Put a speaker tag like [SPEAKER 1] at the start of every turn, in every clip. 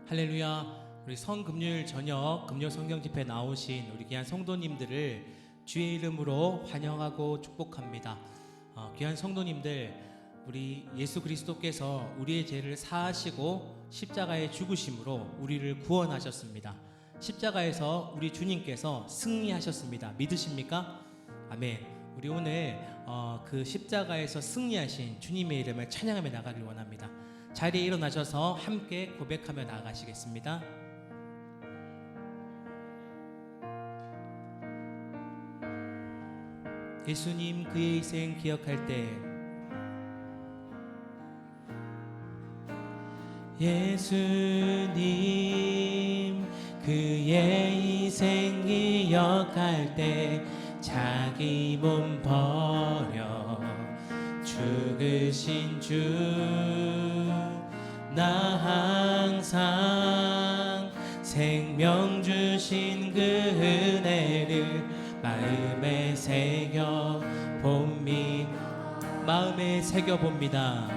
[SPEAKER 1] 할렐루야. 우리 성금요일 저녁 금요 성경 집회 나오신 우리 귀한 성도님들을 주의 이름으로 환영하고 축복합니다. 귀한 성도님들, 우리 예수 그리스도께서 우리의 죄를 사하시고 십자가에 죽으심으로 우리를 구원하셨습니다. 십자가에서 우리 주님께서 승리하셨습니다. 믿으십니까? 아멘. 우리 오늘 그 십자가에서 승리하신 주님의 이름을 찬양하며 나가길 원합니다. 자리에 일어나셔서 함께 고백하며 나아가시겠습니다. 예수님 그의 희생 기억할 때, 예수님 그의 희생 기억할 때 자기 몸 버려 죽으신 주, 나 항상 생명 주신 그 은혜를 마음에 새겨봅니다. 마음에 새겨봅니다.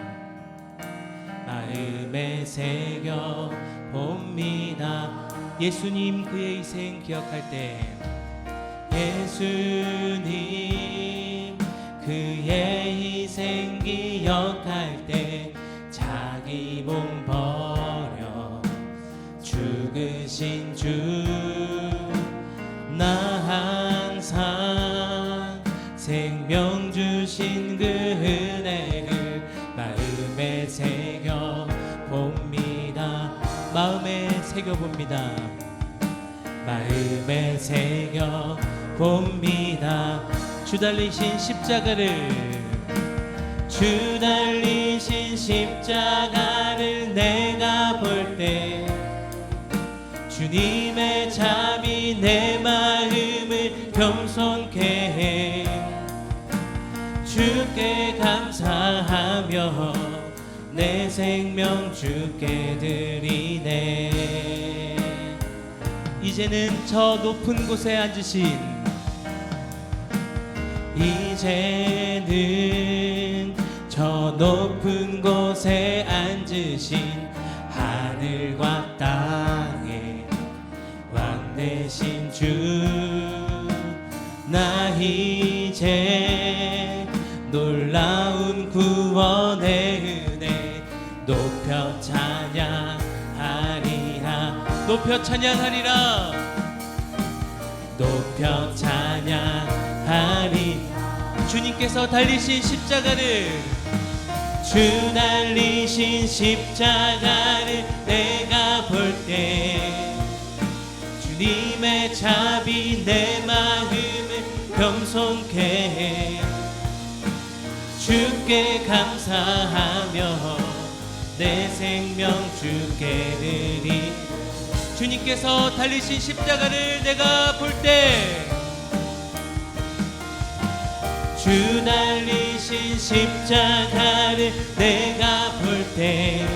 [SPEAKER 1] 마음에 새겨봅니다. 예수님 그의 희생 기억할 때, 예수님 그의 희생 기억할 때 자기 몸 버려 죽으신 주, 나 항상 생명 주신 그 은혜를 마음에 새겨봅니다. 마음에 새겨봅니다. 마음에 새겨봅니다. 주 달리신 십자가를, 주 달리신 십자가를 내가 볼 때 주님의 잠이 내 마음을 겸손케 해. 주께 감사하며 내 생명 주께 드리네. 이제는 저 높은 곳에 앉으신, 이제는 저 높은 곳에 앉으신 하늘과 땅의 왕 되신 주, 나 이제 놀라운 구원의 은혜 높여 찬양하리라. 높여 찬양하리라. 높여 찬양하리. 주님께서 달리신 십자가를, 주 달리신 십자가를 내가 볼 때 주님의 자비 내 마음을 겸손케 해. 주께 감사하며 내 생명 주께 드리. 주님께서 달리신 십자가를 내가 볼 때, 주 달리신 십자가를 내가 볼 때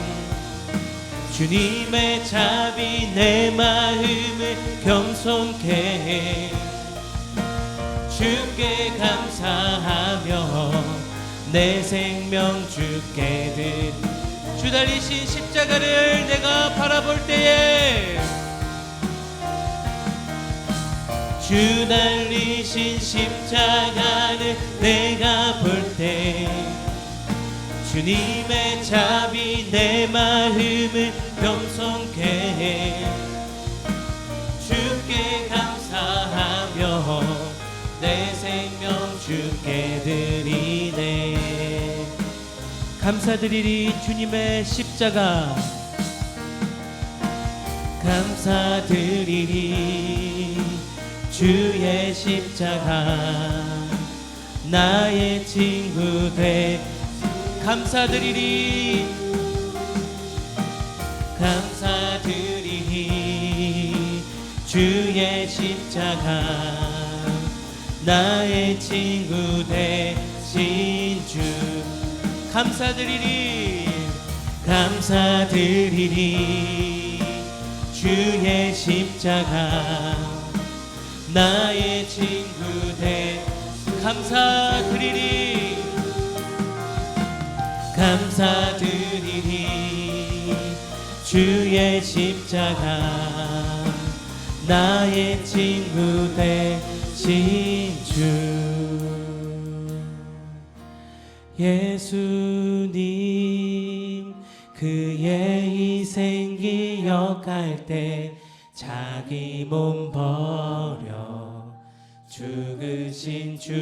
[SPEAKER 1] 주님의 자비 내 마음을 겸손케 해. 주께 감사하며 내 생명 주께 드리. 주 달리신 십자가를 내가 바라볼 때에, 주 달리신 십자가를 내가 볼 때 주님의 자비 내 마음을 겸손케 해. 주께 감사하며 내 생명 주께 드리네. 감사드리리 주님의 십자가, 감사드리리 주의 십자가 나의 친구 돼. 감사드리리. 감사드리리 주의 십자가 나의 친구 되신 주. 감사드리리. 감사드리리 주의 십자가 나의 친구 돼. 감사드리리. 감사드리리 주의 십자가 나의 친구 되신 주 예수님 그의 희생 기억할 때 자기 몸 버려 죽으신 주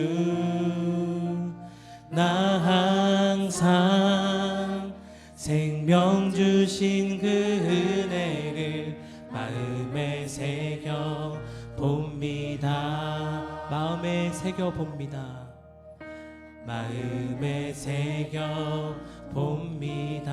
[SPEAKER 1] 나 항상 생명 주신 그 은혜를 마음에 새겨 봅니다. 마음에 새겨 봅니다. 마음에 새겨 봅니다.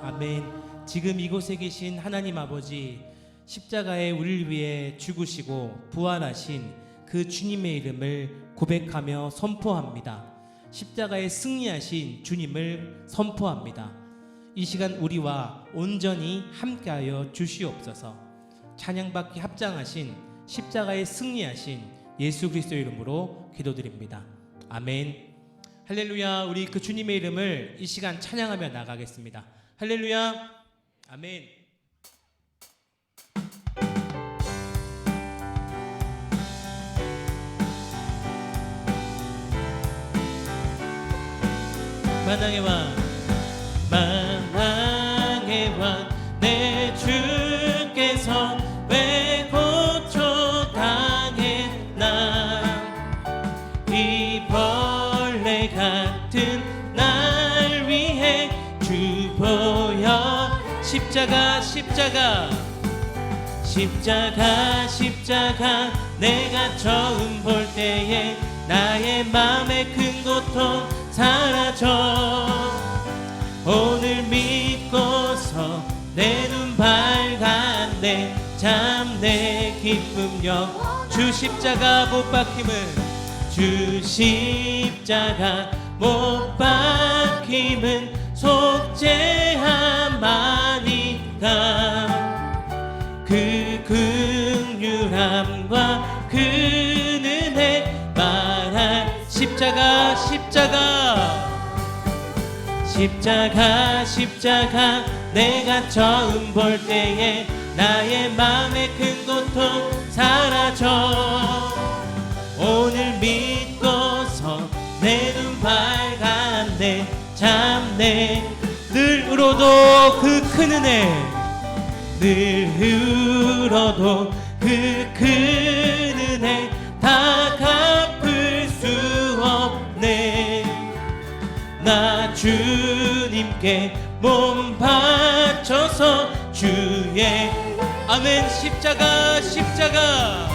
[SPEAKER 1] 아멘. 지금 이곳에 계신 하나님 아버지, 십자가에 우리를 위해 죽으시고 부활하신 그 주님의 이름을 고백하며 선포합니다. 십자가에 승리하신 주님을 선포합니다. 이 시간 우리와 온전히 함께하여 주시옵소서. 찬양받기 합장하신 십자가에 승리하신 예수 그리스도의 이름으로 기도드립니다. 아멘. 할렐루야. 우리 그 주님의 이름을 이 시간 찬양하며 나가겠습니다. 할렐루야. 아멘. 만왕의 왕 만왕의 왕 내 주께서 왜 고초당했나 이 벌레 같은 날 위해 주 보여 십자가 십자가 십자가 십자가 내가 처음 볼 때에 나의 맘의 큰 고통 사라져 오늘 믿고서 내 눈 밝았네 참 내 기쁨여 주 십자가 못 박힘을 주 십자가 못 박힘은 속죄함아니까 그 긍휼함과 그 은혜 말할 십자가 십자가 십자가 십자가 내가 처음 볼 때에 나의 맘의 큰 고통 사라져 오늘 믿고서 내 눈 밝았네 참 내 늘 울어도 그 큰 은혜 늘 울어도 그 큰 은혜 다 갚을 수 없네 나 주님께 몸 바쳐서 주의 아멘 십자가 십자가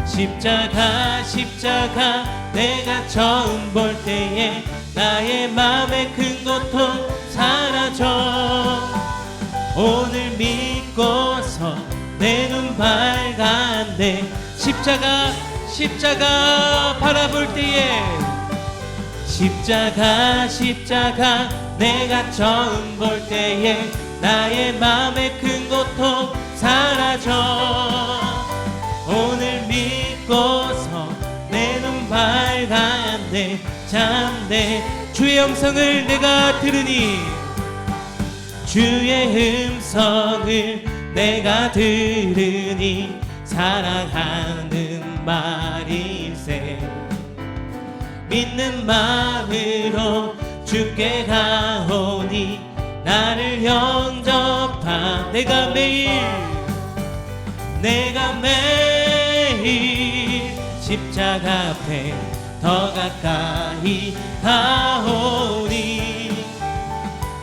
[SPEAKER 1] 십자가 십자가 내가 처음 볼 때에 나의 맘의 큰 고통 사라져 오늘 믿고서 내 눈 밝았네 십자가 십자가 바라볼 때에 십자가 십자가 내가 처음 볼 때에 나의 맘의 큰 고통 사라져 오늘 믿고서 내 눈 밝았네 참 내 주의 음성을 내가 들으니 주의 음성을 내가 들으니 사랑하는 말일세 믿는 마음으로 주께 가오니 나를 영접하 내가 매일 십자가 앞에 더 가까이 가오니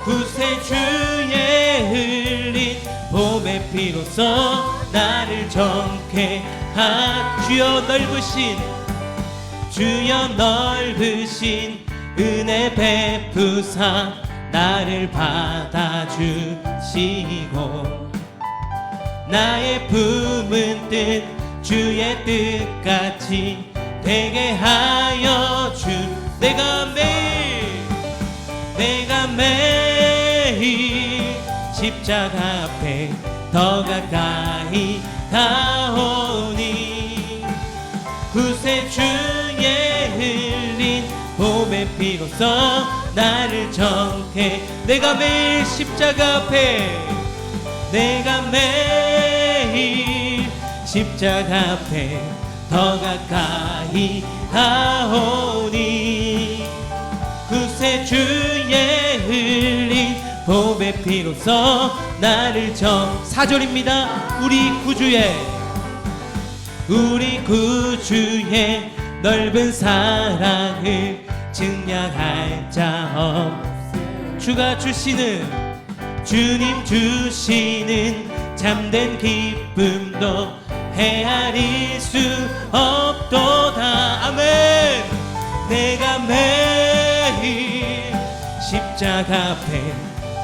[SPEAKER 1] 구세주의 흘린 봄의 피로써 나를 정케 주여 넓으신 은혜 베푸사 나를 받아주시고 나의 품은 뜻 주의 뜻같이 되게 하여 주 내가 매일 십자가 앞에 더 가까이 가오니 구세주의 흘린 봄의 피로써 나를 정케 내가 매일 십자가 앞에 내가 매일 십자가 앞에 더 가까이 가오니 구세주의 흘린 보배 피로써 나를 4절입니다. 우리 구주의 넓은 사랑을 증량할 자 없음. 주님 주시는 참된 기쁨도 헤아릴 수 없도다. 아멘. 내가 매일 십자가 앞에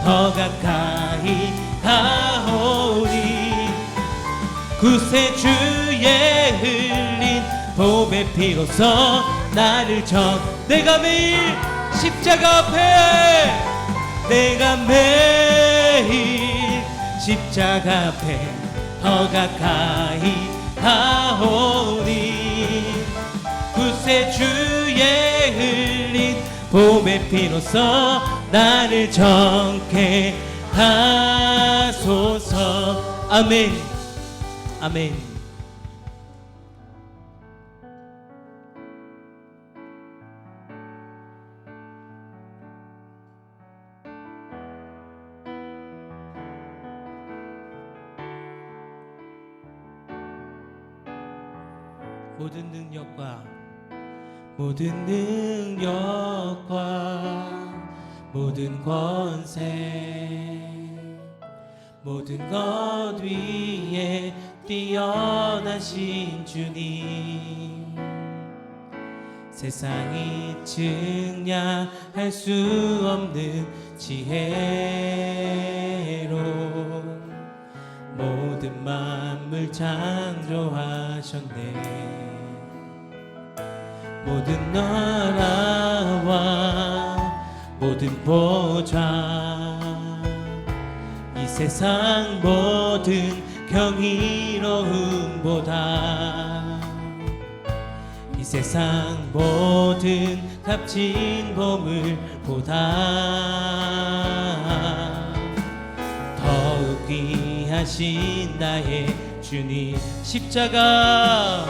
[SPEAKER 1] 더 가까이 가오니 구세주의 흘린 보배 피로써 나를 내가 매일 십자가 앞에 더 가까이 가오니 구세주의 흘린 보배 피로써 나를 정케 하소서. 아멘. 아멘. 모든 능력과 모든 권세 모든 것 위에 뛰어나신 주님 세상이 증량할 수 없는 지혜로 모든 만물 창조하셨네. 모든 나라와 모든 보좌 이 세상 모든 경이로움보다 이 세상 모든 값진 보물보다 더욱 귀하신 나의 주님. 십자가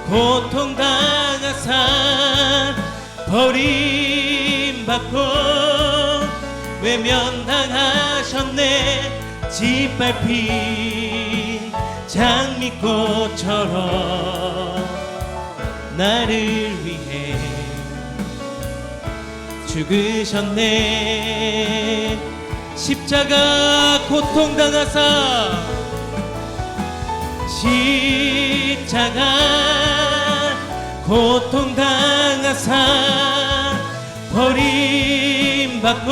[SPEAKER 1] 고통당하사 버림받고 외면당하셨네. 짓밟힌 장미꽃처럼 나를 위해 죽으셨네. 십자가 고통당하사 버림받고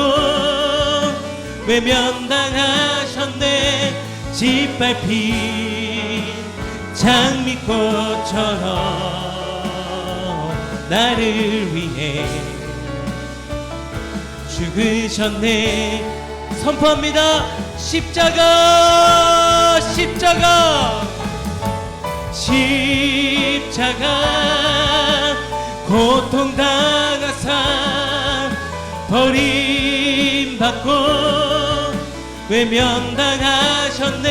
[SPEAKER 1] 외면당하셨네. 짓밟힌 장미꽃처럼 나를 위해 죽으셨네. 선포합니다. 십자가 고통당하사 버림받고 외면당하셨네.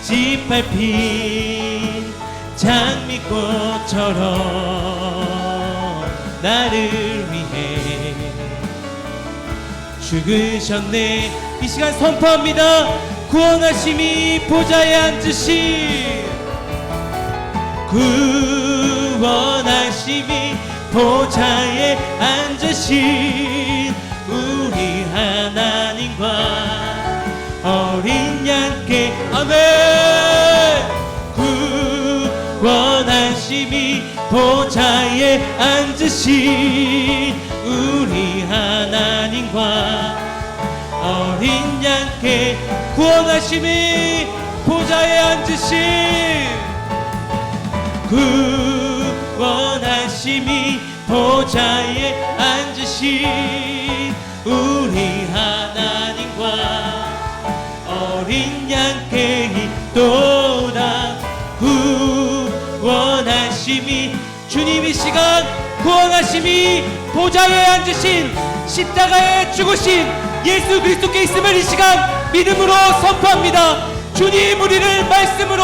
[SPEAKER 1] 짓밟힌 장미꽃처럼 나를 위해 죽으셨네. 이 시간 선포합니다. 구원하심이 보좌에 앉으신 구원하심이 보좌에 앉으신 우리 하나님과 어린 양께 아멘. 구원하심이 보좌에 앉으신 우리 하나님과 어린 양께 구원하심이 보좌에 앉으신 구원하심이 보좌에 앉으신 우리 하나님과 어린 양께 있도다. 구원하심이 주님 이 시간 구원하심이 보좌에 앉으신 십자가에 죽으신 예수 그리스도께 있음을 이 시간 믿음으로 선포합니다. 주님 우리를 말씀으로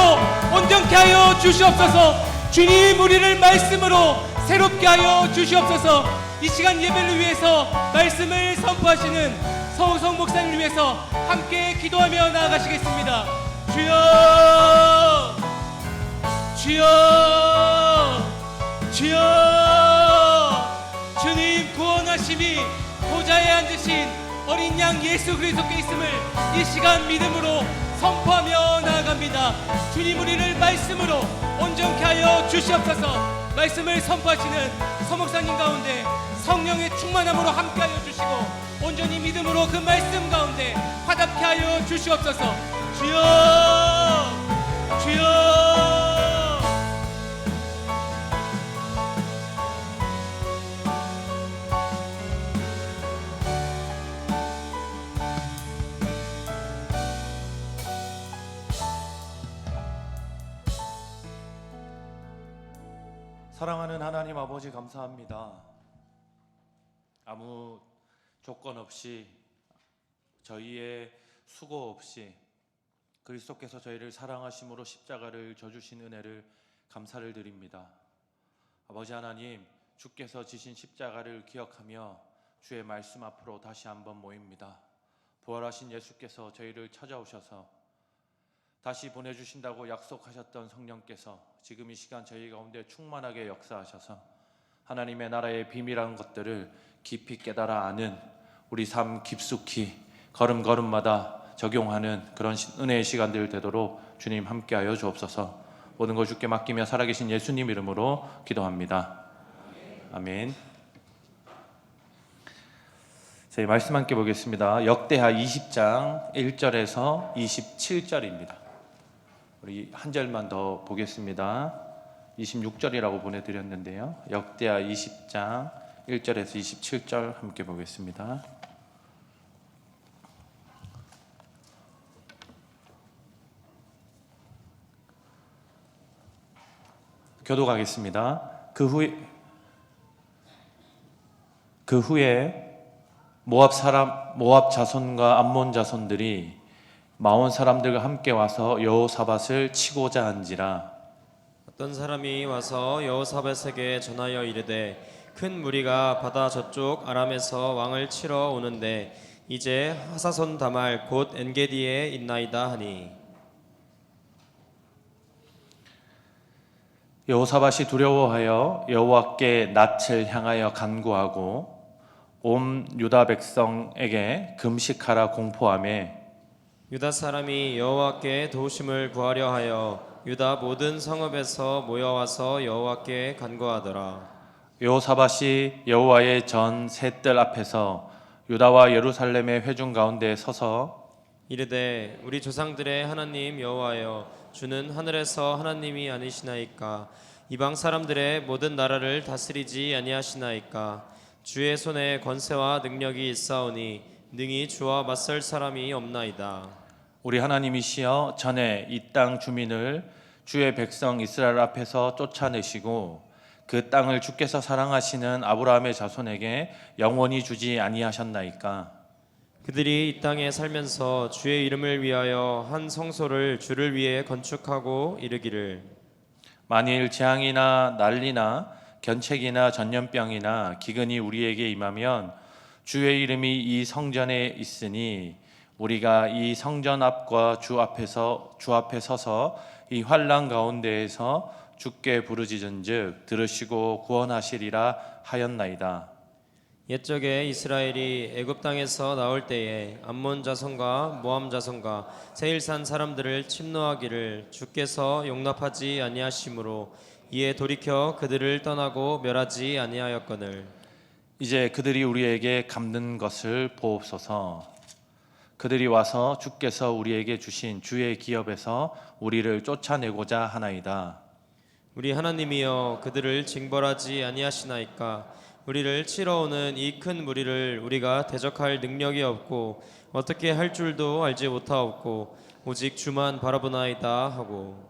[SPEAKER 1] 온전케 하여 주시옵소서. 주님 우리를 말씀으로 새롭게 하여 주시옵소서. 이 시간 예배를 위해서 말씀을 선포하시는 서우성 목사님을 위해서 함께 기도하며 나아가시겠습니다. 주여 주여 주여. 주님 구원하심이 보좌에 앉으신 어린 양 예수 그리스도께 있음을 이 시간 믿음으로 선포하며 나아갑니다. 주님 우리를 말씀으로 온전케 하여 주시옵소서. 말씀을 선포하시는 서목사님 가운데 성령의 충만함으로 함께하여 주시고 온전히 믿음으로 그 말씀 가운데 화답케 하여 주시옵소서. 주여 주여.
[SPEAKER 2] 사랑하는 하나님 아버지 감사합니다. 아무 조건 없이 저희의 수고 없이 그리스도께서 저희를 사랑하심으로 십자가를 져주신 은혜를 감사를 드립니다. 아버지 하나님, 주께서 지신 십자가를 기억하며 주의 말씀 앞으로 다시 한번 모입니다. 부활하신 예수께서 저희를 찾아오셔서 다시 보내주신다고 약속하셨던 성령께서 지금 이 시간 저희 가운데 충만하게 역사하셔서 하나님의 나라의 비밀한 것들을 깊이 깨달아 아는 우리 삶 깊숙이 걸음걸음마다 적용하는 그런 은혜의 시간들 되도록 주님 함께하여 주옵소서. 모든 걸 주께 맡기며 살아계신 예수님 이름으로 기도합니다. 아멘. 저희 말씀 함께 보겠습니다. 역대하 20장 1절에서 27절입니다. 우리 한 절만 더 보겠습니다. 26절이라고 보내드렸는데요. 역대하 20장 1절에서 27절 함께 보겠습니다. 교독하겠습니다. 그 후에 모압 자손과 암몬 자손들이 마온 사람들과 함께 와서 여호사밧을 치고자 한지라.
[SPEAKER 3] 어떤 사람이 와서 여호사밧에게 전하여 이르되 큰 무리가 바다 저쪽 아람에서 왕을 치러 오는데 이제 하사손 다말 곧 엔게디에 있나이다 하니.
[SPEAKER 2] 여호사밧이 두려워하여 여호와께 낯을 향하여 간구하고 온 유다 백성에게 금식하라 공포하며
[SPEAKER 3] 유다 사람이 여호와께 도우심을 구하려 하여 유다 모든 성읍에서 모여와서 여호와께 간구하더라.
[SPEAKER 2] 여호사밧이 여호와의 전 셋들 앞에서 유다와 예루살렘의 회중 가운데 서서
[SPEAKER 3] 이르되 우리 조상들의 하나님 여호와여, 주는 하늘에서 하나님이 아니시나이까? 이방 사람들의 모든 나라를 다스리지 아니하시나이까? 주의 손에 권세와 능력이 있사오니 능히 주와 맞설 사람이 없나이다.
[SPEAKER 2] 우리 하나님이시여, 전에 이 땅 주민을 주의 백성 이스라엘 앞에서 쫓아내시고 그 땅을 주께서 사랑하시는 아브라함의 자손에게 영원히 주지 아니하셨나이까?
[SPEAKER 3] 그들이 이 땅에 살면서 주의 이름을 위하여 한 성소를 주를 위해 건축하고 이르기를
[SPEAKER 2] 만일 재앙이나 난리나 견책이나 전염병이나 기근이 우리에게 임하면 주의 이름이 이 성전에 있으니 우리가 이 성전 앞과 주 앞에 서서 이 환난 가운데에서 주께 부르짖은즉 들으시고 구원하시리라 하였나이다.
[SPEAKER 3] 옛적에 이스라엘이 애굽 땅에서 나올 때에 암몬 자손과 모함 자손과 세일산 사람들을 침노하기를 주께서 용납하지 아니하심으로 이에 돌이켜 그들을 떠나고 멸하지 아니하였거늘
[SPEAKER 2] 이제 그들이 우리에게 갚는 것을 보옵소서. 그들이 와서 주께서 우리에게 주신 주의 기업에서 우리를 쫓아내고자 하나이다.
[SPEAKER 3] 우리 하나님이여, 그들을 징벌하지 아니하시나이까? 우리를 치러 오는 이 큰 무리를 우리가 대적할 능력이 없고 어떻게 할 줄도 알지 못하옵고 오직 주만 바라보나이다 하고.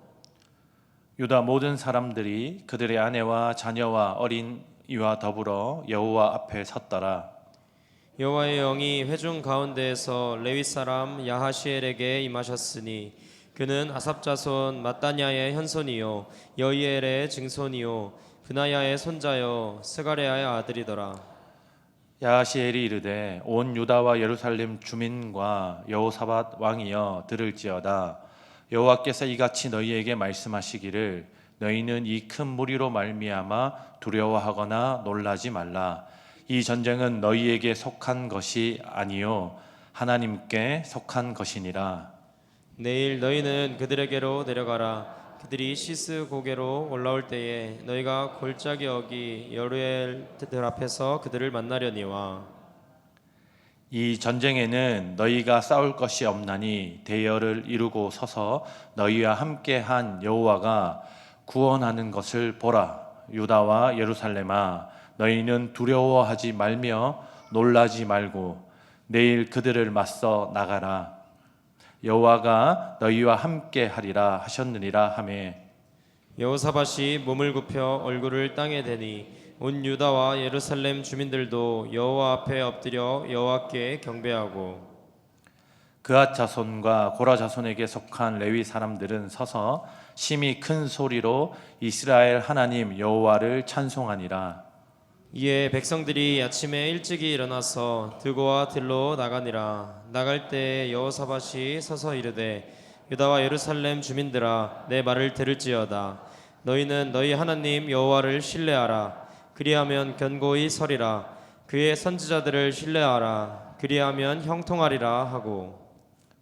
[SPEAKER 2] 유다 모든 사람들이 그들의 아내와 자녀와 어린 이와 더불어 여호와 앞에 섰더라.
[SPEAKER 3] 여호와의 영이 회중 가운데에서 레위 사람 야하시엘에게 임하셨으니 그는 아삽 자손 마따냐의 현손이요 여이엘의 증손이요 브나야의 손자요 스가랴의 아들이더라.
[SPEAKER 2] 야하시엘이 이르되 온 유다와 예루살렘 주민과 여호사밧 왕이여 들을지어다. 여호와께서 이같이 너희에게 말씀하시기를 너희는 이 큰 무리로 말미암아 두려워하거나 놀라지 말라. 이 전쟁은 너희에게 속한 것이 아니요 하나님께 속한 것이니라.
[SPEAKER 3] 내일 너희는 그들에게로 내려가라. 그들이 시스 고개로 올라올 때에 너희가 골짜기 어기 여루엘들 앞에서 그들을 만나려니와.
[SPEAKER 2] 이 전쟁에는 너희가 싸울 것이 없나니 대열을 이루고 서서 너희와 함께한 여호와가 구원하는 것을 보라. 유다와 예루살렘아 너희는 두려워하지 말며 놀라지 말고 내일 그들을 맞서 나가라. 여호와가 너희와 함께하리라 하셨느니라 하매
[SPEAKER 3] 여호사밧이 몸을 굽혀 얼굴을 땅에 대니 온 유다와 예루살렘 주민들도 여호와 앞에 엎드려 여호와께 경배하고
[SPEAKER 2] 그앗 자손과 고라 자손에게 속한 레위 사람들은 서서 심히 큰 소리로 이스라엘 하나님 여호와를 찬송하니라.
[SPEAKER 3] 이에 백성들이 아침에 일찍이 일어나서 드고와 들로 나가니라. 나갈 때 여호사밧이 서서 이르되 유다와 예루살렘 주민들아 내 말을 들을지어다. 너희는 너희 하나님 여호와를 신뢰하라. 그리하면 견고히 서리라. 그의 선지자들을 신뢰하라. 그리하면 형통하리라 하고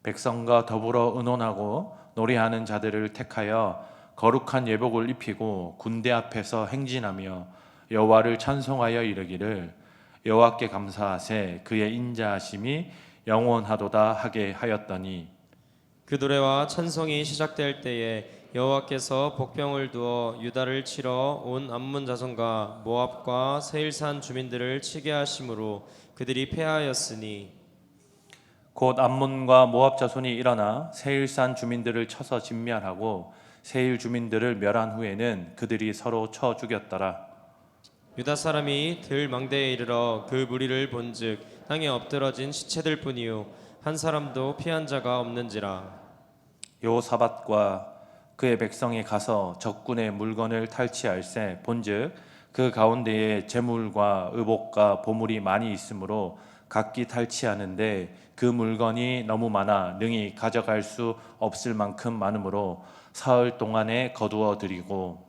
[SPEAKER 2] 백성과 더불어 의논하고 노래하는 자들을 택하여 거룩한 예복을 입히고 군대 앞에서 행진하며 여호와를 찬송하여 이르기를 여호와께 감사하세 그의 인자하심이 영원하도다 하게 하였더니
[SPEAKER 3] 그 노래와 찬송이 시작될 때에 여호와께서 복병을 두어 유다를 치러 온 암몬 자손과 모압과 세일산 주민들을 치게 하심으로 그들이 패하였으니
[SPEAKER 2] 곧 암몬과 모압 자손이 일어나 세일산 주민들을 쳐서 진멸하고 세일 주민들을 멸한 후에는 그들이 서로 쳐 죽였더라.
[SPEAKER 3] 유다 사람이 들 망대에 이르러 그 무리를 본즉 땅에 엎드러진 시체들 뿐이요 한 사람도 피한 자가 없는지라.
[SPEAKER 2] 여호사밧과 그의 백성이 가서 적군의 물건을 탈취할세 본즉 그 가운데에 재물과 의복과 보물이 많이 있으므로 각기 탈취하는데 그 물건이 너무 많아 능히 가져갈 수 없을 만큼 많으므로 사흘 동안에 거두어 드리고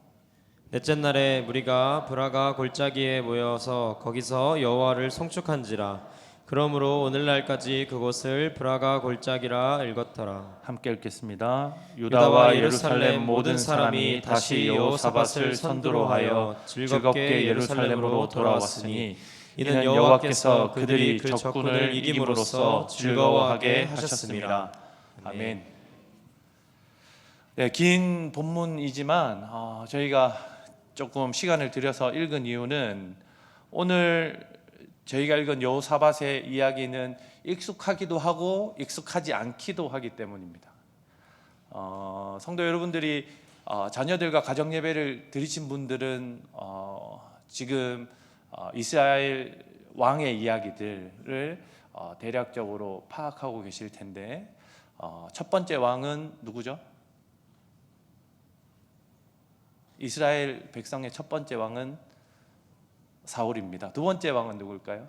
[SPEAKER 3] 넷째 날에 무리가 브라가 골짜기에 모여서 거기서 여호와를 송축한지라. 그러므로 오늘날까지 그곳을 브라가 골짜기라 읽었더라.
[SPEAKER 2] 함께 읽겠습니다. 유다와 예루살렘 모든 사람이 다시 여호사밧을 선두로 하여 즐겁게 예루살렘으로 돌아왔으니 이는 여호와께서 그들이 그 적군을 이김으로써 즐거워하게 하셨습니다. 아멘. 네, 긴 본문이지만 저희가 조금 시간을 들여서 읽은 이유는 오늘 저희가 읽은 여호사밧의 이야기는 익숙하기도 하고 익숙하지 않기도 하기 때문입니다. 성도 여러분들이 자녀들과 가정 예배를 드리신 분들은 지금 이스라엘 왕의 이야기들을 대략적으로 파악하고 계실 텐데 첫 번째 왕은 누구죠? 이스라엘 백성의 첫 번째 왕은 사울입니다. 두 번째 왕은 누굴까요?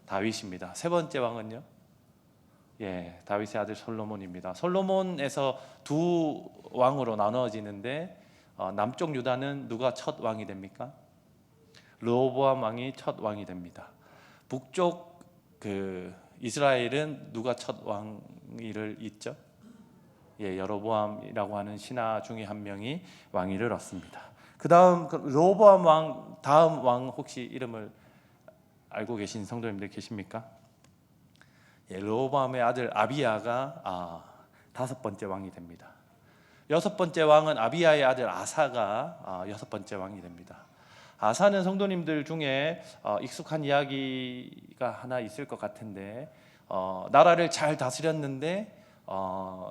[SPEAKER 2] 다윗입니다. 세 번째 왕은요? 다윗의 아들 솔로몬입니다. 솔로몬에서 두 왕으로 나누어지는데 남쪽 유다는 누가 첫 왕이 됩니까? 르호보암 왕이 첫 왕이 됩니다. 북쪽 이스라엘은 누가 첫 왕위를 잇죠? 여로보암이라고 하는 신하 중에 한 명이 왕위를 얻습니다. 그 다음 르호보암 왕 다음 왕 혹시 이름을 알고 계신 성도님들 계십니까? 르호보암의 아들 아비야가 다섯 번째 왕이 됩니다. 여섯 번째 왕은 아비야의 아들 아사가 여섯 번째 왕이 됩니다. 아사는 성도님들 중에 익숙한 이야기가 하나 있을 것 같은데 나라를 잘 다스렸는데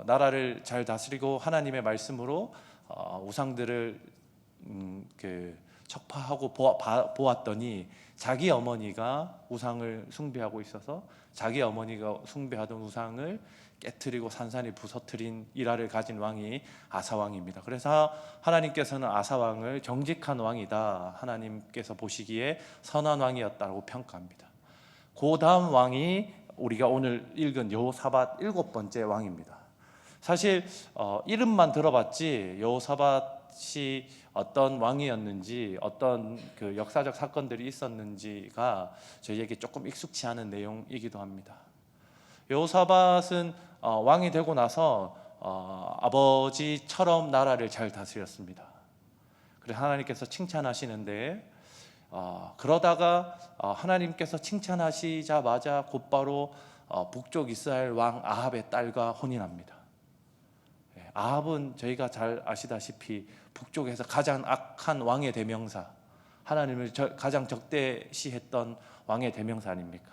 [SPEAKER 2] 나라를 잘 다스리고 하나님의 말씀으로 우상들을 척파하고 보았더니 자기 어머니가 우상을 숭배하고 있어서 자기 어머니가 숭배하던 우상을 깨트리고 산산이 부서뜨린 일화를 가진 왕이 아사 왕입니다. 그래서 하나님께서는 아사 왕을 정직한 왕이다, 하나님께서 보시기에 선한 왕이었다고 평가합니다. 그 다음 왕이 우리가 오늘 읽은 여호사밧 7번째 왕입니다. 사실 이름만 들어봤지 여호사밧이 어떤 왕이었는지, 어떤 그 역사적 사건들이 있었는지가 저희에게 조금 익숙치 않은 내용이기도 합니다. 여호사밧은 왕이 되고 나서 아버지처럼 나라를 잘 다스렸습니다. 그래서 하나님께서 칭찬하시는데, 그러다가 하나님께서 칭찬하시자마자 곧바로 북쪽 이스라엘 왕 아합의 딸과 혼인합니다. 아합은 저희가 잘 아시다시피 북쪽에서 가장 악한 왕의 대명사, 하나님을 가장 적대시했던 왕의 대명사 아닙니까?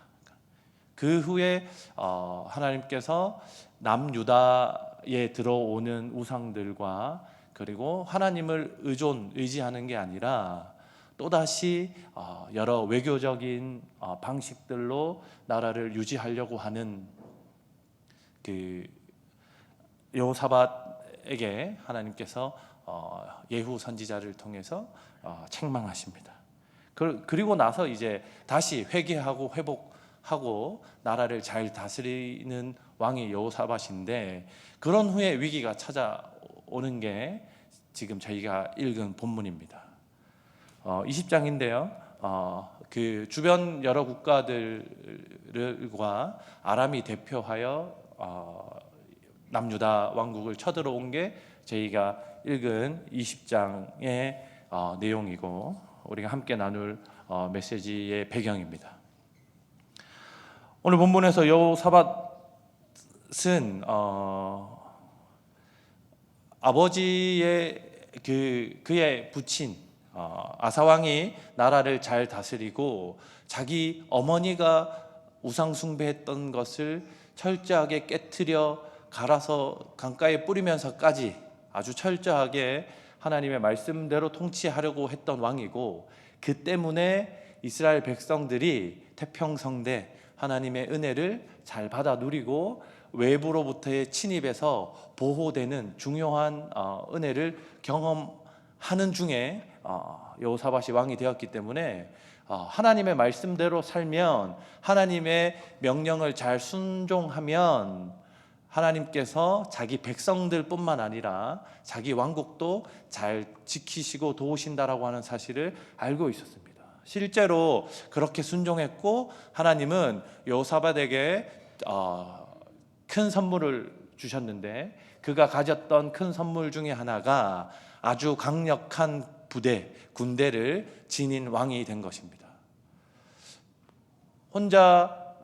[SPEAKER 2] 그 후에 하나님께서 남유다에 들어오는 우상들과 그리고 하나님을 의지하는 게 아니라 또다시 여러 외교적인 방식들로 나라를 유지하려고 하는 그 여호사밧에게 하나님께서 예후 선지자를 통해서 책망하십니다. 그리고 나서 이제 다시 회개하고 회복하고 나라를 잘 다스리는 왕이 여호사밧인데, 그런 후에 위기가 찾아오는 게 지금 저희가 읽은 본문입니다. 20장인데요. 그 주변 여러 국가들과 아람이 대표하여 남유다 왕국을 쳐들어온 게 저희가 읽은 20장의 내용이고 우리가 함께 나눌 메시지의 배경입니다. 오늘 본문에서 여호사밧은 아버지의 그의 부친 아사 왕이 나라를 잘 다스리고 자기 어머니가 우상 숭배했던 것을 철저하게 깨트려 갈아서 강가에 뿌리면서까지 아주 철저하게 하나님의 말씀대로 통치하려고 했던 왕이고, 그 때문에 이스라엘 백성들이 태평성대 하나님의 은혜를 잘 받아 누리고 외부로부터의 침입에서 보호되는 중요한 은혜를 경험하는 중에 여호사밧이 왕이 되었기 때문에 하나님의 말씀대로 살면, 하나님의 명령을 잘 순종하면 하나님께서 자기 백성들뿐만 아니라 자기 왕국도 잘 지키시고 도우신다라고 하는 사실을 알고 있었습니다. 실제로 그렇게 순종했고, 하나님은 여호사밧에게 큰 선물을 주셨는데, 그가 가졌던 큰 선물 중에 하나가 아주 강력한 군대를 지닌 왕이 된 것입니다. 혼자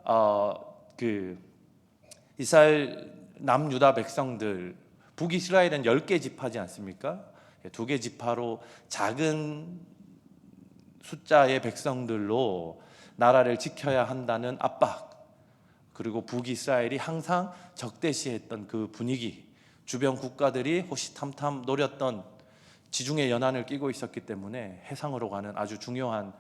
[SPEAKER 2] 이스라엘 남유다 백성들, 북이스라엘은 10개 지파지 않습니까? 2개 지파로 작은 숫자의 백성들로 나라를 지켜야 한다는 압박, 그리고 북이스라엘이 항상 적대시했던 그 분위기, 주변 국가들이 호시탐탐 노렸던 지중해 연안을 끼고 있었기 때문에 해상으로 가는 아주 중요한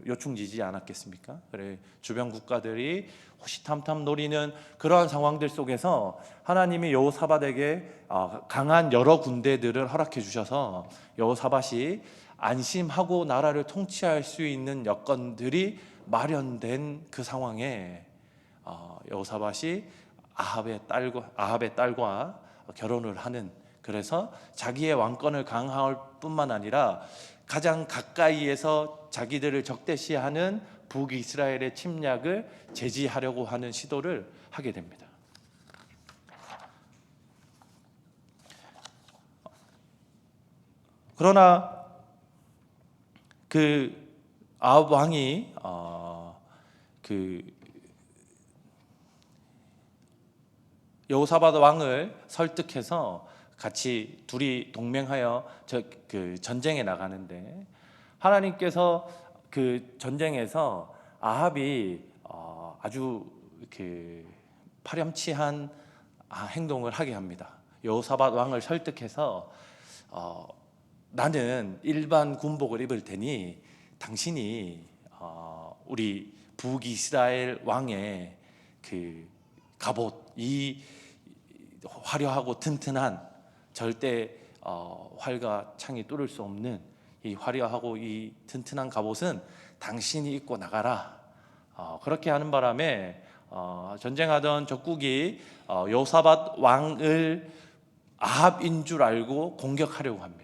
[SPEAKER 2] 요충지지 않았겠습니까? 그래, 주변 국가들이 호시탐탐 노리는 그러한 상황들 속에서 하나님이 여호사밧에게 강한 여러 군대들을 허락해 주셔서 여호사밧이 안심하고 나라를 통치할 수 있는 여건들이 마련된 그 상황에 여호사밧이 아합의 딸과 결혼을 하는, 그래서 자기의 왕권을 강화할 뿐만 아니라 가장 가까이에서 자기들을 적대시하는 북이스라엘의 침략을 제지하려고 하는 시도를 하게 됩니다. 그러나 그 아합 왕이 여호사밧 왕을 설득해서 같이 둘이 동맹하여 전쟁에 나가는데, 하나님께서 그 전쟁에서 아합이 아주 파렴치한 행동을 하게 합니다. 여호사밧 왕을 설득해서 나는 일반 군복을 입을 테니 당신이 우리 북이스라엘 왕의 그 갑옷, 이 화려하고 튼튼한 절대 활과 창이 뚫을 수 없는 이 화려하고 이 튼튼한 갑옷은 당신이 입고 나가라. 그렇게 하는 바람에 전쟁하던 적국이 여호사밧 왕을 아합인 줄 알고 공격하려고 합니다.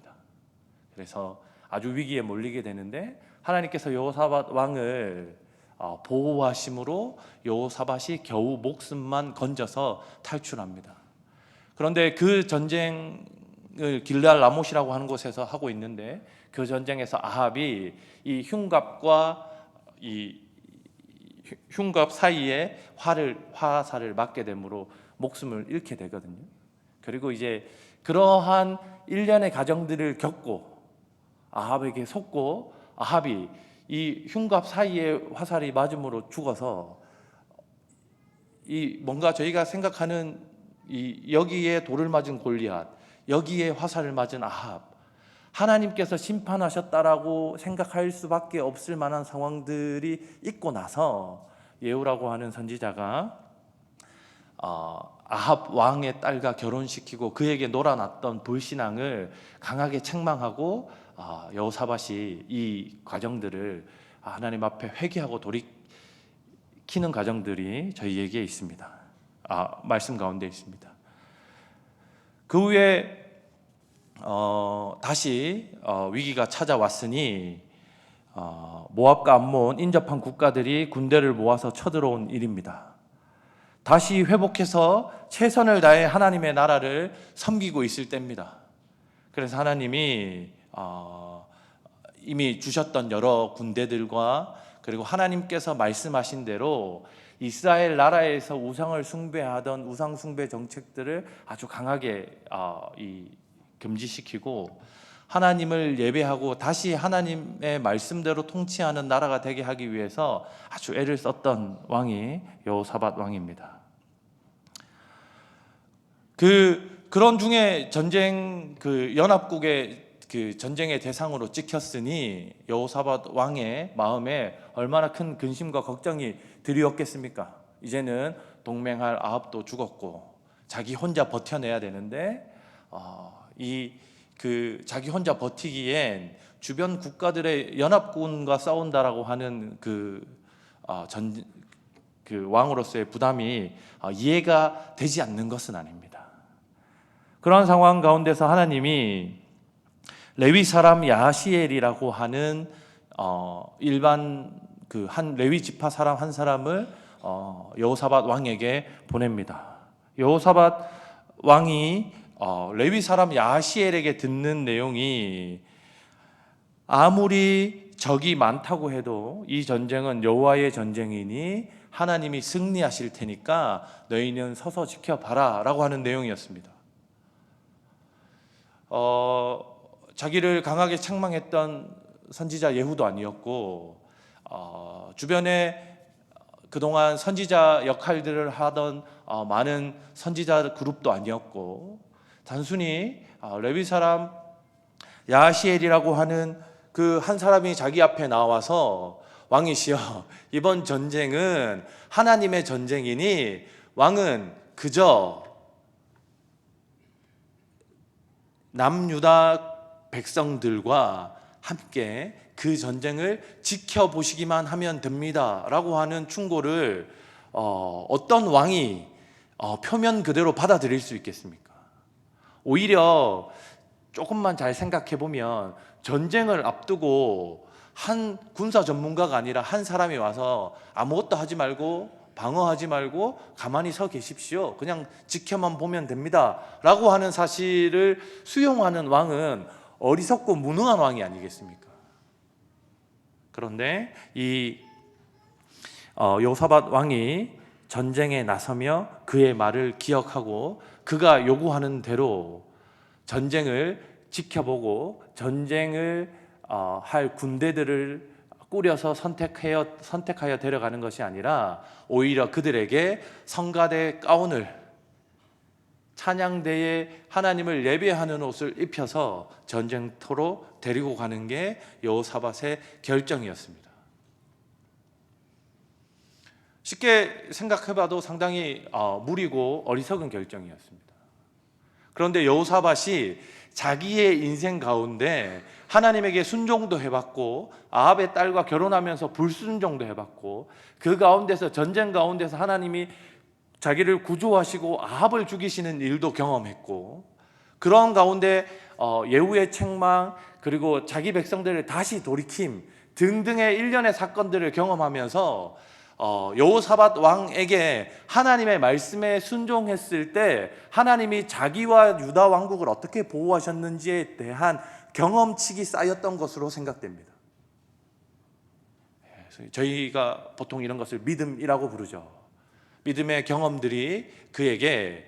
[SPEAKER 2] 그래서 아주 위기에 몰리게 되는데 하나님께서 여호사밧 왕을 보호하심으로 여호사밧이 겨우 목숨만 건져서 탈출합니다. 그런데 그 전쟁을 길르알 라못이라고 하는 곳에서 하고 있는데 그 전쟁에서 아합이 이 흉갑과 이 흉갑 사이에 화살을 맞게 되므로 목숨을 잃게 되거든요. 그리고 이제 그러한 일련의 과정들을 겪고 아합에게 속고 아합이 이 흉갑 사이에 화살이 맞음으로 죽어서 이 뭔가 저희가 생각하는 이 여기에 돌을 맞은 골리앗, 여기에 화살을 맞은 아합, 하나님께서 심판하셨다라고 생각할 수밖에 없을 만한 상황들이 있고 나서 예후라고 하는 선지자가 아합 왕의 딸과 결혼시키고 그에게 놀아놨던 불신앙을 강하게 책망하고 여호사밧이 이 과정들을 하나님 앞에 회개하고 돌이키는 과정들이 저희에게 있습니다. 말씀 가운데 있습니다. 그 후에 다시 위기가 찾아왔으니 모압과 암몬 인접한 국가들이 군대를 모아서 쳐들어온 일입니다. 다시 회복해서 최선을 다해 하나님의 나라를 섬기고 있을 때입니다. 그래서 하나님이 이미 주셨던 여러 군대들과 그리고 하나님께서 말씀하신 대로 이스라엘 나라에서 우상을 숭배하던 우상 숭배 정책들을 아주 강하게 금지시키고 하나님을 예배하고 다시 하나님의 말씀대로 통치하는 나라가 되게 하기 위해서 아주 애를 썼던 왕이 여호사밧 왕입니다. 그런 중에 전쟁 연합국의 전쟁의 대상으로 찍혔으니 여호사밧 왕의 마음에 얼마나 큰 근심과 걱정이 드리웠겠습니까? 이제는 동맹할 아합도 죽었고 자기 혼자 버텨내야 되는데 자기 혼자 버티기엔 주변 국가들의 연합군과 싸운다라고 하는 그 왕으로서의 부담이 이해가 되지 않는 것은 아닙니다. 그러한 상황 가운데서 하나님이 레위 사람 야시엘이라고 하는 일반 한 레위 지파 사람 한 사람을 여호사밧 왕에게 보냅니다. 여호사밧 왕이 레위 사람 야시엘에게 듣는 내용이 아무리 적이 많다고 해도 이 전쟁은 여호와의 전쟁이니 하나님이 승리하실 테니까 너희는 서서 지켜봐라 라고 하는 내용이었습니다. 자기를 강하게 책망했던 선지자 예후도 아니었고 주변에 그동안 선지자 역할들을 하던 많은 선지자 그룹도 아니었고 단순히 레위 사람 야시엘이라고 하는 그 한 사람이 자기 앞에 나와서 왕이시여 이번 전쟁은 하나님의 전쟁이니 왕은 그저 남유다 백성들과 함께 그 전쟁을 지켜보시기만 하면 됩니다 라고 하는 충고를 어떤 왕이 표면 그대로 받아들일 수 있겠습니까? 오히려 조금만 잘 생각해 보면 전쟁을 앞두고 한 군사 전문가가 아니라 한 사람이 와서 아무것도 하지 말고 방어하지 말고 가만히 서 계십시오. 그냥 지켜만 보면 됩니다. 라고 하는 사실을 수용하는 왕은 어리석고 무능한 왕이 아니겠습니까? 그런데 이 여호사밧 왕이 전쟁에 나서며 그의 말을 기억하고 그가 요구하는 대로 전쟁을 지켜보고 전쟁을 할 군대들을 꾸려서 선택하여 데려가는 것이 아니라 오히려 그들에게 성가대 가운을 찬양대에 하나님을 예배하는 옷을 입혀서 전쟁터로 데리고 가는 게 여호사밧의 결정이었습니다. 쉽게 생각해봐도 상당히 무리고 어리석은 결정이었습니다. 그런데 여호사밧이 자기의 인생 가운데 하나님에게 순종도 해봤고 아합의 딸과 결혼하면서 불순종도 해봤고 그 가운데서 전쟁 가운데서 하나님이 자기를 구조하시고 아합을 죽이시는 일도 경험했고 그러한 가운데 예후의 책망 그리고 자기 백성들을 다시 돌이킴 등등의 일련의 사건들을 경험하면서 여호사밧 왕에게 하나님의 말씀에 순종했을 때 하나님이 자기와 유다 왕국을 어떻게 보호하셨는지에 대한 경험치기 쌓였던 것으로 생각됩니다. 저희가 보통 이런 것을 믿음이라고 부르죠. 믿음의 경험들이 그에게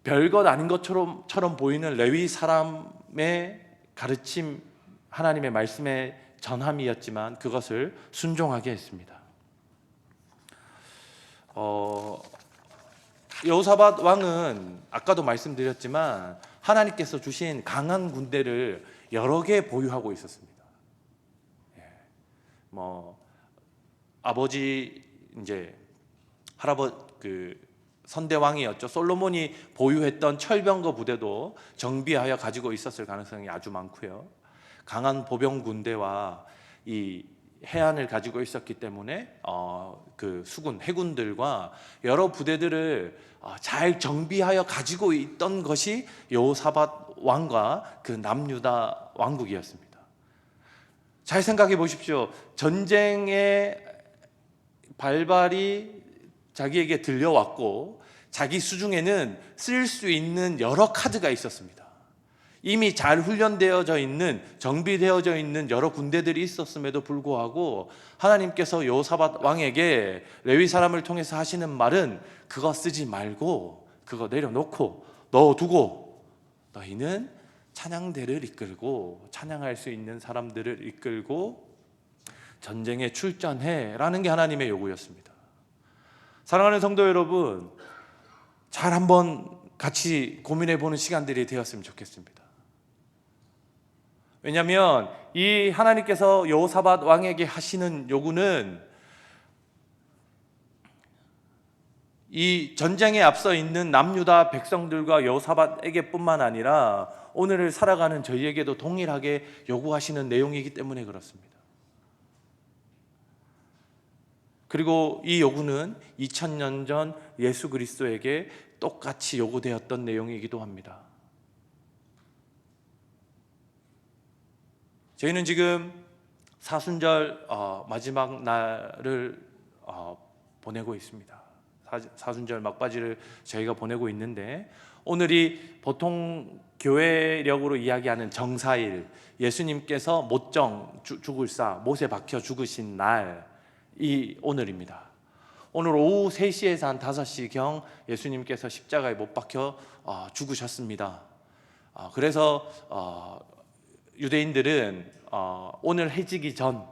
[SPEAKER 2] 별것 아닌 것처럼 보이는 레위 사람의 가르침, 하나님의 말씀의 전함이었지만 그것을 순종하게 했습니다. 여호사밧 왕은 아까도 말씀드렸지만 하나님께서 주신 강한 군대를 여러 개 보유하고 있었습니다. 아버지 이제 할아버지 선대왕이었죠. 솔로몬이 보유했던 철병거 부대도 정비하여 가지고 있었을 가능성이 아주 많고요. 강한 보병 군대와 이 해안을 가지고 있었기 때문에 그 수군 해군들과 여러 부대들을 잘 정비하여 가지고 있던 것이 여호사밧 왕과 그 남유다 왕국이었습니다. 잘 생각해 보십시오. 전쟁의 발발이 자기에게 들려왔고 자기 수중에는 쓸 수 있는 여러 카드가 있었습니다. 이미 잘 훈련되어져 있는 정비되어져 있는 여러 군대들이 있었음에도 불구하고 하나님께서 여호사밧 왕에게 레위 사람을 통해서 하시는 말은 그거 쓰지 말고 그거 내려놓고 넣어두고 너희는 찬양대를 이끌고 찬양할 수 있는 사람들을 이끌고 전쟁에 출전해라는 게 하나님의 요구였습니다. 사랑하는 성도 여러분, 잘 한번 같이 고민해 보는 시간들이 되었으면 좋겠습니다. 왜냐하면 이 하나님께서 여호사밧 왕에게 하시는 요구는 이 전쟁에 앞서 있는 남유다 백성들과 여호사밧에게 뿐만 아니라 오늘을 살아가는 저희에게도 동일하게 요구하시는 내용이기 때문에 그렇습니다. 그리고 이 요구는 2000년 전 예수 그리스도에게 똑같이 요구되었던 내용이기도 합니다. 저희는 지금 사순절 마지막 날을 보내고 있습니다. 사순절 막바지를 저희가 보내고 있는데 오늘이 보통 교회력으로 이야기하는 정사일, 예수님께서 못정 죽을사 못에 박혀 죽으신 날이 오늘입니다. 오늘 오후 3시에서 한 5시경 예수님께서 십자가에 못 박혀 죽으셨습니다. 그래서 유대인들은 오늘 해지기 전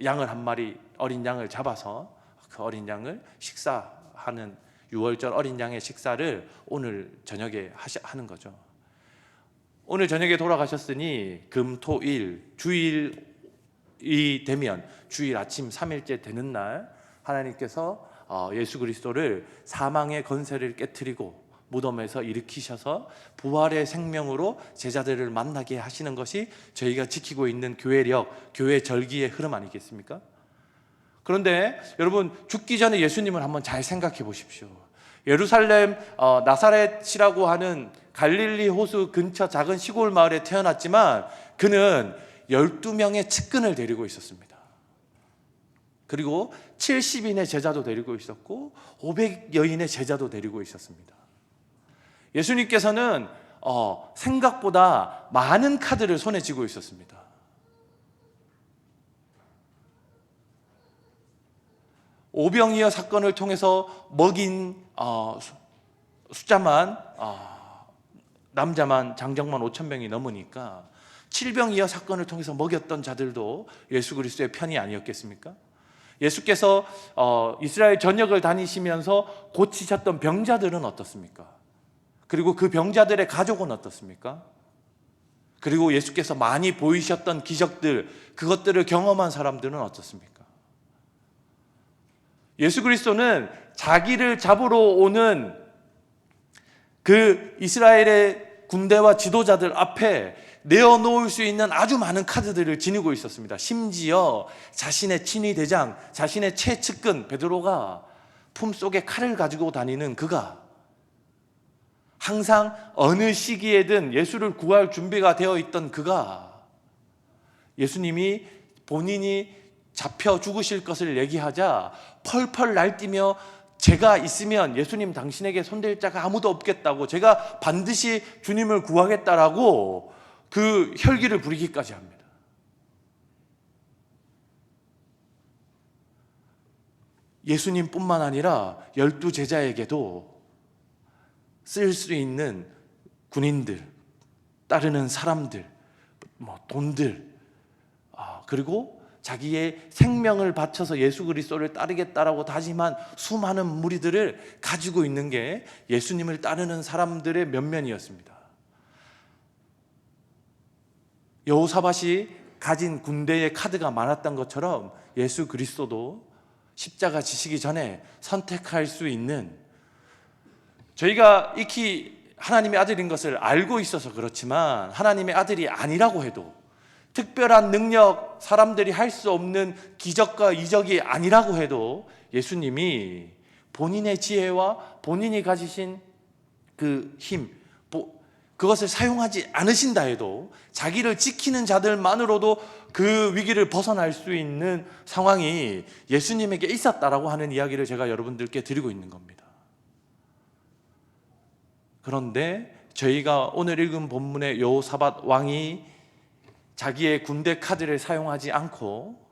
[SPEAKER 2] 양을 한 마리, 어린 양을 잡아서 그 어린 양을 식사하는 유월절 어린 양의 식사를 오늘 저녁에 하는 거죠. 오늘 저녁에 돌아가셨으니 금, 토, 일, 주일이 되면 주일 아침 3일째 되는 날 하나님께서 예수 그리스도를 사망의 권세를 깨트리고 무덤에서 일으키셔서 부활의 생명으로 제자들을 만나게 하시는 것이 저희가 지키고 있는 교회력, 교회 절기의 흐름 아니겠습니까? 그런데 여러분, 죽기 전에 예수님을 한번 잘 생각해 보십시오. 예루살렘 나사렛이라고 하는 갈릴리 호수 근처 작은 시골 마을에 태어났지만 그는 12명의 측근을 데리고 있었습니다. 그리고 70인의 제자도 데리고 있었고 500여인의 제자도 데리고 있었습니다. 예수님께서는 생각보다 많은 카드를 손에 쥐고 있었습니다. 오병이어 사건을 통해서 먹인 숫자만 남자만 장정만 5,000명이 넘으니까 칠병이어 사건을 통해서 먹였던 자들도 예수 그리스도의 편이 아니었겠습니까? 예수께서 이스라엘 전역을 다니시면서 고치셨던 병자들은 어떻습니까? 그리고 그 병자들의 가족은 어떻습니까? 그리고 예수께서 많이 보이셨던 기적들, 그것들을 경험한 사람들은 어떻습니까? 예수 그리스도는 자기를 잡으러 오는 그 이스라엘의 군대와 지도자들 앞에 내어놓을 수 있는 아주 많은 카드들을 지니고 있었습니다. 심지어 자신의 친위 대장, 자신의 최측근 베드로가 품속에 칼을 가지고 다니는 그가 항상 어느 시기에든 예수를 구할 준비가 되어 있던 그가 예수님이 본인이 잡혀 죽으실 것을 얘기하자 펄펄 날뛰며 제가 있으면 예수님 당신에게 손댈 자가 아무도 없겠다고, 제가 반드시 주님을 구하겠다라고 그 혈기를 부리기까지 합니다. 예수님뿐만 아니라 12 제자에게도 쓸 수 있는 군인들, 따르는 사람들, 돈들, 그리고 자기의 생명을 바쳐서 예수 그리스도를 따르겠다라고 다짐한 수많은 무리들을 가지고 있는 게 예수님을 따르는 사람들의 면면이었습니다. 여호사밧이 가진 군대의 카드가 많았던 것처럼 예수 그리스도도 십자가 지시기 전에 선택할 수 있는, 저희가 익히 하나님의 아들인 것을 알고 있어서 그렇지만 하나님의 아들이 아니라고 해도, 특별한 능력, 사람들이 할 수 없는 기적과 이적이 아니라고 해도 예수님이 본인의 지혜와 본인이 가지신 그 힘, 그것을 사용하지 않으신다 해도 자기를 지키는 자들만으로도 그 위기를 벗어날 수 있는 상황이 예수님에게 있었다라고 하는 이야기를 제가 여러분들께 드리고 있는 겁니다. 그런데 저희가 오늘 읽은 본문의 여호사밧 왕이 자기의 군대 카드를 사용하지 않고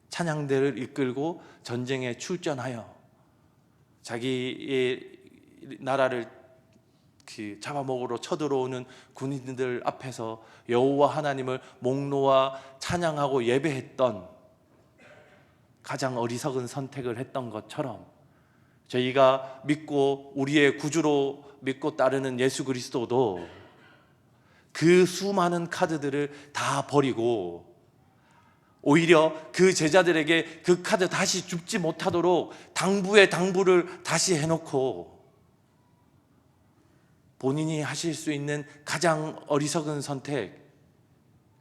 [SPEAKER 2] 찬양대를 이끌고 전쟁에 출전하여 자기의 나라를 잡아먹으러 쳐들어오는 군인들 앞에서 여호와 하나님을 목 놓아 찬양하고 예배했던 가장 어리석은 선택을 했던 것처럼, 저희가 믿고 우리의 구주로 믿고 따르는 예수 그리스도도 그 수많은 카드들을 다 버리고 오히려 그 제자들에게 그 카드 다시 줍지 못하도록 당부에 당부를 다시 해놓고 본인이 하실 수 있는 가장 어리석은 선택,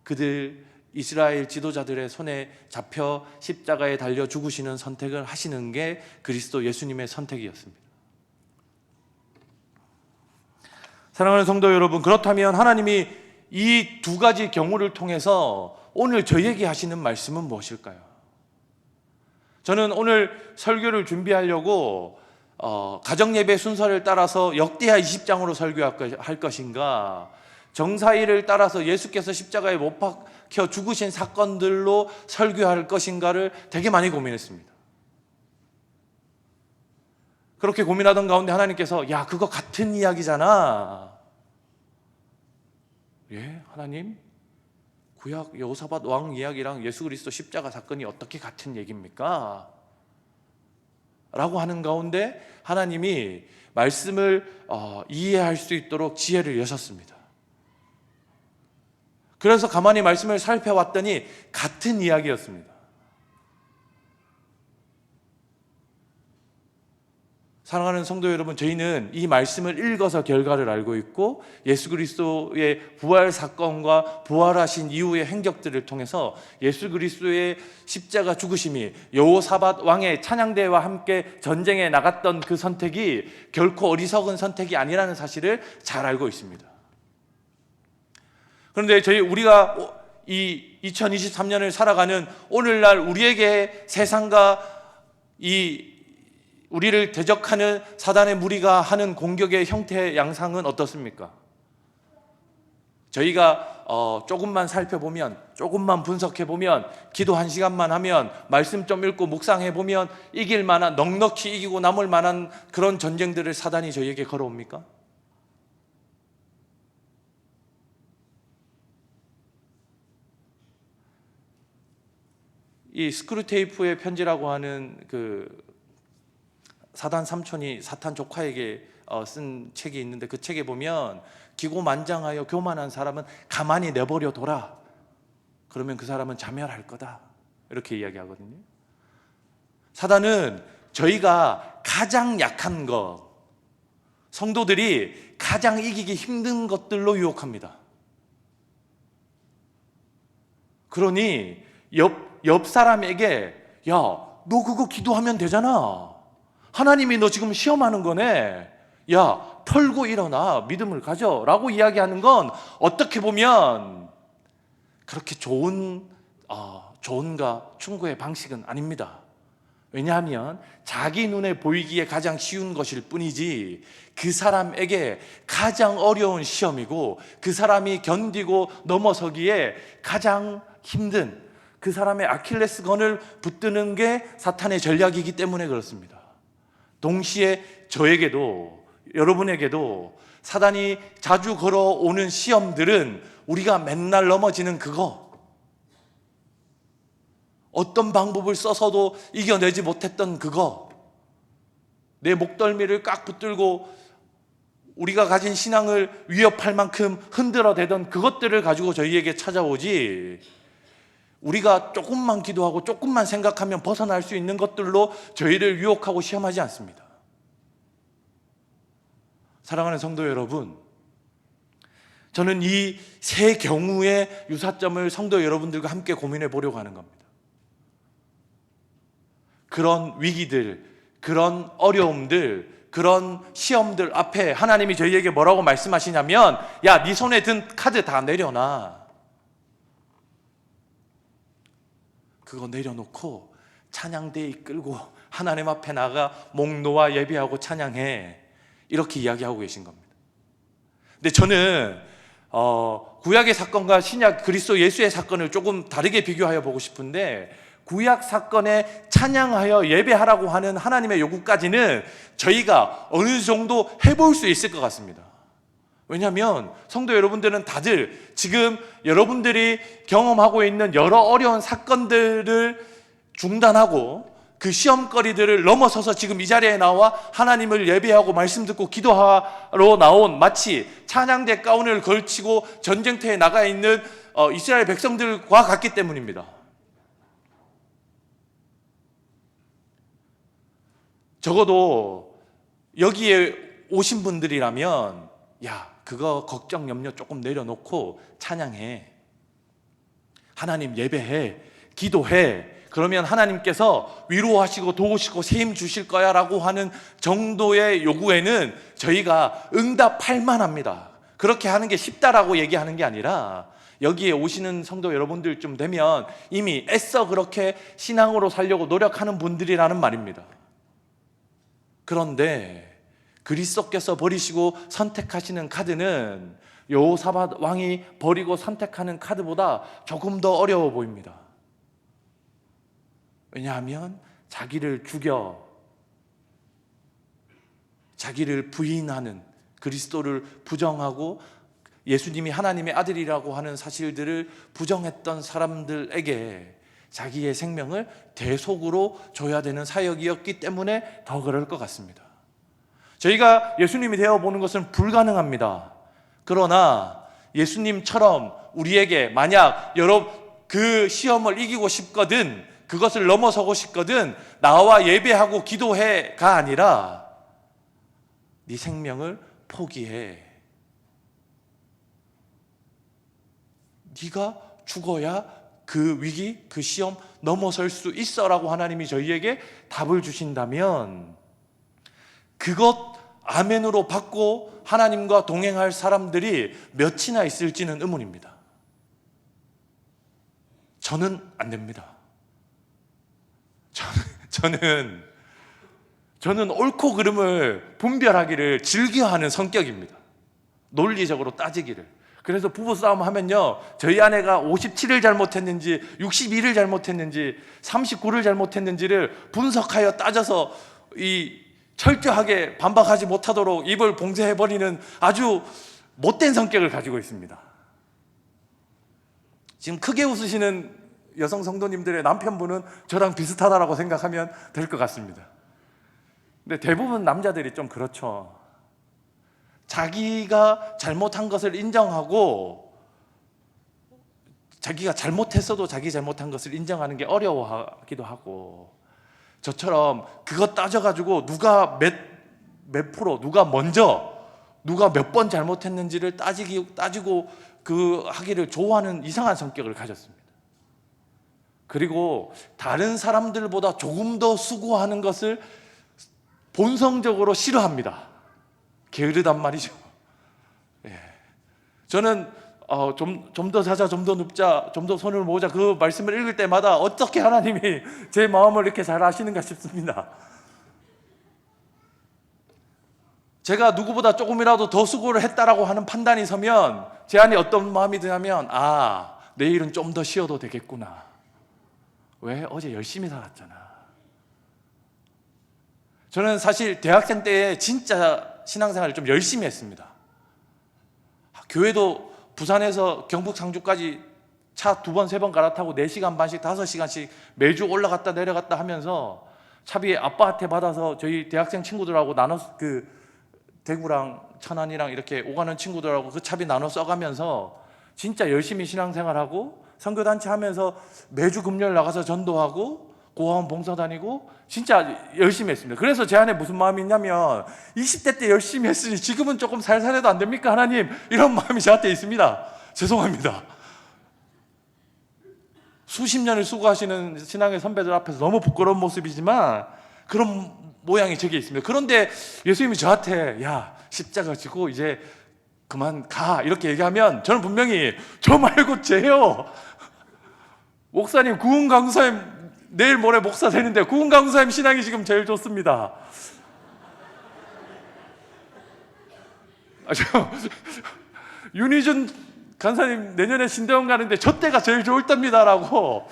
[SPEAKER 2] 그들 이스라엘 지도자들의 손에 잡혀 십자가에 달려 죽으시는 선택을 하시는 게 그리스도 예수님의 선택이었습니다. 사랑하는 성도 여러분, 그렇다면 하나님이 이 두 가지 경우를 통해서 오늘 저희에게 하시는 말씀은 무엇일까요? 저는 오늘 설교를 준비하려고 가정예배 순서를 따라서 역대하 20장으로 설교할 것인가, 정사일을 따라서 예수께서 십자가에 못 박혀 죽으신 사건들로 설교할 것인가를 되게 많이 고민했습니다. 그렇게 고민하던 가운데 하나님께서 야, 그거 같은 이야기잖아. 예, 하나님? 구약 여호사밧 왕 이야기랑 예수 그리스도 십자가 사건이 어떻게 같은 얘기입니까? 라고 하는 가운데 하나님이 말씀을 이해할 수 있도록 지혜를 여셨습니다. 그래서 가만히 말씀을 살펴봤더니 같은 이야기였습니다. 사랑하는 성도 여러분, 저희는 이 말씀을 읽어서 결과를 알고 있고 예수 그리스도의 부활 사건과 부활하신 이후의 행적들을 통해서 예수 그리스도의 십자가 죽으심이 여호사밧 왕의 찬양대와 함께 전쟁에 나갔던 그 선택이 결코 어리석은 선택이 아니라는 사실을 잘 알고 있습니다. 그런데 우리가 이 2023년을 살아가는 오늘날 우리에게 세상과 우리를 대적하는 사단의 무리가 하는 공격의 형태 양상은 어떻습니까? 저희가 조금만 살펴보면, 조금만 분석해보면, 기도 1시간만 하면, 말씀 좀 읽고 묵상해보면 이길 만한, 넉넉히 이기고 남을 만한 그런 전쟁들을 사단이 저희에게 걸어옵니까? 이 스크루테이프의 편지라고 하는 그 사단 삼촌이 사탄 조카에게 쓴 책이 있는데, 그 책에 보면 기고만장하여 교만한 사람은 가만히 내버려 둬라. 그러면 그 사람은 자멸할 거다. 이렇게 이야기하거든요. 사단은 저희가 가장 약한 것, 성도들이 가장 이기기 힘든 것들로 유혹합니다. 그러니 옆 사람에게 야, 너 그거 기도하면 되잖아. 하나님이 너 지금 시험하는 거네. 야, 털고 일어나. 믿음을 가져. 라고 이야기하는 건 어떻게 보면 그렇게 좋은가 충고의 방식은 아닙니다. 왜냐하면 자기 눈에 보이기에 가장 쉬운 것일 뿐이지, 그 사람에게 가장 어려운 시험이고 그 사람이 견디고 넘어서기에 가장 힘든, 그 사람의 아킬레스건을 붙드는 게 사탄의 전략이기 때문에 그렇습니다. 동시에 저에게도, 여러분에게도 사단이 자주 걸어오는 시험들은 우리가 맨날 넘어지는 그거, 어떤 방법을 써서도 이겨내지 못했던 그거, 내 목덜미를 꽉 붙들고 우리가 가진 신앙을 위협할 만큼 흔들어대던 그것들을 가지고 저희에게 찾아오지, 우리가 조금만 기도하고 조금만 생각하면 벗어날 수 있는 것들로 저희를 유혹하고 시험하지 않습니다. 사랑하는 성도 여러분, 저는 이 세 경우의 유사점을 성도 여러분들과 함께 고민해 보려고 하는 겁니다. 그런 위기들, 그런 어려움들, 그런 시험들 앞에 하나님이 저희에게 뭐라고 말씀하시냐면, 야, 네 손에 든 카드 다 내려놔. 그거 내려놓고 찬양대에 이끌고 하나님 앞에 나가 목 놓아 예배하고 찬양해. 이렇게 이야기하고 계신 겁니다. 근데 저는 구약의 사건과 신약 그리스도 예수의 사건을 조금 다르게 비교하여 보고 싶은데, 구약 사건에 찬양하여 예배하라고 하는 하나님의 요구까지는 저희가 어느 정도 해볼 수 있을 것 같습니다. 왜냐하면 성도 여러분들은 다들 지금 여러분들이 경험하고 있는 여러 어려운 사건들을 중단하고 그 시험거리들을 넘어서서 지금 이 자리에 나와 하나님을 예배하고 말씀 듣고 기도하러 나온, 마치 찬양대 가운을 걸치고 전쟁터에 나가 있는 이스라엘 백성들과 같기 때문입니다. 적어도 여기에 오신 분들이라면, 야, 그거 걱정 염려 조금 내려놓고 찬양해, 하나님 예배해, 기도해, 그러면 하나님께서 위로하시고 도우시고 세임 주실 거야 라고 하는 정도의 요구에는 저희가 응답할 만합니다. 그렇게 하는 게 쉽다라고 얘기하는 게 아니라, 여기에 오시는 성도 여러분들쯤 되면 이미 애써 그렇게 신앙으로 살려고 노력하는 분들이라는 말입니다. 그런데 그리스도께서 버리시고 선택하시는 카드는 여호사밧 왕이 버리고 선택하는 카드보다 조금 더 어려워 보입니다. 왜냐하면 자기를 죽여, 자기를 부인하는, 그리스도를 부정하고 예수님이 하나님의 아들이라고 하는 사실들을 부정했던 사람들에게 자기의 생명을 대속으로 줘야 되는 사역이었기 때문에 더 그럴 것 같습니다. 저희가 예수님이 되어보는 것은 불가능합니다. 그러나 예수님처럼 우리에게 만약 그 시험을 이기고 싶거든, 그것을 넘어서고 싶거든, 나와 예배하고 기도해가 아니라 네 생명을 포기해. 네가 죽어야 그 위기, 그 시험 넘어설 수 있어라고 하나님이 저희에게 답을 주신다면, 그것 아멘으로 받고 하나님과 동행할 사람들이 몇이나 있을지는 의문입니다. 저는 안 됩니다. 저는 옳고 그름을 분별하기를 즐겨하는 성격입니다. 논리적으로 따지기를. 그래서 부부싸움 하면요, 저희 아내가 57을 잘못했는지 61을 잘못했는지 39를 잘못했는지를 분석하여 따져서 철저하게 반박하지 못하도록 입을 봉쇄해버리는 아주 못된 성격을 가지고 있습니다. 지금 크게 웃으시는
[SPEAKER 4] 여성 성도님들의 남편분은 저랑 비슷하다라고 생각하면 될 것 같습니다. 근데 대부분 남자들이 좀 그렇죠. 자기가 잘못한 것을 인정하고 자기가 잘못했어도 자기 잘못한 것을 인정하는 게 어려워하기도 하고, 저처럼 그거 따져가지고 누가 몇 프로, 누가 먼저, 누가 몇 번 잘못했는지를 따지고 그 하기를 좋아하는 이상한 성격을 가졌습니다. 그리고 다른 사람들보다 조금 더 수고하는 것을 본성적으로 싫어합니다. 게으르단 말이죠. 예. 저는 좀 더 자자, 좀 더 눕자, 좀 더 손을 모으자, 그 말씀을 읽을 때마다 어떻게 하나님이 제 마음을 이렇게 잘 아시는가 싶습니다. 제가 누구보다 조금이라도 더 수고를 했다라고 하는 판단이 서면 제 안에 어떤 마음이 드냐면, 내일은 좀 더 쉬어도 되겠구나. 왜? 어제 열심히 살았잖아. 저는 사실 대학생 때에 진짜 신앙생활을 좀 열심히 했습니다. 교회도 부산에서 경북 상주까지 차 2번, 3번 갈아타고 4시간 반씩, 5시간씩 매주 올라갔다 내려갔다 하면서 차비에 아빠한테 받아서 저희 대학생 친구들하고 나눠, 대구랑 천안이랑 이렇게 오가는 친구들하고 그 차비 나눠 써가면서 진짜 열심히 신앙생활하고 선교단체 하면서 매주 금요일 나가서 전도하고 고아원 봉사 다니고 진짜 열심히 했습니다. 그래서 제 안에 무슨 마음이 있냐면, 20대 때 열심히 했으니 지금은 조금 살살해도 안 됩니까 하나님? 이런 마음이 저한테 있습니다. 죄송합니다. 수십 년을 수고하시는 신앙의 선배들 앞에서 너무 부끄러운 모습이지만 그런 모양이 저게 있습니다. 그런데 예수님이 저한테 야, 십자가 지고 이제 그만 가 이렇게 얘기하면 저는 분명히 저 말고 쟤요. 목사님, 구은 강사님 내일 모레 목사 되는데 구은 강사님 신앙이 지금 제일 좋습니다. 윤희준 간사님 내년에 신대원 가는데 저 때가 제일 좋을 때입니다라고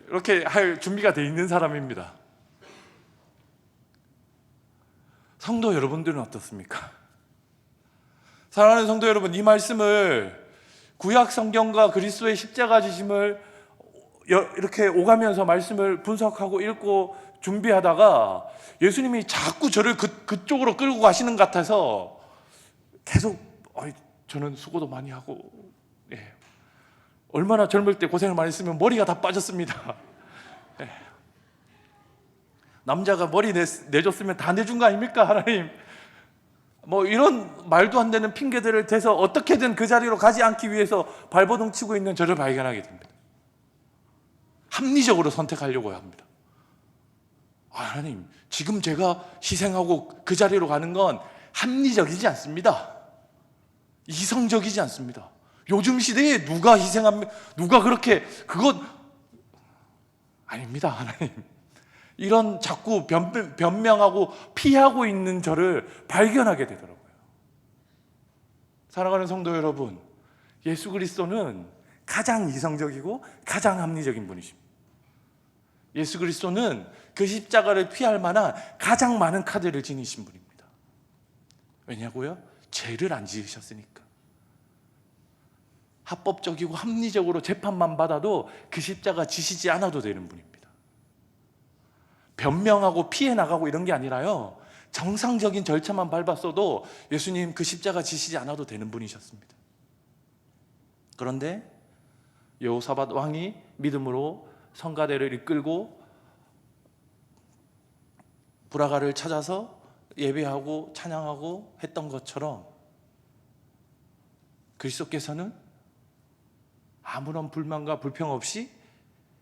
[SPEAKER 4] 이렇게 할 준비가 돼 있는 사람입니다. 성도 여러분들은 어떻습니까? 사랑하는 성도 여러분, 이 말씀을 구약 성경과 그리스도의 십자가 지심을 이렇게 오가면서 말씀을 분석하고 읽고 준비하다가 예수님이 자꾸 저를 그쪽으로 끌고 가시는 것 같아서 계속 저는 수고도 많이 하고, 얼마나 젊을 때 고생을 많이 했으면 머리가 다 빠졌습니다. 남자가 머리 내줬으면 다 내준 거 아닙니까 하나님? 이런 말도 안 되는 핑계들을 대서 어떻게든 그 자리로 가지 않기 위해서 발버둥 치고 있는 저를 발견하게 됩니다. 합리적으로 선택하려고 합니다. 하나님, 지금 제가 희생하고 그 자리로 가는 건 합리적이지 않습니다. 이성적이지 않습니다. 요즘 시대에 누가 희생합니까? 누가 그렇게, 그건 아닙니다 하나님. 이런 자꾸 변명하고 피하고 있는 저를 발견하게 되더라고요. 사랑하는 성도 여러분, 예수 그리스도는 가장 이성적이고 가장 합리적인 분이십니다. 예수 그리스도는 그 십자가를 피할 만한 가장 많은 카드를 지니신 분입니다. 왜냐고요? 죄를 안 지으셨으니까. 합법적이고 합리적으로 재판만 받아도 그 십자가 지시지 않아도 되는 분입니다. 변명하고 피해 나가고 이런 게 아니라요, 정상적인 절차만 밟았어도 예수님 그 십자가 지시지 않아도 되는 분이셨습니다. 그런데 여호사밧 왕이 믿음으로 성가대를 이끌고 브라가를 찾아서 예배하고 찬양하고 했던 것처럼 그리스도께서는 아무런 불만과 불평 없이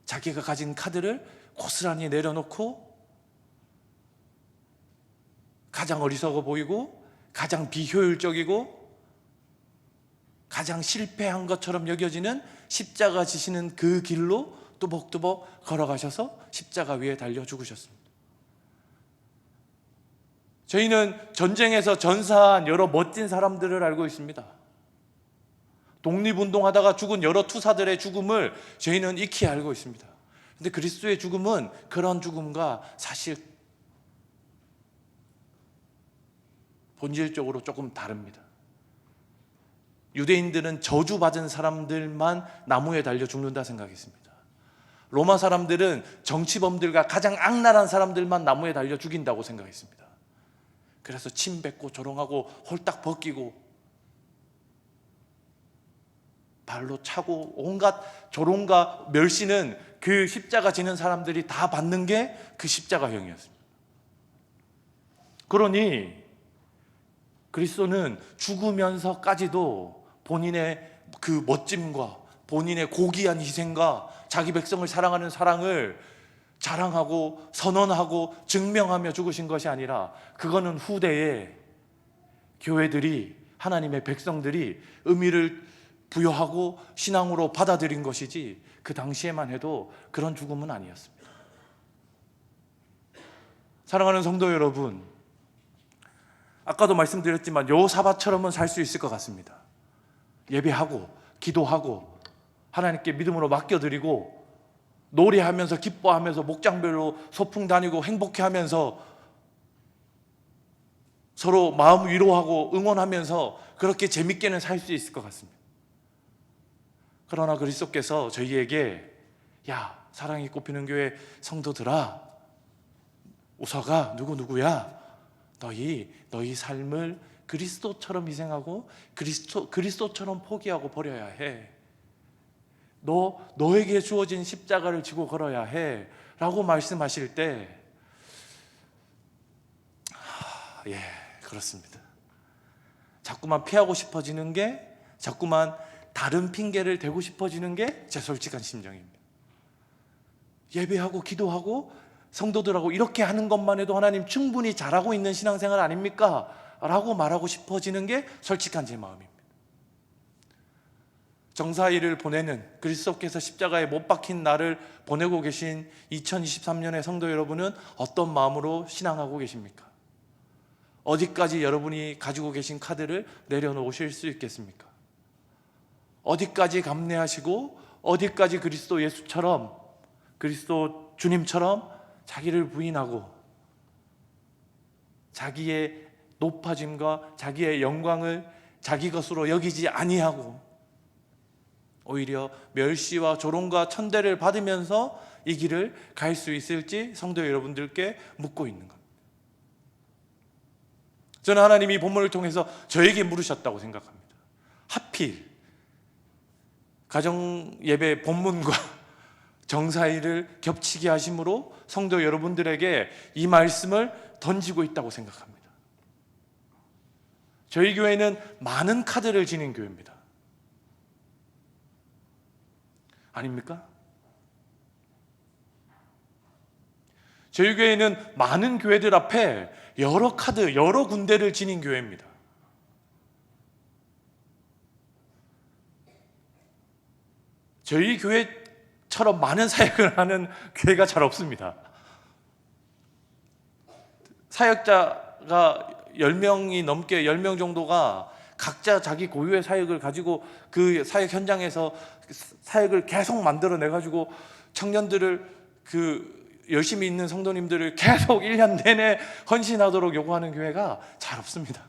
[SPEAKER 4] 자기가 가진 카드를 고스란히 내려놓고 가장 어리석어 보이고 가장 비효율적이고 가장 실패한 것처럼 여겨지는 십자가 지시는 그 길로 뚜벅뚜벅 걸어가셔서 십자가 위에 달려 죽으셨습니다. 저희는 전쟁에서 전사한 여러 멋진 사람들을 알고 있습니다. 독립운동하다가 죽은 여러 투사들의 죽음을 저희는 익히 알고 있습니다. 그런데 그리스도의 죽음은 그런 죽음과 사실 본질적으로 조금 다릅니다. 유대인들은 저주받은 사람들만 나무에 달려 죽는다 생각했습니다. 로마 사람들은 정치범들과 가장 악랄한 사람들만 나무에 달려 죽인다고 생각했습니다. 그래서 침 뱉고 조롱하고 홀딱 벗기고 발로 차고 온갖 조롱과 멸시는 그 십자가 지는 사람들이 다 받는 게 그 십자가형이었습니다. 그러니 그리스도는 죽으면서까지도 본인의 그 멋짐과 본인의 고귀한 희생과 자기 백성을 사랑하는 사랑을 자랑하고 선언하고 증명하며 죽으신 것이 아니라, 그거는 후대에 교회들이, 하나님의 백성들이 의미를 부여하고 신앙으로 받아들인 것이지, 그 당시에만 해도 그런 죽음은 아니었습니다. 사랑하는 성도 여러분, 아까도 말씀드렸지만 여호사밧처럼은 살 수 있을 것 같습니다. 예배하고 기도하고 하나님께 믿음으로 맡겨드리고 노래하면서 기뻐하면서 목장별로 소풍 다니고 행복해하면서 서로 마음 위로하고 응원하면서 그렇게 재밌게는 살 수 있을 것 같습니다. 그러나 그리스도께서 저희에게, 야, 사랑이 꽃피는 교회 성도들아, 우서가 누구누구야, 너희 삶을 그리스도처럼 희생하고 그리스도처럼 포기하고 버려야 해. 너에게 주어진 십자가를 지고 걸어야 해 라고 말씀하실 때, 예, 그렇습니다. 자꾸만 피하고 싶어지는 게, 자꾸만 다른 핑계를 대고 싶어지는 게 제 솔직한 심정입니다. 예배하고 기도하고 성도들하고 이렇게 하는 것만 해도 하나님 충분히 잘하고 있는 신앙생활 아닙니까? 라고 말하고 싶어지는 게 솔직한 제 마음입니다. 정사일을 보내는, 그리스도께서 십자가에 못 박힌 날을 보내고 계신 2023년의 성도 여러분은 어떤 마음으로 신앙하고 계십니까? 어디까지 여러분이 가지고 계신 카드를 내려놓으실 수 있겠습니까? 어디까지 감내하시고 어디까지 그리스도 예수처럼, 그리스도 주님처럼 자기를 부인하고 자기의 높아짐과 자기의 영광을 자기 것으로 여기지 아니하고 오히려 멸시와 조롱과 천대를 받으면서 이 길을 갈 수 있을지 성도 여러분들께 묻고 있는 겁니다. 저는 하나님이 본문을 통해서 저에게 물으셨다고 생각합니다. 하필 가정예배 본문과 정사일을 겹치게 하심으로 성도 여러분들에게 이 말씀을 던지고 있다고 생각합니다. 저희 교회는 많은 카드를 지닌 교회입니다. 아닙니까? 저희 교회는 많은 교회들 앞에 여러 카드, 여러 군데를 지닌 교회입니다. 저희 교회처럼 많은 사역을 하는 교회가 잘 없습니다. 사역자가 10명이 넘게, 10명 정도가 각자 자기 고유의 사역을 가지고 그 사역 현장에서 사역을 계속 만들어내가지고 청년들을, 열심히 있는 성도님들을 계속 1년 내내 헌신하도록 요구하는 교회가 잘 없습니다.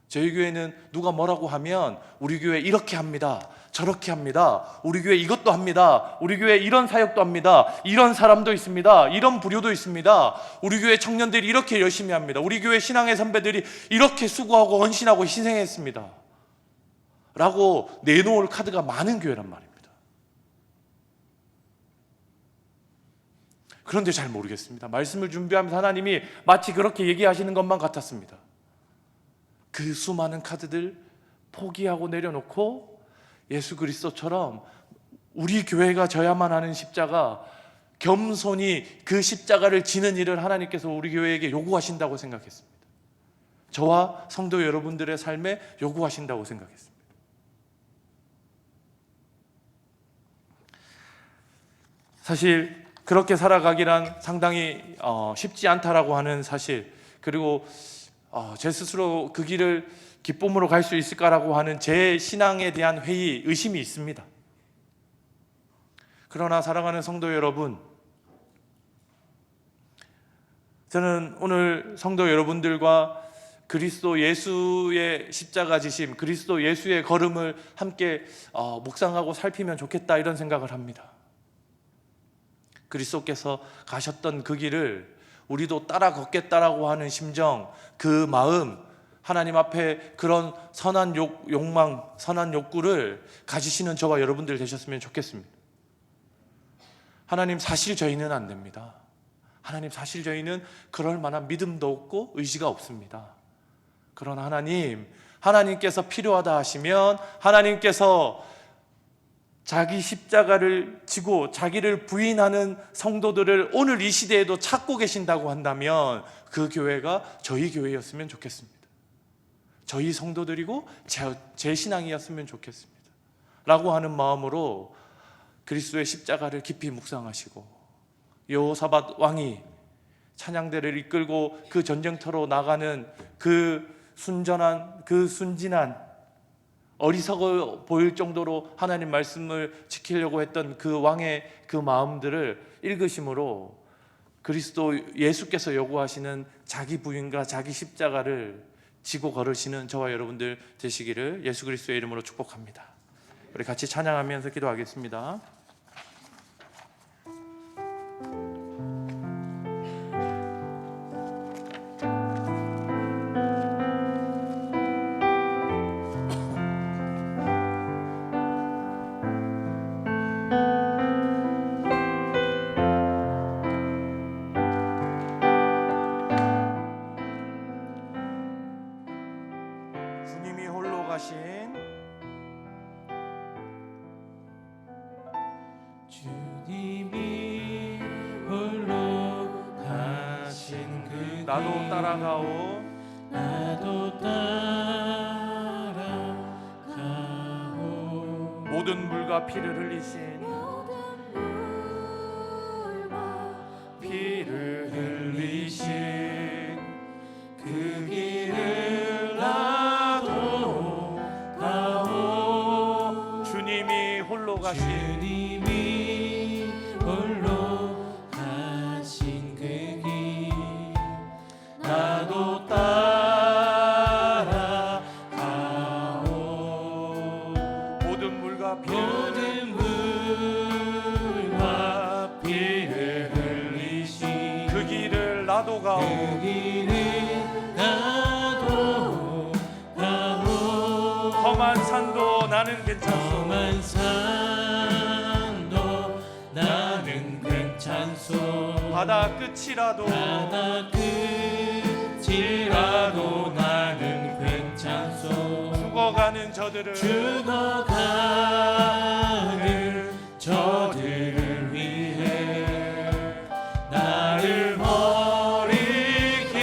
[SPEAKER 4] 저희 교회는 누가 뭐라고 하면 우리 교회 이렇게 합니다, 저렇게 합니다, 우리 교회 이것도 합니다, 우리 교회 이런 사역도 합니다, 이런 사람도 있습니다, 이런 부류도 있습니다, 우리 교회 청년들이 이렇게 열심히 합니다, 우리 교회 신앙의 선배들이 이렇게 수고하고 헌신하고 희생했습니다 라고 내놓을 카드가 많은 교회란 말입니다. 그런데 잘 모르겠습니다. 말씀을 준비하면서 하나님이 마치 그렇게 얘기하시는 것만 같았습니다. 그 수많은 카드들 포기하고 내려놓고 예수 그리스도처럼 우리 교회가 져야만 하는 십자가, 겸손히 그 십자가를 지는 일을 하나님께서 우리 교회에게 요구하신다고 생각했습니다. 저와 성도 여러분들의 삶에 요구하신다고 생각했습니다. 사실 그렇게 살아가기란 상당히 쉽지 않다라고 하는 사실, 그리고 제 스스로 그 길을 기쁨으로 갈 수 있을까라고 하는 제 신앙에 대한 회의, 의심이 있습니다. 그러나 사랑하는 성도 여러분, 저는 오늘 성도 여러분들과 그리스도 예수의 십자가 지심, 그리스도 예수의 걸음을 함께 묵상하고 살피면 좋겠다 이런 생각을 합니다. 그리스도께서 가셨던 그 길을 우리도 따라 걷겠다라고 하는 심정, 그 마음, 하나님 앞에 그런 선한 욕망, 선한 욕구를 가지시는 저와 여러분들 되셨으면 좋겠습니다. 하나님, 사실 저희는 안 됩니다. 하나님, 사실 저희는 그럴 만한 믿음도 없고 의지가 없습니다. 그러나 하나님께서 필요하다 하시면 하나님께서 자기 십자가를 지고 자기를 부인하는 성도들을 오늘 이 시대에도 찾고 계신다고 한다면 그 교회가 저희 교회였으면 좋겠습니다. 저희 성도들이고 제 신앙이었으면 좋겠습니다. 라고 하는 마음으로 그리스도의 십자가를 깊이 묵상하시고, 여호사밧 왕이 찬양대를 이끌고 그 전쟁터로 나가는 그 순진한 어리석어 보일 정도로 하나님 말씀을 지키려고 했던 그 왕의 그 마음들을 읽으심으로 그리스도 예수께서 요구하시는 자기 부인과 자기 십자가를 지고 걸으시는 저와 여러분들 되시기를 예수 그리스도의 이름으로 축복합니다. 우리 같이 찬양하면서 기도하겠습니다. 주님이 홀로 가신
[SPEAKER 1] 주님이 홀로 가신 그
[SPEAKER 4] 나도 따라가오
[SPEAKER 1] 나도 따라가오
[SPEAKER 4] 모든 물과 피를 흘리신 피를 흘리신
[SPEAKER 1] 그 길을 나도 가오
[SPEAKER 4] 주님이 홀로 가신
[SPEAKER 1] 주님이 홀로 가신 그 길 나도 따라가오
[SPEAKER 4] 모든 물과 피를
[SPEAKER 1] 모든 물과 피를 흘리신
[SPEAKER 4] 그 길을 나도 가오
[SPEAKER 1] 그 길을 나도 가오
[SPEAKER 4] 험한 산도 나는 괜찮소
[SPEAKER 1] 험한 산도 나는 괜찮소
[SPEAKER 4] 바다 끝이라도
[SPEAKER 1] 바다 끝이라도 나는 괜찮소
[SPEAKER 4] 죽어가는 저들을
[SPEAKER 1] 죽어가는 저들을 위해 나를 버리기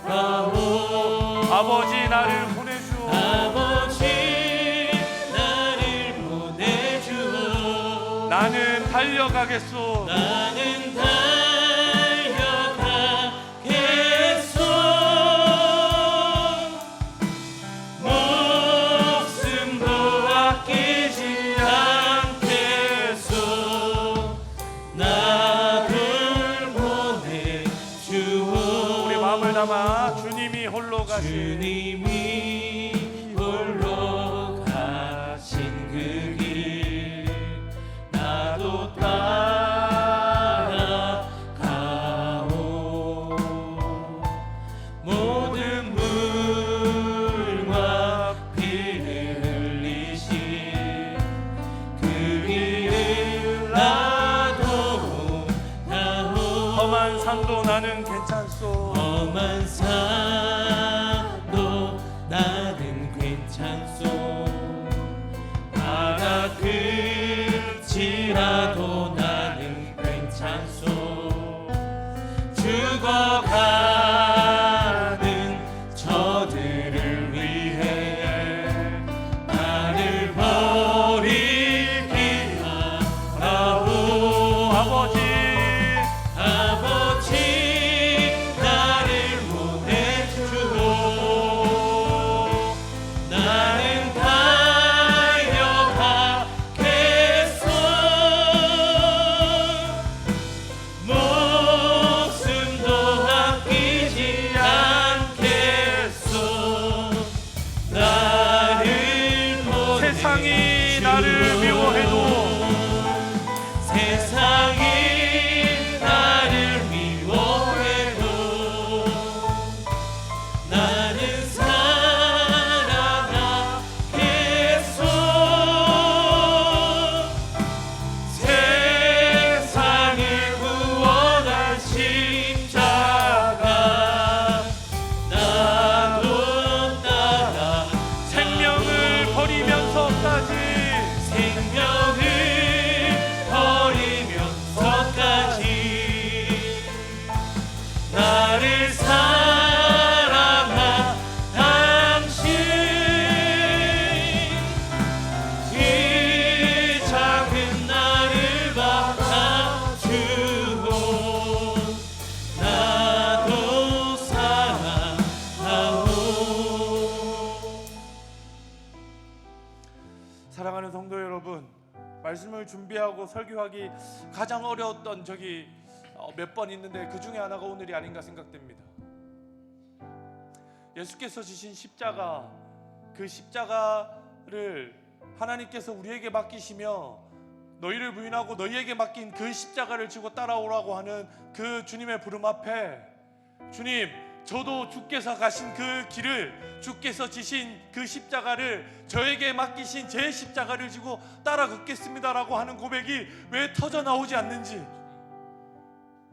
[SPEAKER 1] 하오
[SPEAKER 4] 아버지 나를 보내주오
[SPEAKER 1] 아버지 나를 보내주오
[SPEAKER 4] 나는 달려가겠소
[SPEAKER 1] 나는 달려가겠소 목숨도 아끼지 않겠소 나를 보내주오
[SPEAKER 4] 우리 마음을 담아 주님이 홀로 가신
[SPEAKER 1] 주님이 홀로 가신 그 길 나도 따라가오 모든 물과 피를 흘리신 그 길을 나도 가오
[SPEAKER 4] 험한 산도 나는 괜찮소
[SPEAKER 1] 험한 산도 나는 괜찮소 바다 끝이라도 나는 괜찮소 죽어가는 저들을 위해 나를 버리기 하라오
[SPEAKER 4] 아버지
[SPEAKER 1] 아버지 나를 보내주오 나는 달려가겠소
[SPEAKER 3] 세상이 나를 미워해도 나는 사랑하겠소. 세상을 구원한 십자가 나도 따라
[SPEAKER 4] 생명을 버리면서까지
[SPEAKER 3] 생명을 버리면서까지 나를 사랑한 당신 이 작은 나를 받아주고 나도 사랑하오.
[SPEAKER 4] 사랑하는 성도 여러분, 말씀을 준비하고 설교하기 가장 어려웠던 적이 몇 번 있는데 그 중에 하나가 오늘이 아닌가 생각됩니다. 예수께서 지신 십자가, 그 십자가를 하나님께서 우리에게 맡기시며 너희를 부인하고 너희에게 맡긴 그 십자가를 지고 따라오라고 하는 그 주님의 부름 앞에 주님, 저도 주께서 가신 그 길을, 주께서 지신 그 십자가를, 저에게 맡기신 제 십자가를 지고 따라 걷겠습니다라고 하는 고백이 왜 터져 나오지 않는지,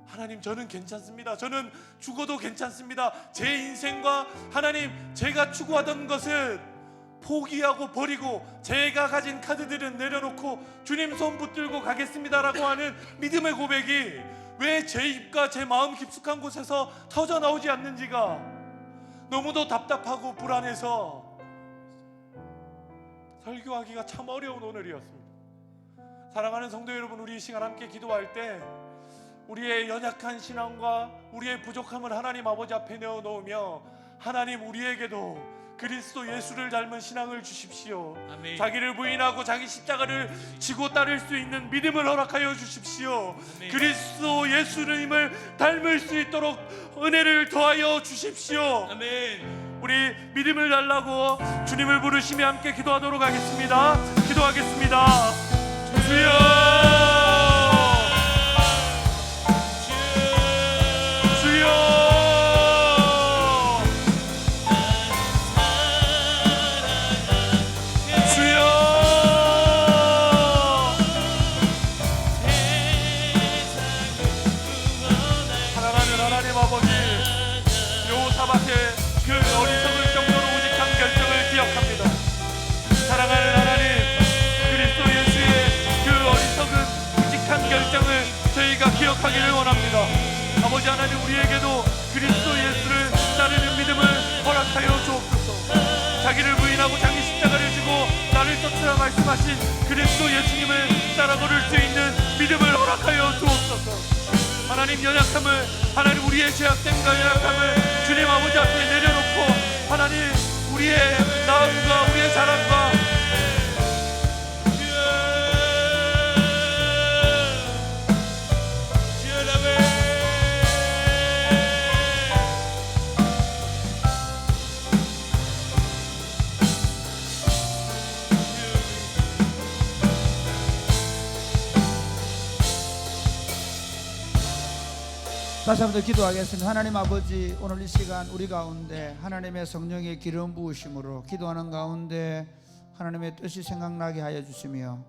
[SPEAKER 4] 하나님 저는 괜찮습니다. 저는 죽어도 괜찮습니다. 제 인생과 하나님 제가 추구하던 것은 포기하고 버리고 제가 가진 카드들은 내려놓고 주님 손 붙들고 가겠습니다라고 하는 믿음의 고백이 왜 제 입과 제 마음 깊숙한 곳에서 터져 나오지 않는지가 너무도 답답하고 불안해서 설교하기가 참 어려운 오늘이었습니다. 사랑하는 성도 여러분, 우리 이 시간 함께 기도할 때 우리의 연약한 신앙과 우리의 부족함을 하나님 아버지 앞에 내어놓으며 하나님 우리에게도 그리스도 예수를 닮은 신앙을 주십시오.
[SPEAKER 1] 아멘.
[SPEAKER 4] 자기를 부인하고 자기 십자가를 지고 따를 수 있는 믿음을 허락하여 주십시오.
[SPEAKER 1] 아멘.
[SPEAKER 4] 그리스도 예수님을 닮을 수 있도록 은혜를 더하여 주십시오.
[SPEAKER 1] 아멘.
[SPEAKER 4] 우리 믿음을 달라고 주님을 부르시며 함께 기도하도록 하겠습니다. 기도하겠습니다. 주여, 그 어리석을 정도로 우직한 결정을 기억합니다. 사랑하는 하나님, 그리스도 예수의 그 어리석은 우직한 결정을 저희가 기억하기를 원합니다. 아버지 하나님, 우리에게도 그리스도 예수를 따르는 믿음을 허락하여 주옵소서. 자기를 부인하고 자기 십자가를 지고 나를 쫓으라 말씀하신 그리스도 예수님을 따라 걸을 수 있는 믿음을 허락하여 주옵소서. 하나님, 연약함을, 하나님 우리의 죄악됨과 연약함을 주님 아버지 앞에 내려놓고 하나님 우리의 나음과 우리의 자랑과
[SPEAKER 5] 다시 한번 더 기도하겠습니다. 하나님 아버지, 오늘 이 시간 우리 가운데 하나님의 성령의 기름 부으심으로 기도하는 가운데 하나님의 뜻이 생각나게 하여 주시며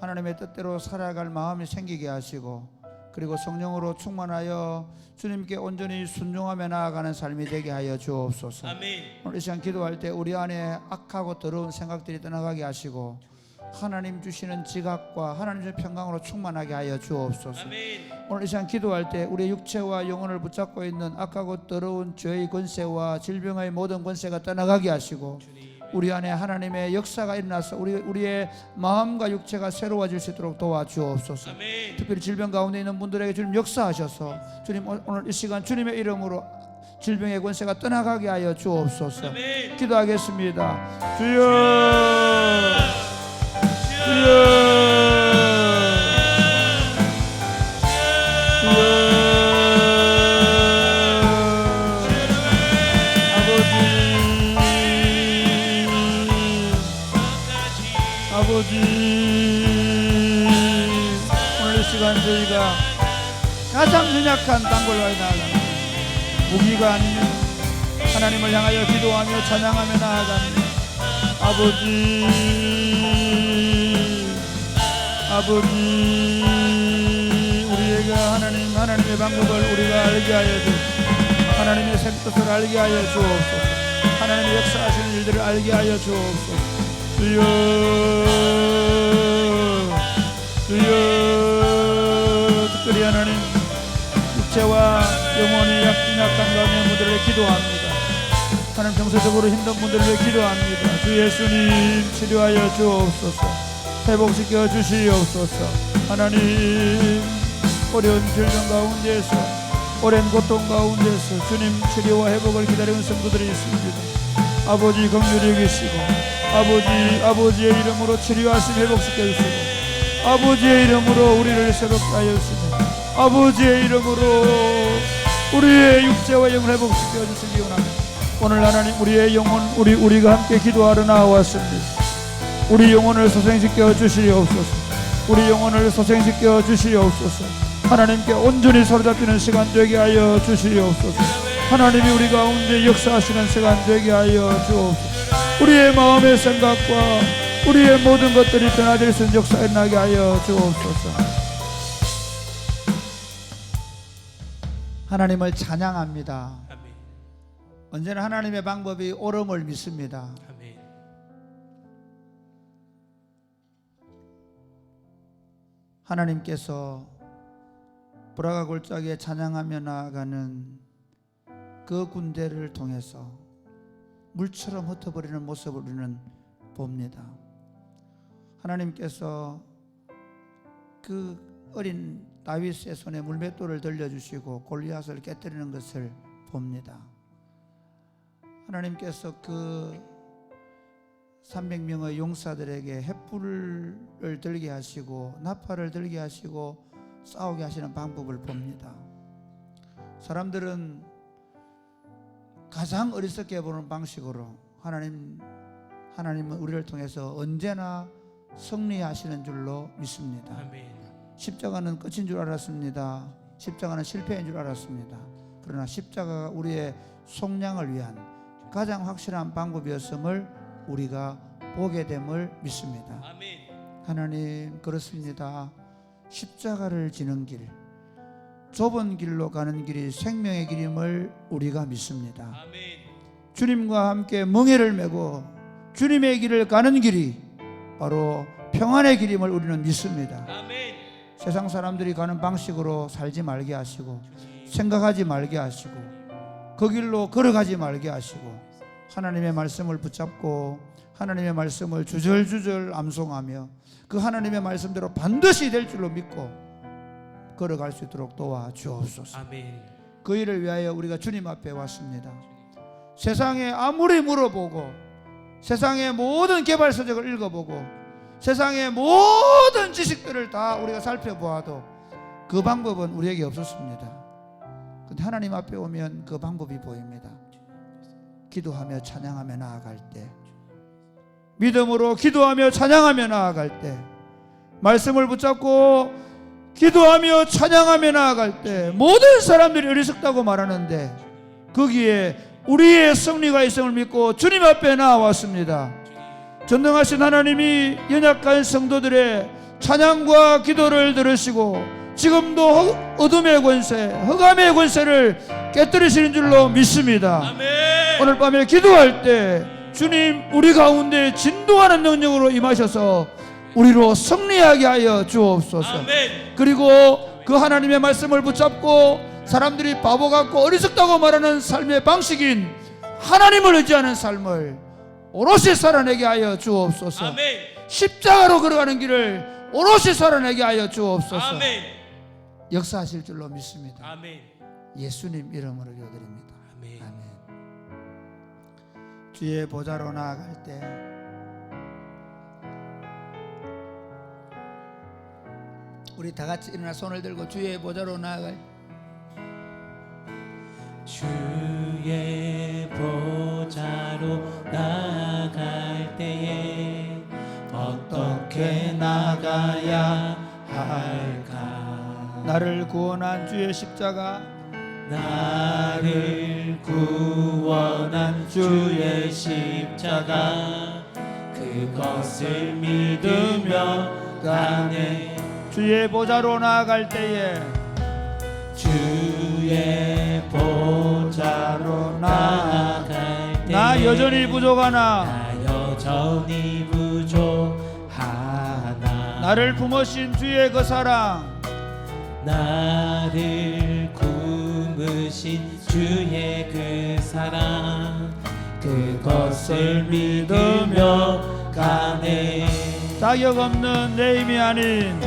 [SPEAKER 5] 하나님의 뜻대로 살아갈 마음이 생기게 하시고 그리고 성령으로 충만하여 주님께 온전히 순종하며 나아가는 삶이 되게 하여 주옵소서.
[SPEAKER 1] 아멘.
[SPEAKER 5] 오늘 이 시간 기도할 때 우리 안에 악하고 더러운 생각들이 떠나가게 하시고 하나님 주시는 지각과 하나님 주시는 평강으로 충만하게 하여 주옵소서.
[SPEAKER 1] 아멘.
[SPEAKER 5] 오늘 이 시간 기도할 때 우리의 육체와 영혼을 붙잡고 있는 악하고 더러운 죄의 권세와 질병의 모든 권세가 떠나가게 하시고 우리 안에 하나님의 역사가 일어나서 우리의 마음과 육체가 새로워질 수 있도록 도와주옵소서.
[SPEAKER 1] 아멘.
[SPEAKER 5] 특별히 질병 가운데 있는 분들에게 주님 역사하셔서 주님 오늘 이 시간 주님의 이름으로 질병의 권세가 떠나가게 하여 주옵소서.
[SPEAKER 1] 아멘.
[SPEAKER 5] 기도하겠습니다. 주여, 아버지, 오늘 이 시간 저희가 가장 연약한 단골과에 나아갑니다. 무기가 아닙니다. 하나님을 향하여 기도하며 찬양하며 나아갑니다. 아버지 우리가 하나님의 방법을 우리가 알게 하여 주옵소서. 하나님의 생뜻을 알게 하여 주옵소서. 하나님의 역사하시는 일들을 알게 하여 주옵소서. 주여 특별히 하나님 육체와 영혼이 약한 가운데 분들을 기도합니다. 하나님 정서적으로 힘든 분들을 위해 기도합니다. 주 예수님 치료하여 주옵소서. 회복시켜 주시옵소서. 하나님 어려운 질병 가운데서 오랜 고통 가운데서 주님 치료와 회복을 기다리는 성도들이 있습니다. 아버지 긍휼히 여기시고 아버지의 이름으로 치료하시며 회복시켜 주시고 아버지의 이름으로 우리를 새롭게 하여 주시며 아버지의 이름으로 우리의 육체와 영을 회복시켜 주시기 원합니다. 오늘 하나님 우리의 영혼 우리가 함께 기도하러 나왔습니다. 우리 영혼을 소생시켜 주시옵소서. 우리 영혼을 소생시켜 주시옵소서. 하나님께 온전히 사로잡히는 시간 되게 하여 주시옵소서. 하나님이 우리 가운데 역사하시는 시간 되게 하여 주옵소서. 우리의 마음의 생각과 우리의 모든 것들이 변화될 수 있는 역사에 나게 하여 주옵소서. 하나님을 찬양합니다.
[SPEAKER 1] 아멘.
[SPEAKER 5] 언제나 하나님의 방법이 옳음을 믿습니다.
[SPEAKER 1] 아멘.
[SPEAKER 5] 하나님께서 보라가 골짜기에 찬양하며 나아가는 그 군대를 통해서 물처럼 흩어버리는 모습을 우리는 봅니다. 하나님께서 그 어린 다윗의 손에 물맷돌을 들려주시고 골리앗을 깨뜨리는 것을 봅니다. 하나님께서 그 300명의 용사들에게 횃불을 들게 하시고 나팔을 들게 하시고 싸우게 하시는 방법을 봅니다. 사람들은 가장 어리석게 보는 방식으로 하나님은 우리를 통해서 언제나 승리하시는 줄로 믿습니다.
[SPEAKER 1] 아멘.
[SPEAKER 5] 십자가는 끝인 줄 알았습니다. 십자가는 실패인 줄 알았습니다. 그러나 십자가가 우리의 속량을 위한 가장 확실한 방법이었음을 우리가 보게 됨을 믿습니다.
[SPEAKER 1] 아멘.
[SPEAKER 5] 하나님 그렇습니다. 십자가를 지는 길, 좁은 길로 가는 길이 생명의 길임을 우리가 믿습니다.
[SPEAKER 1] 아멘.
[SPEAKER 5] 주님과 함께 멍에를 메고 주님의 길을 가는 길이 바로 평안의 길임을 우리는 믿습니다.
[SPEAKER 1] 아멘.
[SPEAKER 5] 세상 사람들이 가는 방식으로 살지 말게 하시고 생각하지 말게 하시고 그 길로 걸어가지 말게 하시고 하나님의 말씀을 붙잡고 하나님의 말씀을 주절주절 암송하며 그 하나님의 말씀대로 반드시 될 줄로 믿고 걸어갈 수 있도록 도와주옵소서.
[SPEAKER 1] 아멘.
[SPEAKER 5] 그 일을 위하여 우리가 주님 앞에 왔습니다. 세상에 아무리 물어보고 세상의 모든 개발서적을 읽어보고 세상의 모든 지식들을 다 우리가 살펴보아도 그 방법은 우리에게 없었습니다. 근데 하나님 앞에 오면 그 방법이 보입니다. 기도하며 찬양하며 나아갈 때, 믿음으로 기도하며 찬양하며 나아갈 때, 말씀을 붙잡고 기도하며 찬양하며 나아갈 때 모든 사람들이 어리석다고 말하는데 거기에 우리의 승리가 있음을 믿고 주님 앞에 나왔습니다. 전능하신 하나님이 연약한 성도들의 찬양과 기도를 들으시고 지금도 어둠의 권세, 흑암의 권세를 깨뜨리시는 줄로 믿습니다.
[SPEAKER 1] 아멘.
[SPEAKER 5] 오늘 밤에 기도할 때 주님 우리 가운데 진동하는 능력으로 임하셔서 우리로 승리하게 하여 주옵소서.
[SPEAKER 1] 아멘.
[SPEAKER 5] 그리고 그 하나님의 말씀을 붙잡고 사람들이 바보 같고 어리석다고 말하는 삶의 방식인 하나님을 의지하는 삶을 오롯이 살아내게 하여 주옵소서.
[SPEAKER 1] 아멘.
[SPEAKER 5] 십자가로 걸어가는 길을 오롯이 살아내게 하여 주옵소서.
[SPEAKER 1] 아멘.
[SPEAKER 5] 역사하실 줄로 믿습니다.
[SPEAKER 1] 아멘.
[SPEAKER 5] 예수님 이름으로 기도드립니다.
[SPEAKER 1] 아멘.
[SPEAKER 5] 아멘. 주의 보좌로 나아갈 때 우리 다 같이 일어나 손을 들고 주의 보좌로 나아갈 때
[SPEAKER 1] 주의 보좌로 나아갈 때에 어떻게 나가야 할까?
[SPEAKER 5] 나를 구원한 주의 십자가
[SPEAKER 1] 나를 구원한 주의 십자가 그것을 믿으며 가네.
[SPEAKER 5] 주의 보좌로 나아갈 때에
[SPEAKER 1] 주의 보좌로 나아갈 때
[SPEAKER 5] 나 여전히 부족하나
[SPEAKER 1] 나 여전히 부족하나
[SPEAKER 5] 나를 품으신 주의 그 사랑
[SPEAKER 1] 나를 품으신 주의 그 사랑 그것을 믿으며 가네.
[SPEAKER 5] 자격 없는 내 힘이 아닌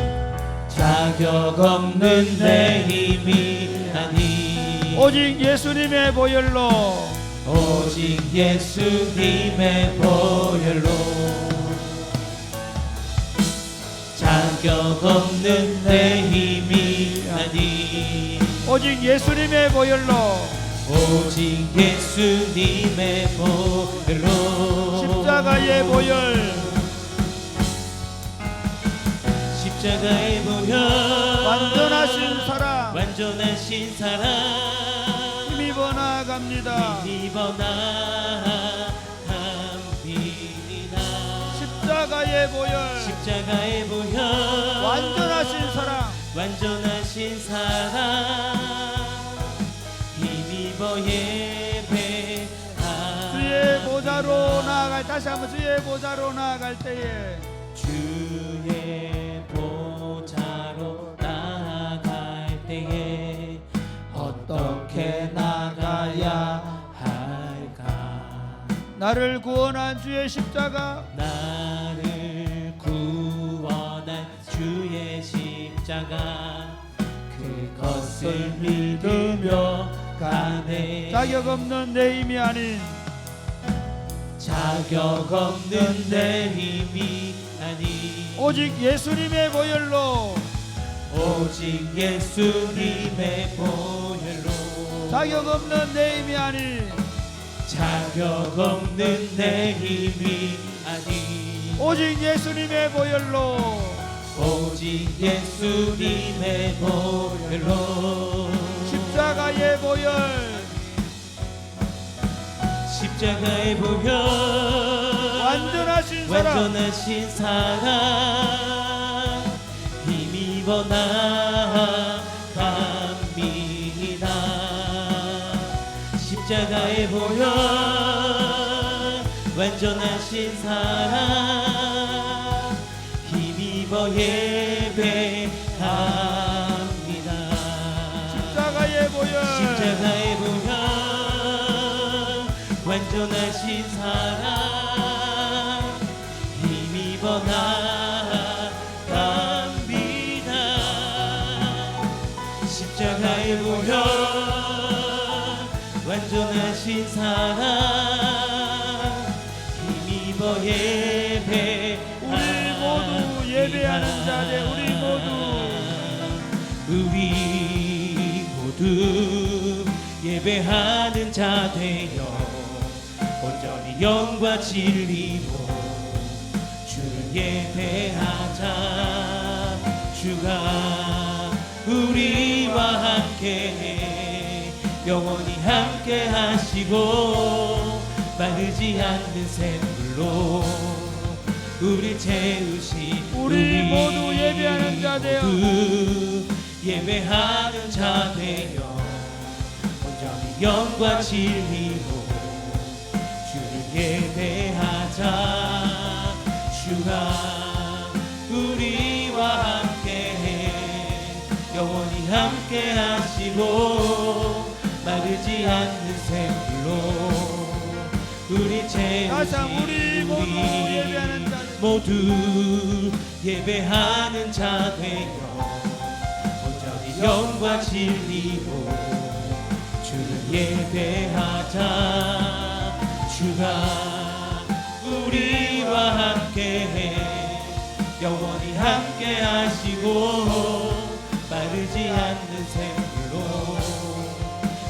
[SPEAKER 1] 자격 없는 내 힘이 아닌
[SPEAKER 5] 오직 예수님의 보혈로
[SPEAKER 1] 오직 예수님의 보혈로 자격 없는 내 힘이 아닌
[SPEAKER 5] 오직 예수님의 보혈로
[SPEAKER 1] 오직 예수님의 보혈로
[SPEAKER 5] 십자가의 보혈
[SPEAKER 1] 십자가의 보혈
[SPEAKER 5] 완전하신 사랑
[SPEAKER 1] 완전하신 사랑
[SPEAKER 5] 힘입어 나아갑니다.
[SPEAKER 1] 힘입어 나아갑니다.
[SPEAKER 5] 십자가의 보혈
[SPEAKER 1] 십자가의 보혈
[SPEAKER 5] 완전하신 사랑
[SPEAKER 1] 완전하신 사랑 힘입어 예배하리.
[SPEAKER 5] 주의 보좌로 나아갈 다시 한번 주의 보좌로 나아갈 때에
[SPEAKER 1] 주의 보좌로 나아갈 때에 어떻게 나가야 할까.
[SPEAKER 5] 나를 구원한 주의 십자가
[SPEAKER 1] 나를 구원한 주의 십자가 그것을 믿으며 가네.
[SPEAKER 5] 자격 없는 내 힘이 아닌
[SPEAKER 1] 자격 없는 내 힘이 아닌
[SPEAKER 5] 오직 예수님의 보혈로
[SPEAKER 1] 오직 예수님의 보혈로
[SPEAKER 5] 자격 없는 내 힘이 아닌
[SPEAKER 1] 자격 없는 내 힘이 아닌
[SPEAKER 5] 오직 예수님의 보혈로
[SPEAKER 1] 오직 예수님의 보혈로
[SPEAKER 5] 십자가의 보혈
[SPEAKER 1] 십자가의 보혈
[SPEAKER 5] 완전하신 사랑
[SPEAKER 1] 완전하신 사랑 힘입어 나아갑니다. 십자가의 보혈 완전하신 사랑 힘입어 예배합니다.
[SPEAKER 5] 십자가의 보혈
[SPEAKER 1] 십자가의 보혈 완전하신 사랑 힘입어 나아갑니다. 십자가의 보혈 완전하신 사랑 힘입어 예배합니다.
[SPEAKER 5] 우리 모두 예배하는 자들
[SPEAKER 1] 우리 모두 예배하는 자 되어 온전히 영과 진리로 주를 예배하자. 주가 우리와 함께 영원히 함께 하시고 마르지 않는 샘물로 우리 채우시.
[SPEAKER 5] 우리 모두 예배하는 자 되어
[SPEAKER 1] 모두 예배하는 자 되어 온전히 영과 진리로 주를 예배하자. 주가 우리와 함께 영원히 함께 하시고 마르지 않는 샘물로 우리
[SPEAKER 5] 다시 한번 우리 모두 예배하는 자
[SPEAKER 1] 모두 예배하는 자 되어 온전히 영과 진리로 주를 예배하자. 주가 우리와 함께 영원히 함께 하시고 마르지 않는 샘물로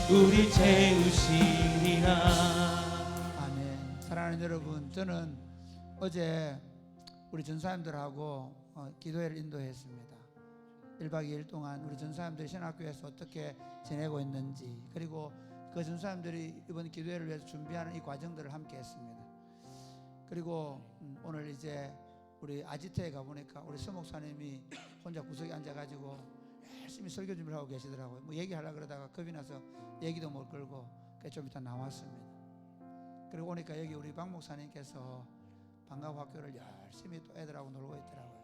[SPEAKER 1] 우리 채우시리라.
[SPEAKER 5] 아멘. 사랑하는 여러분, 저는 어제 우리 전사님들하고 기도회를 인도했습니다. 1박 2일 동안 우리 전사님들이 신학교에서 어떻게 지내고 있는지, 그리고 그 전사님들이 이번 기도회를 위해서 준비하는 이 과정들을 함께 했습니다. 그리고 오늘 이제 우리 아지트에 가보니까 우리 서 목사님이 혼자 구석에 앉아가지고 열심히 설교 준비를 하고 계시더라고요. 뭐 얘기하려고 그러다가 겁이 나서 얘기도 못 걸고 좀 이따 나왔습니다. 그리고 오니까 여기 우리 박 목사님께서 방과후학교를 열심히 또 애들하고 놀고 있더라고요.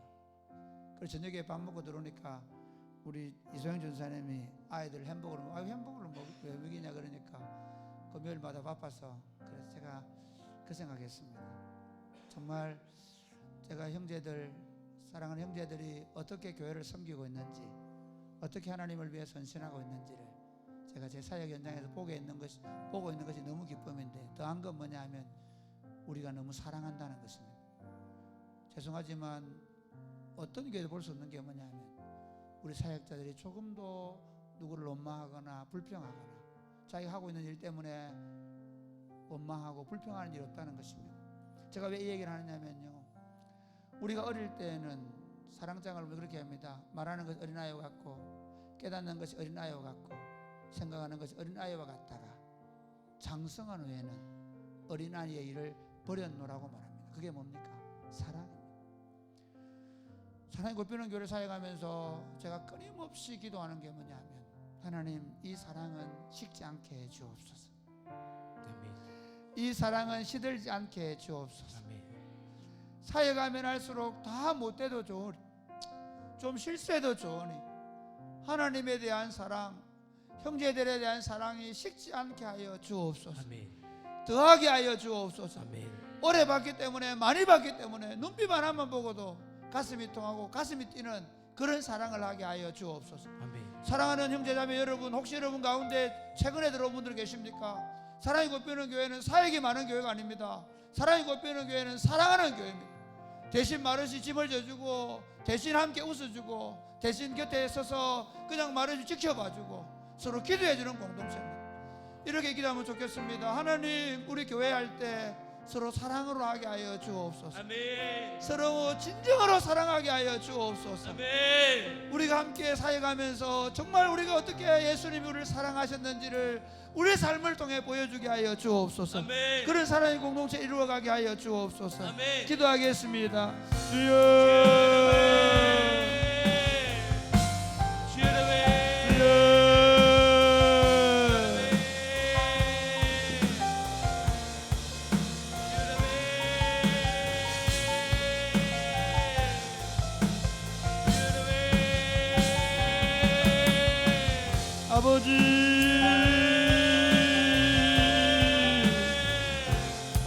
[SPEAKER 5] 그리고 저녁에 밥 먹고 들어오니까 우리 이소영 전사님이 아이들 햄버거를 햄버거를 왜 먹이냐 그러니까 금요일마다 바빠서, 그래서 제가 그 생각했습니다. 정말 제가 형제들, 사랑하는 형제들이 어떻게 교회를 섬기고 있는지, 어떻게 하나님을 위해 헌신하고 있는지를 제가 제 사역 현장에서 보고 있는 것이 너무 기쁨인데, 더한 건 뭐냐 하면 우리가 너무 사랑한다는 것입니다. 죄송하지만 어떤 교회도 볼 수 없는 게 뭐냐 하면 우리 사역자들이 조금도 누구를 원망하거나 불평하거나 자기가 하고 있는 일 때문에 원망하고 불평하는 일이 없다는 것입니다. 제가 왜 이 얘기를 하느냐면요, 우리가 어릴 때는 사랑장을 왜 그렇게 합니다. 말하는 것이 어린아이와 같고 깨닫는 것이 어린아이와 같고 생각하는 것이 어린아이와 같다가 장성한 후에는 어린아이의 일을 버렸노라고 말합니다. 그게 뭡니까? 사랑입니다. 사랑이 곱비는 교회를 사역하면서 제가 끊임없이 기도하는 게 뭐냐 하면, 하나님, 이 사랑은 식지 않게 해 주옵소서. 이 사랑은 시들지 않게 해 주옵소서. 사역하면 할수록 다 못돼도 좋으니, 좀 실수해도 좋으니 하나님에 대한 사랑, 형제들에 대한 사랑이 식지 않게 하여 주옵소서. 더하게 하여 주옵소서. 오래 봤기 때문에, 많이 봤기 때문에 눈빛만 한번 보고도 가슴이 통하고 가슴이 뛰는 그런 사랑을 하게 하여 주옵소서. 사랑하는 형제자매 여러분, 혹시 여러분 가운데 최근에 들어온 분들 계십니까? 사랑이 곱비는 교회는 사역이 많은 교회가 아닙니다. 사랑이 곱비는 교회는 사랑하는 교회입니다. 대신 말없이 짐을 져주고, 대신 함께 웃어주고, 대신 곁에 서서 그냥 말없이 지켜봐주고 서로 기도해주는 공동체입니다. 이렇게 기도하면 좋겠습니다. 하나님, 우리 교회 할 때 서로 사랑으로 하게 하여 주옵소서.
[SPEAKER 1] 아멘.
[SPEAKER 5] 서로 진정으로 사랑하게 하여 주옵소서.
[SPEAKER 1] 아멘.
[SPEAKER 5] 우리가 함께 사역하면서 정말 우리가 어떻게 예수님이 우리를 사랑하셨는지를 우리의 삶을 통해 보여주게 하여 주옵소서.
[SPEAKER 1] 아멘.
[SPEAKER 5] 그런 사랑의 공동체 이루어가게 하여 주옵소서.
[SPEAKER 1] 아멘.
[SPEAKER 5] 기도하겠습니다. 주여,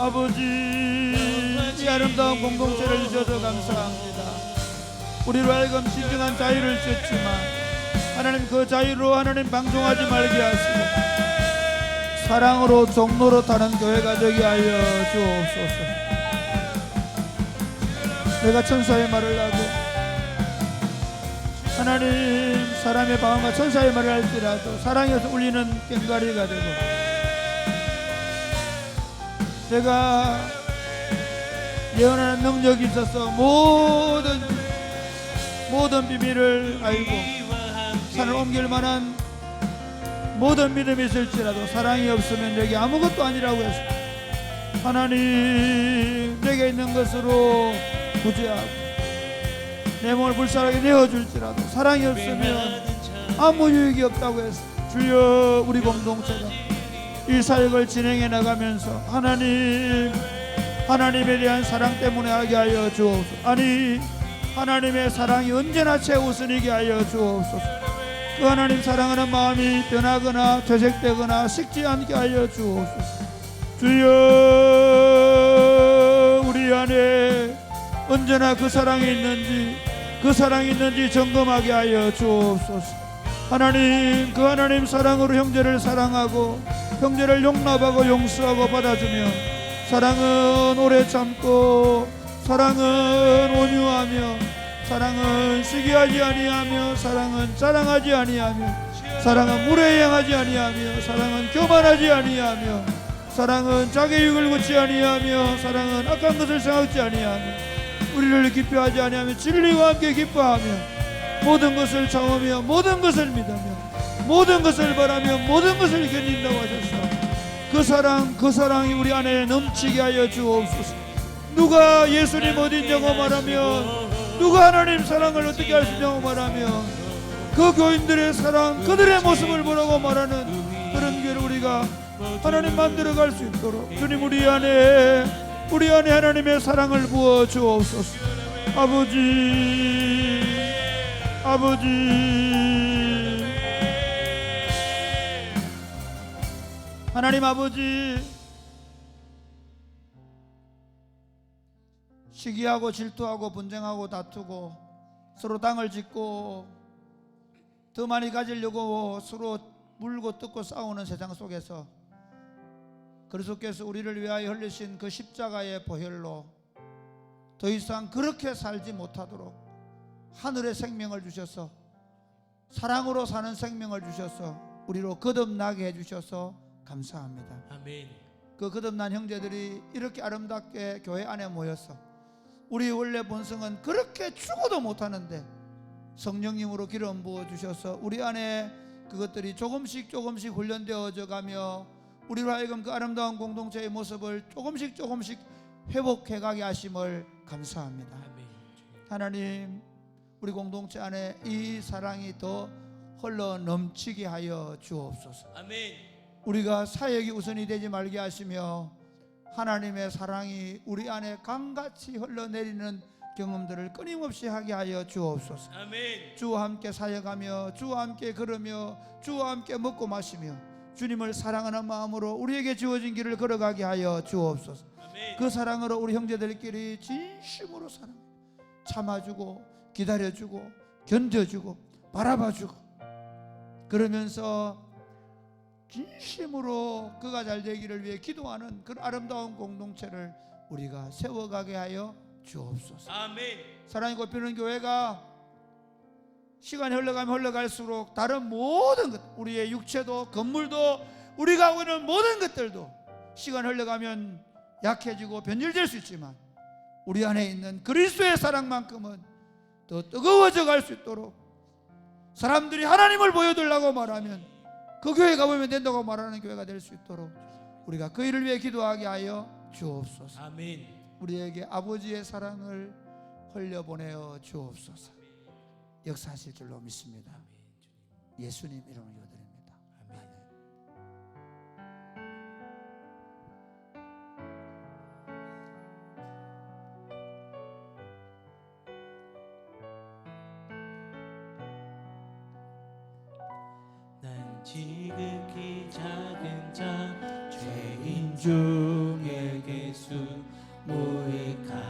[SPEAKER 5] 아버지, 이 아름다운 공동체를 주셔서 감사합니다. 우리로 하여금 진정한 자유를 주셨지만 하나님, 그 자유로 하나님 방종하지 말게 하시고 사랑으로 종로로 타는 교회가 되게 하여 주옵소서. 내가 천사의 말을 하고 하나님, 사람의 방언과 천사의 말을 할지라도 사랑에서 울리는 꽹과리가 되고, 내가 예언하는 능력이 있어서 모든 비밀을 알고 산을 옮길 만한 모든 믿음이 있을지라도 사랑이 없으면 내게 아무것도 아니라고 했어. 하나님, 내게 있는 것으로 구제하고 내 몸을 불쌍하게 내어줄지라도 사랑이 없으면 아무 유익이 없다고 했어. 주여, 우리 공동체가 이 사역을 진행해 나가면서 하나님에 대한 사랑 때문에 하게 하여 주옵소서. 아니, 하나님의 사랑이 언제나 최우선이게 하여 주옵소서. 그 하나님 사랑하는 마음이 변하거나 퇴색되거나 식지 않게 하여 주옵소서. 주여, 우리 안에 언제나 그 사랑이 있는지 점검하게 하여 주옵소서. 하나님, 그 하나님 사랑으로 형제를 사랑하고 형제를 용납하고 용서하고 받아주며, 사랑은 오래 참고, 사랑은 온유하며, 사랑은 시기하지 아니하며, 사랑은 자랑하지 아니하며, 사랑은 무례행하지 아니하며, 사랑은 교만하지 아니하며, 사랑은 자기 유익을 굳지 아니하며, 사랑은 악한 것을 생각지 아니하며, 우리를 기뻐하지 아니하며 진리와 함께 기뻐하며, 모든 것을 참으며 모든 것을 믿으며 모든 것을 바라며 모든 것을 견딘다고 하셨어. 그 사랑이 우리 안에 넘치게 하여 주옵소서. 누가 예수님 어딨냐고 말하면, 누가 하나님 사랑을 어떻게 할 수 있냐고 말하면, 그 교인들의 사랑, 그들의 모습을 보라고 말하는 그런 교회를 우리가 하나님 만들어갈 수 있도록 주님 우리 안에 하나님의 사랑을 부어 주옵소서. 아버지 하나님 아버지, 시기하고 질투하고 분쟁하고 다투고 서로 땅을 짓고 더 많이 가지려고 서로 물고 뜯고 싸우는 세상 속에서 그리스도께서 우리를 위하여 흘리신 그 십자가의 보혈로 더 이상 그렇게 살지 못하도록 하늘의 생명을 주셔서 사랑으로 사는 생명을 주셔서 우리로 거듭나게 해주셔서 감사합니다.
[SPEAKER 1] 아멘.
[SPEAKER 5] 그 거듭난 형제들이 이렇게 아름답게 교회 안에 모였어. 우리 원래 본성은 그렇게 죽어도 못하는데 성령님으로 기름 부어 주셔서 우리 안에 그것들이 조금씩 훈련되어져 가며 우리로 하여금 그 아름다운 공동체의 모습을 조금씩 회복해가게 하심을 감사합니다.
[SPEAKER 1] 아멘.
[SPEAKER 5] 하나님, 우리 공동체 안에 이 사랑이 더 흘러 넘치게 하여 주옵소서.
[SPEAKER 1] 아멘.
[SPEAKER 5] 우리가 사역이 우선이 되지 말게 하시며 하나님의 사랑이 우리 안에 강같이 흘러내리는 경험들을 끊임없이 하게 하여 주옵소서.
[SPEAKER 1] 아멘.
[SPEAKER 5] 주와 함께 사역하며 주와 함께 걸으며 주와 함께 먹고 마시며 주님을 사랑하는 마음으로 우리에게 주어진 길을 걸어가게 하여 주옵소서.
[SPEAKER 1] 아멘.
[SPEAKER 5] 그 사랑으로 우리 형제들끼리 진심으로 참아주고 기다려주고 견뎌주고 바라봐주고 그러면서 진심으로 그가 잘 되기를 위해 기도하는 그런 아름다운 공동체를 우리가 세워가게 하여 주옵소서.
[SPEAKER 1] 아멘.
[SPEAKER 5] 사랑이 곱히는 교회가 시간이 흘러가면 흘러갈수록 다른 모든 것, 우리의 육체도 건물도 우리가 하고 있는 모든 것들도 시간 흘러가면 약해지고 변질될 수 있지만 우리 안에 있는 그리스도의 사랑만큼은 더 뜨거워져 갈 수 있도록 사람들이 하나님을 보여달라고 말하면 그 교회 가보면 된다고 말하는 교회가 될 수 있도록 우리가 그 일을 위해 기도하게 하여 주옵소서.
[SPEAKER 1] 아멘.
[SPEAKER 5] 우리에게 아버지의 사랑을 흘려보내어 주옵소서. 역사하실 줄로 믿습니다. 예수님 이름으로 기도드립니다. 아멘.
[SPEAKER 1] 난 지극히 작은 자 죄인 중에 개수 무익한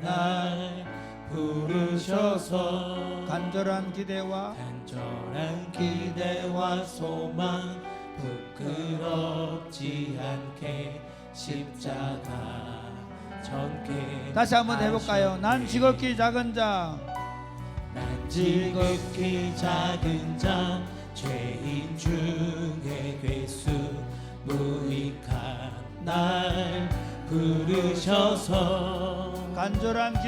[SPEAKER 1] 날 부르셔서
[SPEAKER 5] 간절한 기대와
[SPEAKER 1] 소망 부끄럽지 않게 십자가 전개
[SPEAKER 5] 다시 한번 해볼까요? 난 지극히 작은 자
[SPEAKER 1] 난 지극히 작은 자 죄인 중에 괴수 무익한 날 부르셔서
[SPEAKER 5] 간절한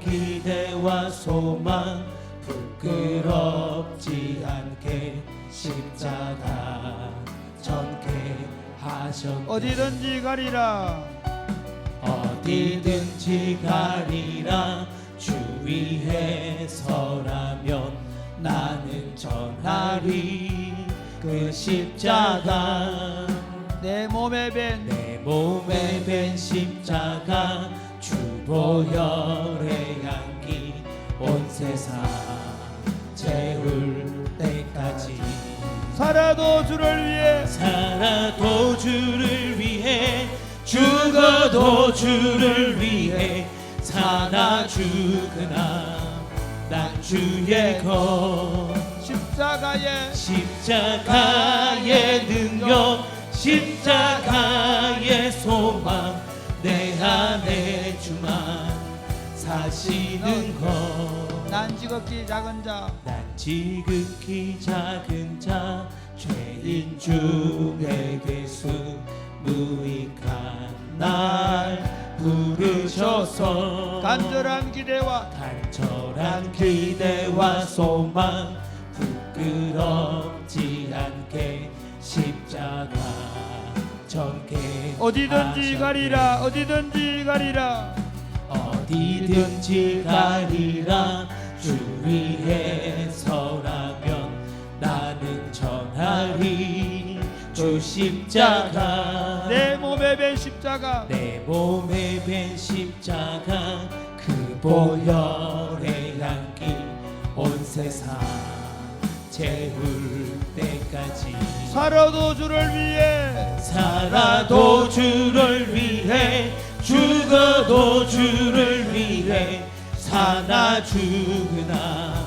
[SPEAKER 5] 기대와 소망
[SPEAKER 1] 부끄럽지 않게 십자가 전개 하셨네.
[SPEAKER 5] 어디든지 가리라
[SPEAKER 1] 주 위에 서라면 나는 전하리 그 십자가
[SPEAKER 5] 내 몸에 밴
[SPEAKER 1] 십자가 주 보혈의 향기 온 세상 채울 때까지
[SPEAKER 5] 살아도 주를 위해
[SPEAKER 1] 죽어도 주를 위해 사나 죽으나 난 주의 것 십자가의 능력 십자가의 소망 내 안에 주만 사시는 것
[SPEAKER 5] 난 지극히 작은 자
[SPEAKER 1] 죄인 중에 괴수 무익한 날 부르셔서
[SPEAKER 5] 간절한 기대와
[SPEAKER 1] 간절한 기대와 소망 부끄럽지 않게 십자가 전개
[SPEAKER 5] 어디든지 가리라 어디든지 가리라
[SPEAKER 1] 어디든지 가리라 주 위에 서라면 나는 전하리 주 십자가
[SPEAKER 5] 내 몸에 밴 십자가
[SPEAKER 1] 내 몸에 밴 십자가 그 보혈의 향기 온 세상 채울 때까지
[SPEAKER 5] 살아도 주를 위해
[SPEAKER 1] 살아도 주를 위해 죽어도 주를 위해 사나 죽으나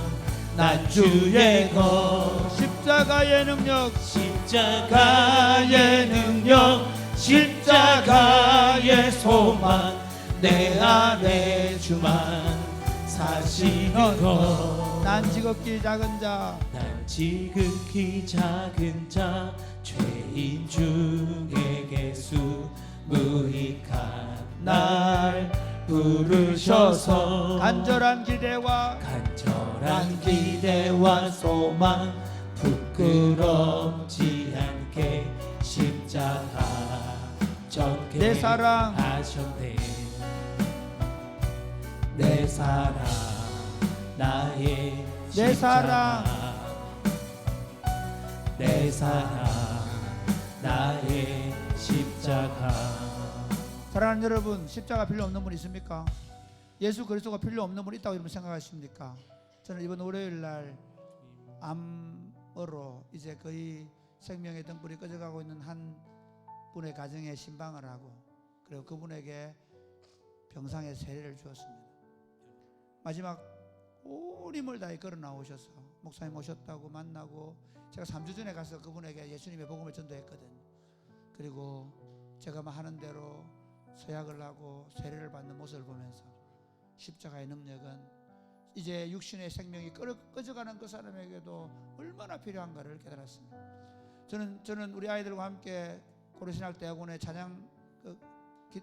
[SPEAKER 1] 난 주의 것
[SPEAKER 5] 십자가의 능력
[SPEAKER 1] 십자가의 능력 십자가의 소망 내 안에 주만 사시는 것
[SPEAKER 5] 난 지극히 작은 자
[SPEAKER 1] 난 지극히 작은 자 죄인 중에 개수 무익한 날 부르셔서
[SPEAKER 5] 간절한 기대와
[SPEAKER 1] 간절한 기대와 소망 부끄럽지 않게 십자가 전개
[SPEAKER 5] 내 사랑
[SPEAKER 1] 하셨네 내 사랑 나의
[SPEAKER 5] 내 사랑
[SPEAKER 1] 내 사랑 나의 십자가
[SPEAKER 5] 사랑하는 여러분 십자가 필요 없는 분 있습니까? 예수 그리스도가 필요 없는 분 있다고 여러분 생각하십니까? 저는 이번 월요일 날 암으로 이제 거의 생명의 등불이 꺼져가고 있는 한 분의 가정에 신방을 하고 그리고 그분에게 병상의 세례를 주었습니다. 마지막 온 힘을 다해 걸어 나오셔서 목사님 오셨다고 만나고 제가 3주 전에 가서 그분에게 예수님의 복음을 전도했거든. 그리고 제가 하는 대로 서약을 하고 세례를 받는 모습을 보면서 십자가의 능력은 이제 육신의 생명이 꺼져가는 그 사람에게도 얼마나 필요한가를 깨달았습니다. 저는 우리 아이들과 함께 고려신학대학원의 찬양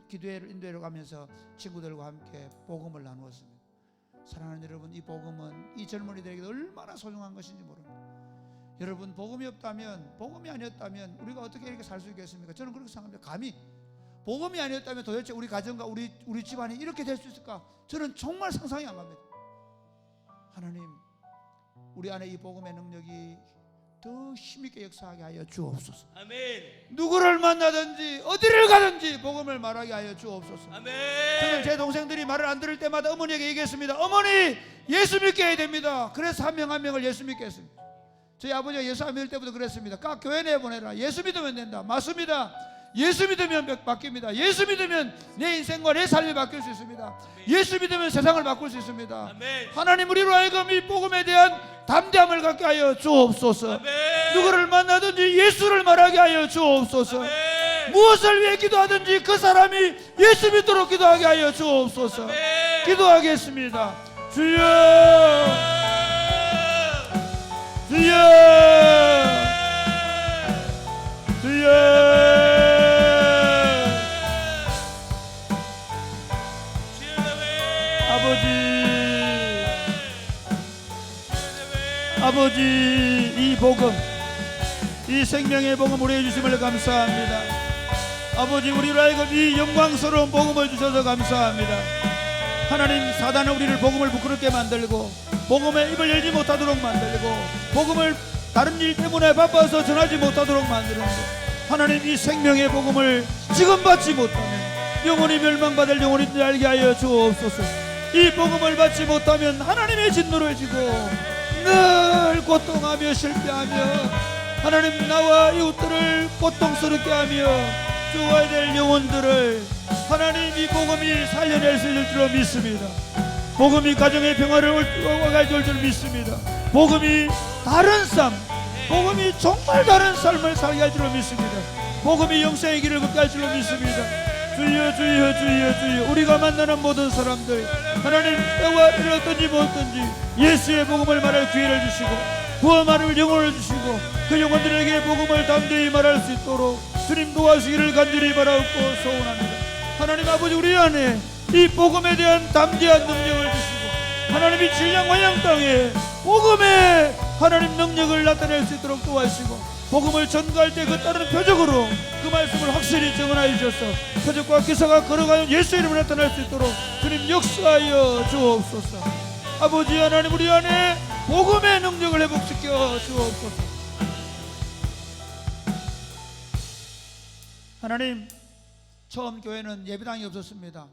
[SPEAKER 5] 기도회를 인도회를 가면서 친구들과 함께 복음을 나누었습니다. 사랑하는 여러분, 이 복음은 이 젊은이들에게 얼마나 소중한 것인지 모릅니다. 여러분, 복음이 없다면, 복음이 아니었다면 우리가 어떻게 이렇게 살 수 있겠습니까? 저는 그렇게 생각합니다. 감히 복음이 아니었다면 도대체 우리 가정과 우리 집안이 이렇게 될 수 있을까? 저는 정말 상상이 안 갑니다. 하나님, 우리 안에 이 복음의 능력이 더 힘있게 역사하게 하여 주옵소서.
[SPEAKER 1] 아멘.
[SPEAKER 5] 누구를 만나든지 어디를 가든지 복음을 말하게 하여 주옵소서.
[SPEAKER 1] 아멘.
[SPEAKER 5] 저는 제 동생들이 말을 안 들을 때마다 어머니에게 얘기했습니다. 어머니, 예수 믿게 해야 됩니다. 그래서 한 명 한 명을 예수 믿게 했습니다. 저희 아버지가 예수 안 믿을 때부터 그랬습니다. 까 교회 내보내라. 예수 믿으면 된다. 맞습니다. 예수 믿으면 바뀝니다. 예수 믿으면 내 인생과 내 삶이 바뀔 수 있습니다. 예수 믿으면 세상을 바꿀 수 있습니다.
[SPEAKER 1] 아멘.
[SPEAKER 5] 하나님, 우리로 하여금 이 복음에 대한 담대함을 갖게 하여 주옵소서.
[SPEAKER 1] 아멘.
[SPEAKER 5] 누구를 만나든지 예수를 말하게 하여 주옵소서.
[SPEAKER 1] 아멘.
[SPEAKER 5] 무엇을 위해 기도하든지 그 사람이 예수 믿도록 기도하게 하여 주옵소서.
[SPEAKER 1] 아멘.
[SPEAKER 5] 기도하겠습니다. 주여, 주여, 주여. 아버지, 이 복음, 이 생명의 복음 우리에게 주심을 감사합니다. 아버지, 우리로 하여금 이 영광스러운 복음을 주셔서 감사합니다. 하나님, 사단은 우리를 복음을 부끄럽게 만들고 복음에 입을 열지 못하도록 만들고 복음을 다른 일 때문에 바빠서 전하지 못하도록 만드는데, 하나님, 이 생명의 복음을 지금 받지 못하면 영원히 멸망받을 영혼인지 알게 하여 주옵소서. 이 복음을 받지 못하면 하나님의 진노를 지고 늘 고통하며 실패하며 하나님, 나와 이웃들을 고통스럽게 하며 죽어야 될 영혼들을 하나님, 이 복음이 살려낼 수 있을 줄 믿습니다. 복음이 가정의 평화를 가져올 줄 믿습니다. 복음이 다른 삶, 복음이 정말 다른 삶을 살게 할 줄 믿습니다. 복음이 영생의 길을 걷게 할 줄 믿습니다. 주여, 주여, 주여, 주여. 우리가 만나는 모든 사람들, 하나님, 때와 이렇든지 뭐든지 예수의 복음을 말할 기회를 주시고 구원받을 영혼을 주시고 그 영혼들에게 복음을 담대히 말할 수 있도록 주님 도와주시기를 간절히 바라옵고 소원합니다. 하나님 아버지 우리 안에 이 복음에 대한 담대한 능력을 주시고 하나님이 질량 환양 땅에 복음의 하나님 능력을 나타낼 수 있도록 도와주시고 복음을 전가할 때 그 따르는 표적으로 그 말씀을 확실히 증언하여 주셔서 표적과 기사가 걸어가는 예수 이름으로 나타날 수 있도록 주님 역사하여 주옵소서. 아버지 하나님 우리 안에 복음의 능력을 회복시켜 주옵소서. 하나님 처음 교회는 예배당이 없었습니다.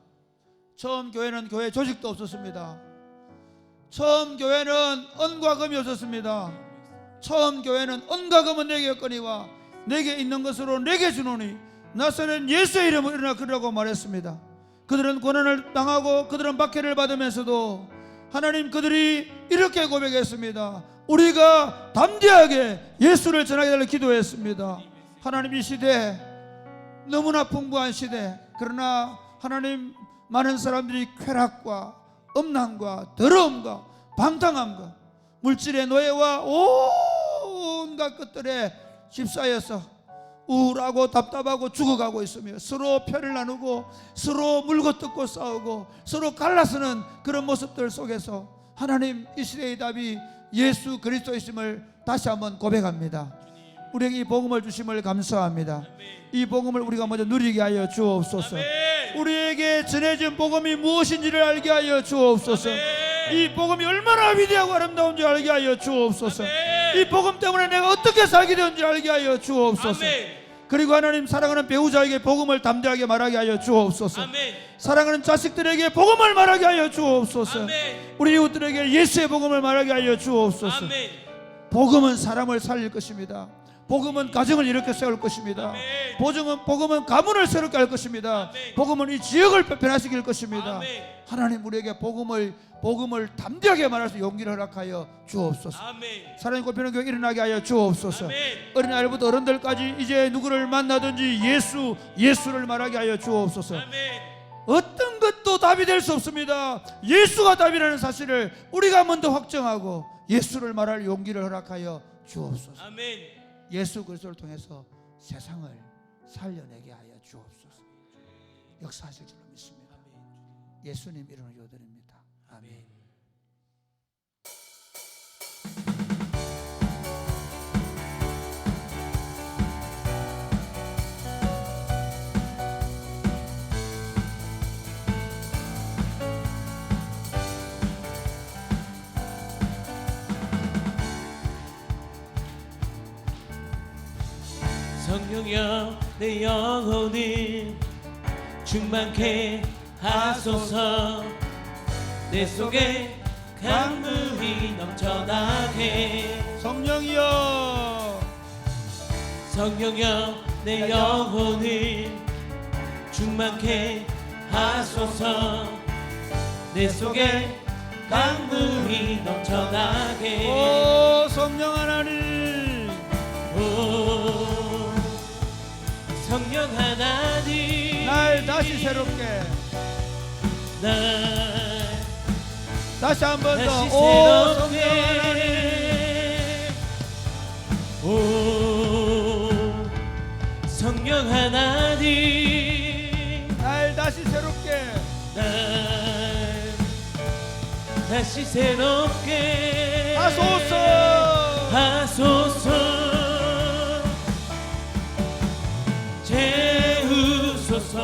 [SPEAKER 5] 처음 교회는 교회 조직도 없었습니다. 처음 교회는 은과 금이 없었습니다. 처음 교회는 은과 금은 내게 없거니와 내게 있는 것으로 내게 주노니 나서는 예수의 이름으로 일어나 그러라고 말했습니다. 그들은 고난을 당하고 그들은 박해를 받으면서도 하나님 그들이 이렇게 고백했습니다. 우리가 담대하게 예수를 전하게 달라 기도했습니다. 하나님 이 시대 너무나 풍부한 시대, 그러나 하나님 많은 사람들이 쾌락과 음란과 더러움과 방탕함과 물질의 노예와 온갖 것들에 휩싸여서 우울하고 답답하고 죽어가고 있으며 서로 표를 나누고 서로 물고 뜯고 싸우고 서로 갈라서는 그런 모습들 속에서 하나님 이 시대의 답이 예수 그리스도이심을 다시 한번 고백합니다. 우리에게 이 복음을 주심을 감사합니다. 이 복음을 우리가 먼저 누리게 하여 주옵소서. 우리에게 전해진 복음이 무엇인지를 알게 하여 주옵소서. 이 복음이 얼마나 위대하고 아름다운지 알게 하여 주옵소서. 이 복음 때문에 내가 어떻게 살게 되는지 알게 하여 주옵소서. 그리고 하나님 사랑하는 배우자에게 복음을 담대하게 말하게 하여 주옵소서. 사랑하는 자식들에게 복음을 말하게 하여 주옵소서. 우리 이웃들에게 예수의 복음을 말하게 하여 주옵소서. 복음은 사람을 살릴 것입니다. 복음은 가정을 이렇게 세울 것입니다. 복음은 가문을 새롭게 할 것입니다. 복음은 이 지역을 변화시킬 것입니다. 하나님 우리에게 복음을 담대하게 말할 수 용기를 허락하여 주옵소서. 사랑이 꽃피는 교회 일어나게 하여 주옵소서. 어린아이부터 어른들까지 이제 누구를 만나든지 예수를 말하게 하여 주옵소서. 어떤 것도 답이 될 수 없습니다. 예수가 답이라는 사실을 우리가 먼저 확정하고 예수를 말할 용기를 허락하여 주옵소서. 예수 그리스도를 통해서 세상을 살려내게 하여 주옵소서. 역사하실 줄 믿습니다. 예수님 이름으로 기도드립니다. 아멘.
[SPEAKER 1] 성령여 내 영혼을 충만케 하소서. 내 속에 강물이 넘쳐나게.
[SPEAKER 5] 성령이여
[SPEAKER 1] 성령여 내 영혼을 충만케 하소서. 내 속에 강물이 넘쳐나게.
[SPEAKER 5] 오 성령 하나님,
[SPEAKER 1] 오 성령 하나님,
[SPEAKER 5] 날 다시 새롭게,
[SPEAKER 1] 날
[SPEAKER 5] 다시 한 번
[SPEAKER 1] 다시
[SPEAKER 5] 더. 오 성령 하나님,
[SPEAKER 1] 새롭게. 오 성령 하나님,
[SPEAKER 5] 날 다시 새롭게,
[SPEAKER 1] 날 다시 새롭게
[SPEAKER 5] 하소서.
[SPEAKER 1] 하소서. 재우소서.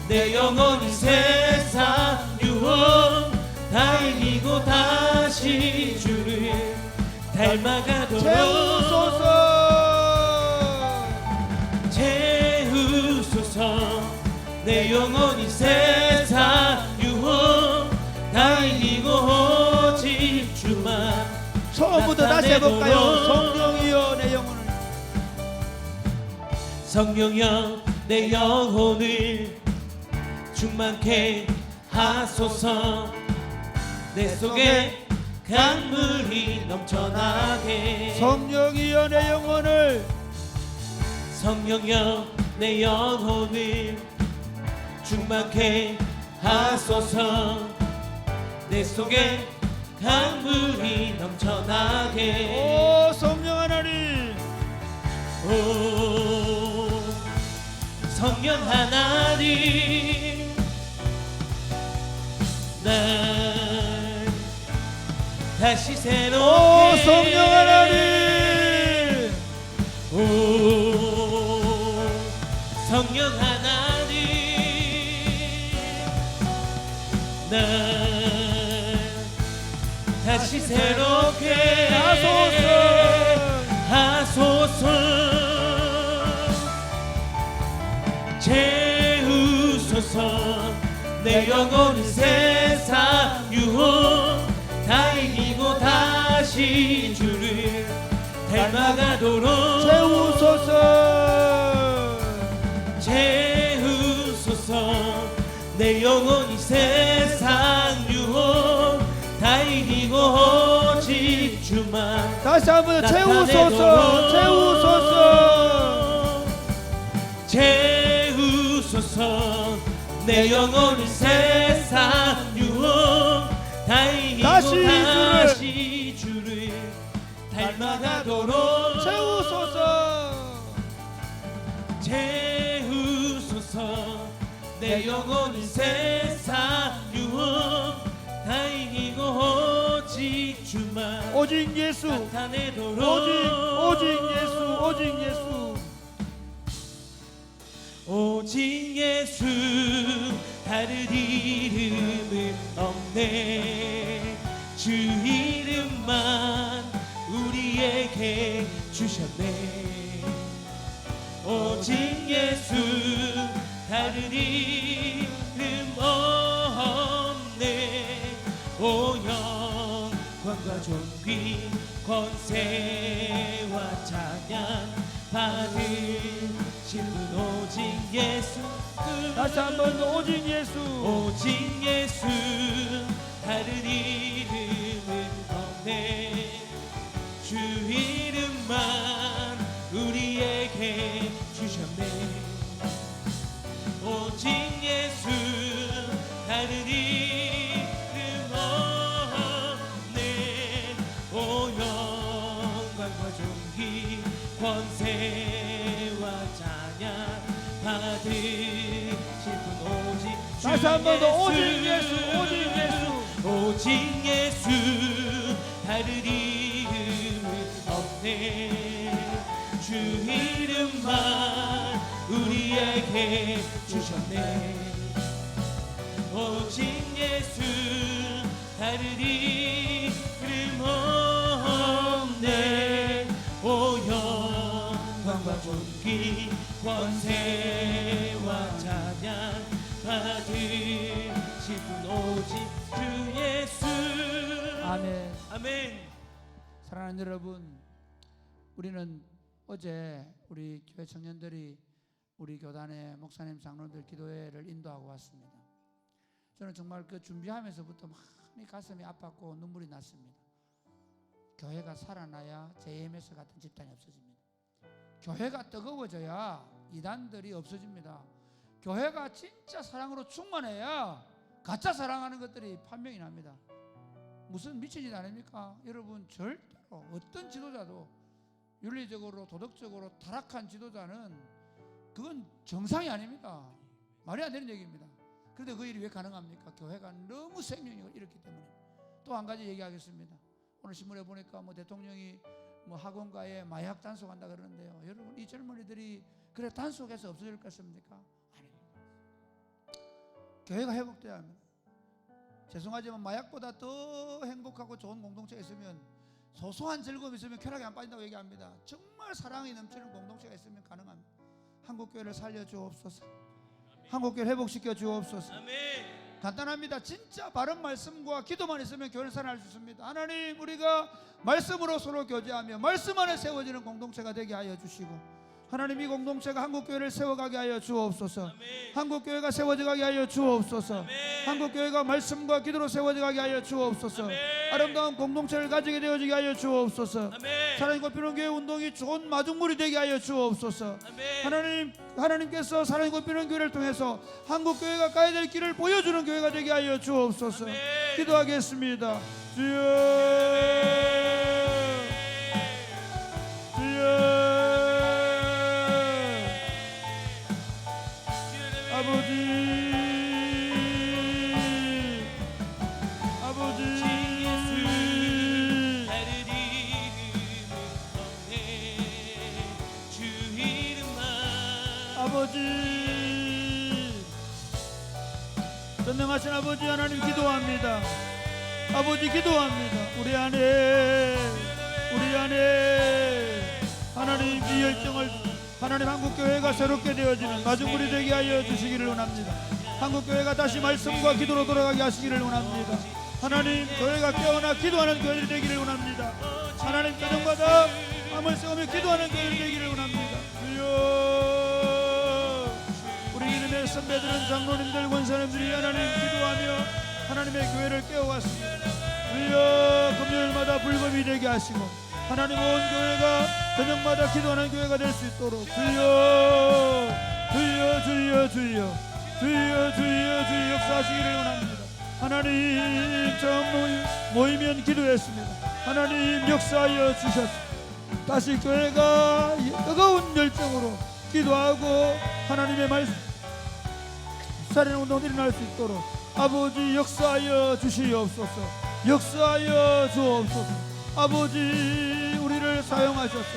[SPEAKER 1] 내 영혼이 세상 유혹 다 이기고 다시 주를 닮아가도록.
[SPEAKER 5] 재우소서.
[SPEAKER 1] 재우소서. 내 영혼이 세상 유혹 다 이기고 오직 주만.
[SPEAKER 5] 처음부터 다시 해볼까요? 성령이여 내 영혼을.
[SPEAKER 1] 성령여 내 영혼을 충만케 하소서. 내 속에 강물이 넘쳐나게.
[SPEAKER 5] 성령이여 내 영혼을.
[SPEAKER 1] 성령여 내 영혼을 충만케 하소서. 내 속에 강물이 넘쳐나게.
[SPEAKER 5] 오 성령 하나님,
[SPEAKER 1] 오 성령 하나님, 다시 새롭게
[SPEAKER 5] 오 성령 하나님
[SPEAKER 1] 오 성령 하나님 날 다시 새롭게 하소서 채우소서 내 영혼은 세상 유혹 다 이기고 다시 주를 닮아가도록 채우소서 내 영혼이 세상 유혹 다 이기고 오직 주만
[SPEAKER 5] 다시 한번
[SPEAKER 1] 채우소서 내 영혼이 세상 유혹 다 이기고 다시 주를 닮아가도록 채우소서 내 영혼이 세상 유혹 다 이기고 오직 주만
[SPEAKER 5] 오직 예수
[SPEAKER 1] 나타내도록
[SPEAKER 5] 오직 예수
[SPEAKER 1] 오직 예수 다른 이름은 없네 주 이름만 우리에게 주셨네 오직 예수 다른 이름 없네 오 영광과 존귀 권세와 찬양 받으신 분 오직 예수
[SPEAKER 5] 다시 한번 더 오직 예수
[SPEAKER 1] 다른 이름은 없네 주 이름만 우리에게 주셨네 오직 예수 다른 이름 없네 오 영광과 존귀 권세와 찬양 받으실 분 오직 주
[SPEAKER 5] 다시 한번 더 오직 예수
[SPEAKER 1] 오직 예수 다른 이름은 없네 주 이름만 우리에게 주셨네 오직 예수 다른 이름 없네 오 영광과 존귀 권세와 찬양 받으실 분 오직 주 예수
[SPEAKER 5] 아멘.
[SPEAKER 1] 아멘.
[SPEAKER 5] 사랑하는 여러분, 우리는 어제 우리 교회 청년들이 우리 교단의 목사님 장로들 기도회를 인도하고 왔습니다. 저는 정말 그 준비하면서부터 많이 가슴이 아팠고 눈물이 났습니다. 교회가 살아나야 JMS 같은 집단이 없어집니다. 교회가 뜨거워져야 이단들이 없어집니다. 교회가 진짜 사랑으로 충만해야 가짜 사랑하는 것들이 판명이 납니다. 무슨 미친 짓 아닙니까? 여러분 절대로 어떤 지도자도 윤리적으로 도덕적으로 타락한 지도자는 그건 정상이 아닙니다. 말이 안 되는 얘기입니다. 그런데 그 일이 왜 가능합니까? 교회가 너무 생명력을 잃었기 때문에. 또 한 가지 얘기하겠습니다. 오늘 신문에 보니까 대통령이 학원가에 마약 단속한다 그러는데요. 여러분 이 젊은이들이 그래 단속해서 없어질 것입니까? 아닙니다. 교회가 회복돼야 합니다. 죄송하지만 마약보다 더 행복하고 좋은 공동체가 있으면 소소한 즐거움이 있으면 쾌락이 안 빠진다고 얘기합니다. 정말 사랑이 넘치는 공동체가 있으면 가능합니다. 한국교회를 살려주옵소서. 한국교회를 회복시켜 주옵소서.
[SPEAKER 1] 아멘.
[SPEAKER 5] 간단합니다. 진짜 바른 말씀과 기도만 있으면 교회를 살아날 수 있습니다. 하나님 우리가 말씀으로 서로 교제하며 말씀 안에 세워지는 공동체가 되게 하여 주시고 하나님 이 공동체가 한국교회를 세워가게 하여 주옵소서.
[SPEAKER 1] 아멘.
[SPEAKER 5] 한국교회가 세워져가게 하여 주옵소서.
[SPEAKER 1] 아멘.
[SPEAKER 5] 한국교회가 말씀과 기도로 세워져가게 하여 주옵소서.
[SPEAKER 1] 아멘.
[SPEAKER 5] 아름다운 공동체를 가지게 되어지게 하여 주옵소서.
[SPEAKER 1] 아멘.
[SPEAKER 5] 사랑이 꽃피는 교회 운동이 좋은 마중물이 되게 하여 주옵소서.
[SPEAKER 1] 아멘.
[SPEAKER 5] 하나님께서 사랑이 꽃피는 교회를 통해서 한국교회가 가야 될 길을 보여주는 교회가 되게 하여 주옵소서.
[SPEAKER 1] 아멘.
[SPEAKER 5] 기도하겠습니다. 주여 아버지 아버지, 전능하신 아버지 하나님 기도합니다. 아버지 기도합니다. 우리 안에 하나님 이 열정을 하나님 한국교회가 새롭게 되어지는 마중물이 되게 하여 주시기를 원합니다. 한국교회가 다시 말씀과 기도로 돌아가게 하시기를 원합니다. 하나님 교회가 깨어나 기도하는 교회들이 되기를 원합니다. 하나님 저녁마다 밤을 새우며 기도하는 교회들이 되기를 원합니다. 주여, 우리 이름의 선배들은 장로님들 권사님들이 하나님 기도하며 하나님의 교회를 깨워왔습니다. 주여, 금요일마다 불법이 되게 하시고 하나님 온 교회가 저녁마다 기도하는 교회가 될 수 있도록 주여 역사하시기를 원합니다. 하나님 처음 모이면 기도했습니다. 하나님 역사하여 주셨습니다. 다시 교회가 뜨거운 열정으로 기도하고 하나님의 말씀 살인 운동이 일어날 수 있도록 아버지 역사하여 주시옵소서. 역사하여 주옵소서. 아버지 우리를 사용하셔서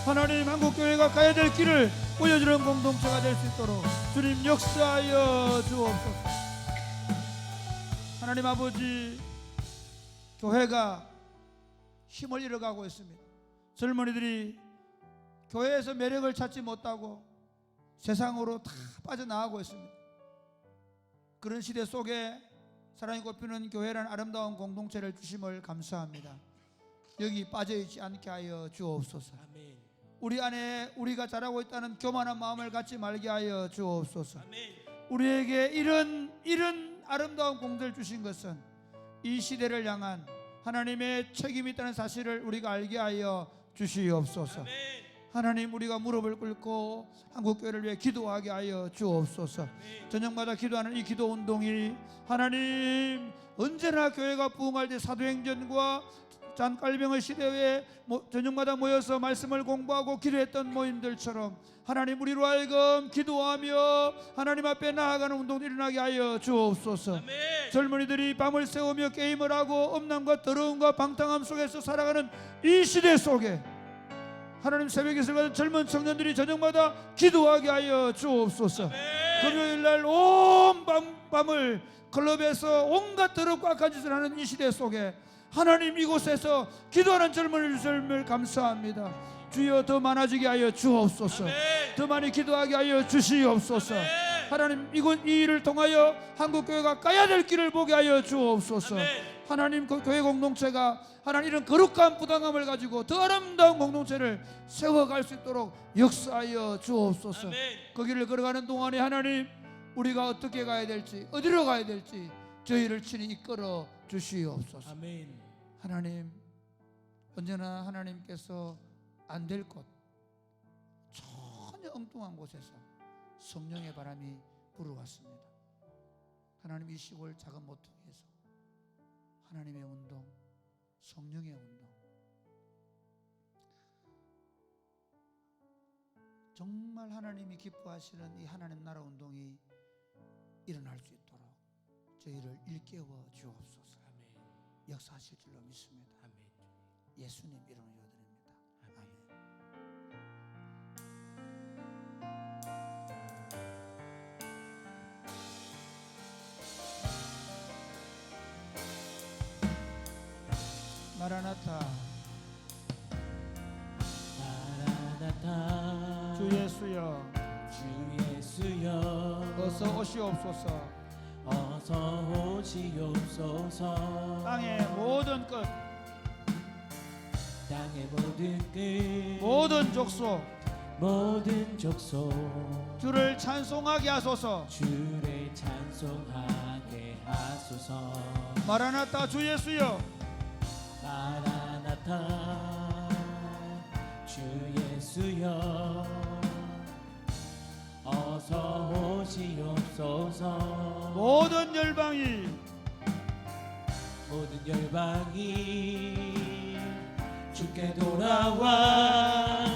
[SPEAKER 5] 하나님 한국교회가 가야 될 길을 보여주는 공동체가 될 수 있도록 주님 역사하여 주옵소서. 하나님 아버지, 교회가 힘을 잃어가고 있습니다. 젊은이들이 교회에서 매력을 찾지 못하고 세상으로 다 빠져나가고 있습니다. 그런 시대 속에 사랑이 꼽히는 교회라는 아름다운 공동체를 주심을 감사합니다. 여기 빠져있지 않게 하여 주옵소서.
[SPEAKER 1] 아멘.
[SPEAKER 5] 우리 안에 우리가 잘하고 있다는 교만한 마음을 갖지 말게 하여 주옵소서.
[SPEAKER 1] 아멘.
[SPEAKER 5] 우리에게 이런 아름다운 공들을 주신 것은 이 시대를 향한 하나님의 책임이 있다는 사실을 우리가 알게 하여 주시옵소서.
[SPEAKER 1] 아멘.
[SPEAKER 5] 하나님 우리가 무릎을 꿇고 한국교회를 위해 기도하게 하여 주옵소서. 저녁마다 기도하는 이 기도 운동이 하나님 언제나 교회가 부흥할 때 사도행전과 잔깔병의 시대에 저녁마다 모여서 말씀을 공부하고 기도했던 모임들처럼 하나님 우리로 하여금 기도하며 하나님 앞에 나아가는 운동이 일어나게 하여 주옵소서.
[SPEAKER 1] 아멘.
[SPEAKER 5] 젊은이들이 밤을 새우며 게임을 하고 엄남과 더러움과 방탕함 속에서 살아가는 이 시대 속에 하나님 새벽에 들어가는 젊은 청년들이 저녁마다 기도하게 하여 주옵소서. 금요일날 온 밤을 클럽에서 온갖 더럽고 악한 짓을 하는 이 시대 속에 하나님 이곳에서 기도하는 젊은이들 감사합니다. 주여 더 많아지게 하여 주옵소서. 더 많이 기도하게 하여 주시옵소서. 하나님 이 일을 통하여 한국교회가 가야 될 길을 보게 하여 주옵소서. 하나님 그 교회 공동체가 하나님 이런 거룩한 부당함을 가지고 더 아름다운 공동체를 세워갈 수 있도록 역사하여 주옵소서. 그 길을 걸어가는 동안에 하나님 우리가 어떻게 가야 될지 어디로 가야 될지 저희를 친히 이끌어 주시옵소서.
[SPEAKER 1] 아멘.
[SPEAKER 5] 하나님 언제나 하나님께서 안 될 곳 전혀 엉뚱한 곳에서 성령의 바람이 불어왔습니다. 하나님 이 시골 작은 모퉁이에서 하나님의 운동, 성령의 운동, 정말 하나님이 기뻐하시는 이 하나님 나라 운동이 일어날 수 있도록 저희를 일깨워 주옵소서.
[SPEAKER 1] 아멘.
[SPEAKER 5] 역사하실 줄로 믿습니다.
[SPEAKER 1] 아멘.
[SPEAKER 5] 예수님 이름으로 기도드립니다. 아멘. 마라나타
[SPEAKER 1] 마라나타
[SPEAKER 5] 주 예수여
[SPEAKER 1] 주 예수여
[SPEAKER 5] 어서 오시옵소서.
[SPEAKER 1] 어서 오시옵소서.
[SPEAKER 5] 땅의 모든 끝
[SPEAKER 1] 땅의 모든 끝
[SPEAKER 5] 모든 족속
[SPEAKER 1] 모든 족속
[SPEAKER 5] 주를 찬송하게 하소서.
[SPEAKER 1] 주를 찬송하게 하소서.
[SPEAKER 5] 마라나타 주 예수여
[SPEAKER 1] 마라나타 주 예수여 어서 오시옵소서.
[SPEAKER 5] 모든 열방이
[SPEAKER 1] 모든 열방이 주께 돌아와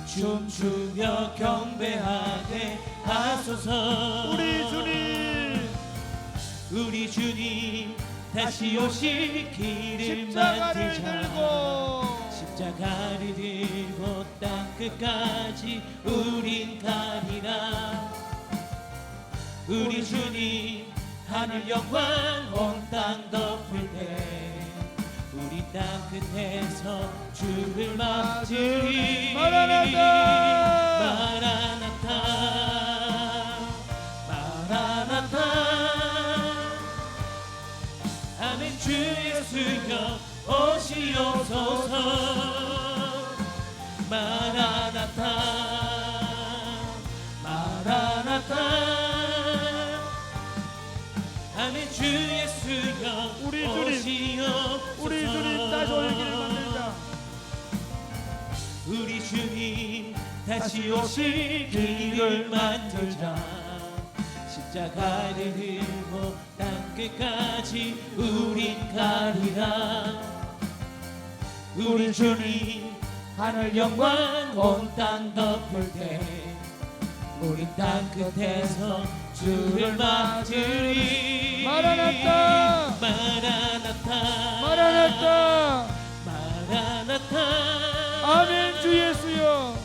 [SPEAKER 1] 춤추며 경배하게 하소서. 우리 주님 다시 오실 길을
[SPEAKER 5] 십자가를
[SPEAKER 1] 만들자.
[SPEAKER 5] 들고
[SPEAKER 1] 십자가를 들고 땅 끝까지 우린 가리라. 우리 주님 하늘 영광 온 땅 덮을 때 우리 땅 끝에서 주를 맞으리.
[SPEAKER 5] 마라나타
[SPEAKER 1] 마라나타 아멘. 주 예수여 오시옵소서. 마라나타 마라나타 아멘. 주 예수여
[SPEAKER 5] 우리 주님,
[SPEAKER 1] 오시옵소서.
[SPEAKER 5] 우리 주님 다시 오시기를 만들자.
[SPEAKER 1] 우리 주님 다시 오실 길을 만들자. 십자가를 들고 땅 끝까지 우린 가리라. 우리 주님 하늘 영광 온 땅 덮을 때 우린 땅 끝에서 주를 맞으리.
[SPEAKER 5] 마라나타
[SPEAKER 1] 마라나타
[SPEAKER 5] 마라나타
[SPEAKER 1] 마라나타
[SPEAKER 5] 아멘. 주 예수여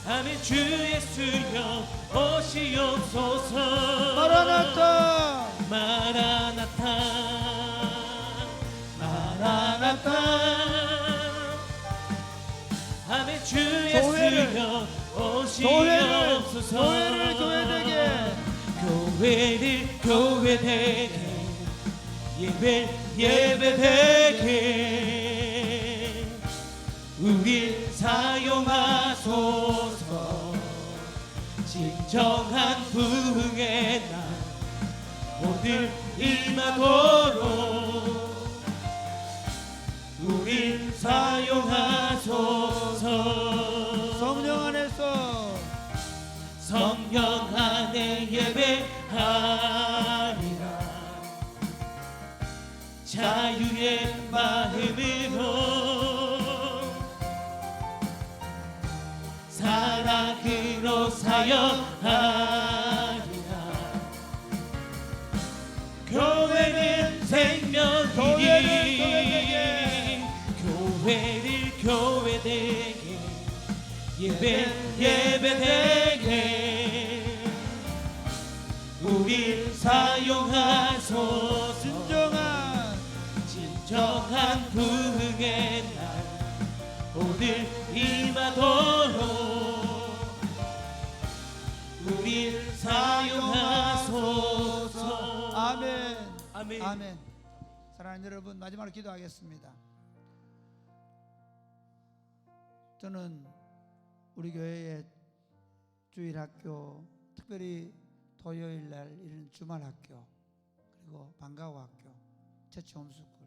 [SPEAKER 1] 아멘. 주 예수여 오시옵소서.
[SPEAKER 5] 마라나타
[SPEAKER 1] 마라나타 마라나타 아멘. 주 예수여 오시옵소서.
[SPEAKER 5] 교회를 교회되게
[SPEAKER 1] 교회되게 예배되게 우릴 사용하소서. 진정한 부흥의 날 오늘 임하도록 우릴 사용하소서.
[SPEAKER 5] 성령 안에서
[SPEAKER 1] 성령 안에 예배하리라. 자유의 마음으로 사랑으로 사역하리라. 교회는 생명이니 교회를 교회되게 예배되게 우릴 사용하소서. 진정한 부흥의 날 오늘 임하도록 우릴 사용하소서.
[SPEAKER 5] 아멘.
[SPEAKER 1] 아멘.
[SPEAKER 5] 아멘. 사랑하는 여러분, 마지막으로 기도하겠습니다. 저는 우리 교회의 주일학교, 특별히 토요일 날 이런 주말학교, 그리고 방과후학교, 처치 홈스쿨,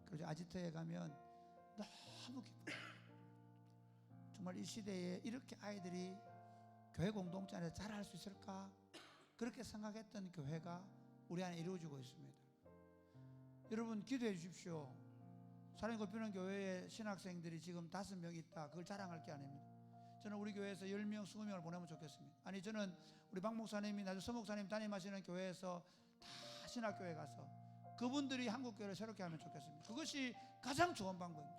[SPEAKER 5] 그리고 아지트에 가면 너무 기뻐요. 정말 이 시대에 이렇게 아이들이 교회 공동체 안에서 잘할 수 있을까? 그렇게 생각했던 교회가 우리 안에 이루어지고 있습니다. 여러분 기도해 주십시오. 사랑이 곱히는 교회에 신학생들이 지금 5명 있다. 그걸 자랑할 게 아닙니다. 저는 우리 교회에서 10명, 20명을 보내면 좋겠습니다. 아니 저는 우리 박 목사님이 나중에 서 목사님 담임하시는 교회에서 다 신학교에 가서 그분들이 한국교회를 새롭게 하면 좋겠습니다. 그것이 가장 좋은 방법입니다.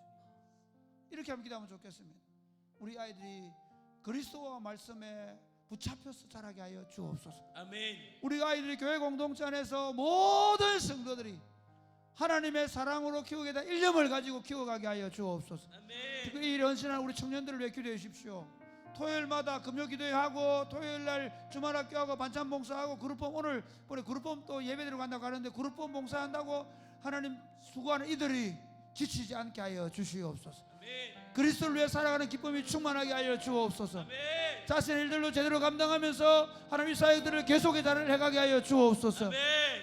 [SPEAKER 5] 이렇게 하면 기도하면 좋겠습니다. 우리 아이들이 그리스도와 말씀에 붙잡혀서 자라게 하여 주옵소서.
[SPEAKER 1] 아멘.
[SPEAKER 5] 우리 아이들이 교회 공동체 안에서 모든 성도들이 하나님의 사랑으로 키우게 된 일념을 가지고 키워가게 하여 주옵소서.
[SPEAKER 1] 아멘.
[SPEAKER 5] 특별히 이 연신한 우리 청년들을 위해 기도해 주십시오. 토요일마다 금요 기도회하고 토요일날 주말학교하고 반찬 봉사하고 그룹봄, 오늘 그룹봄 또 예배드리러 간다고 하는데 그룹봄 봉사한다고 하나님 수고하는 이들이 지치지 않게 하여 주시옵소서.
[SPEAKER 1] 아멘.
[SPEAKER 5] 그리스도를 위해 살아가는 기쁨이 충만하게 하여 주옵소서.
[SPEAKER 1] 아멘.
[SPEAKER 5] 자신의 일들로 제대로 감당하면서 하나님 사역들을 계속해 잘 해가게 하여 주옵소서.
[SPEAKER 1] 아멘.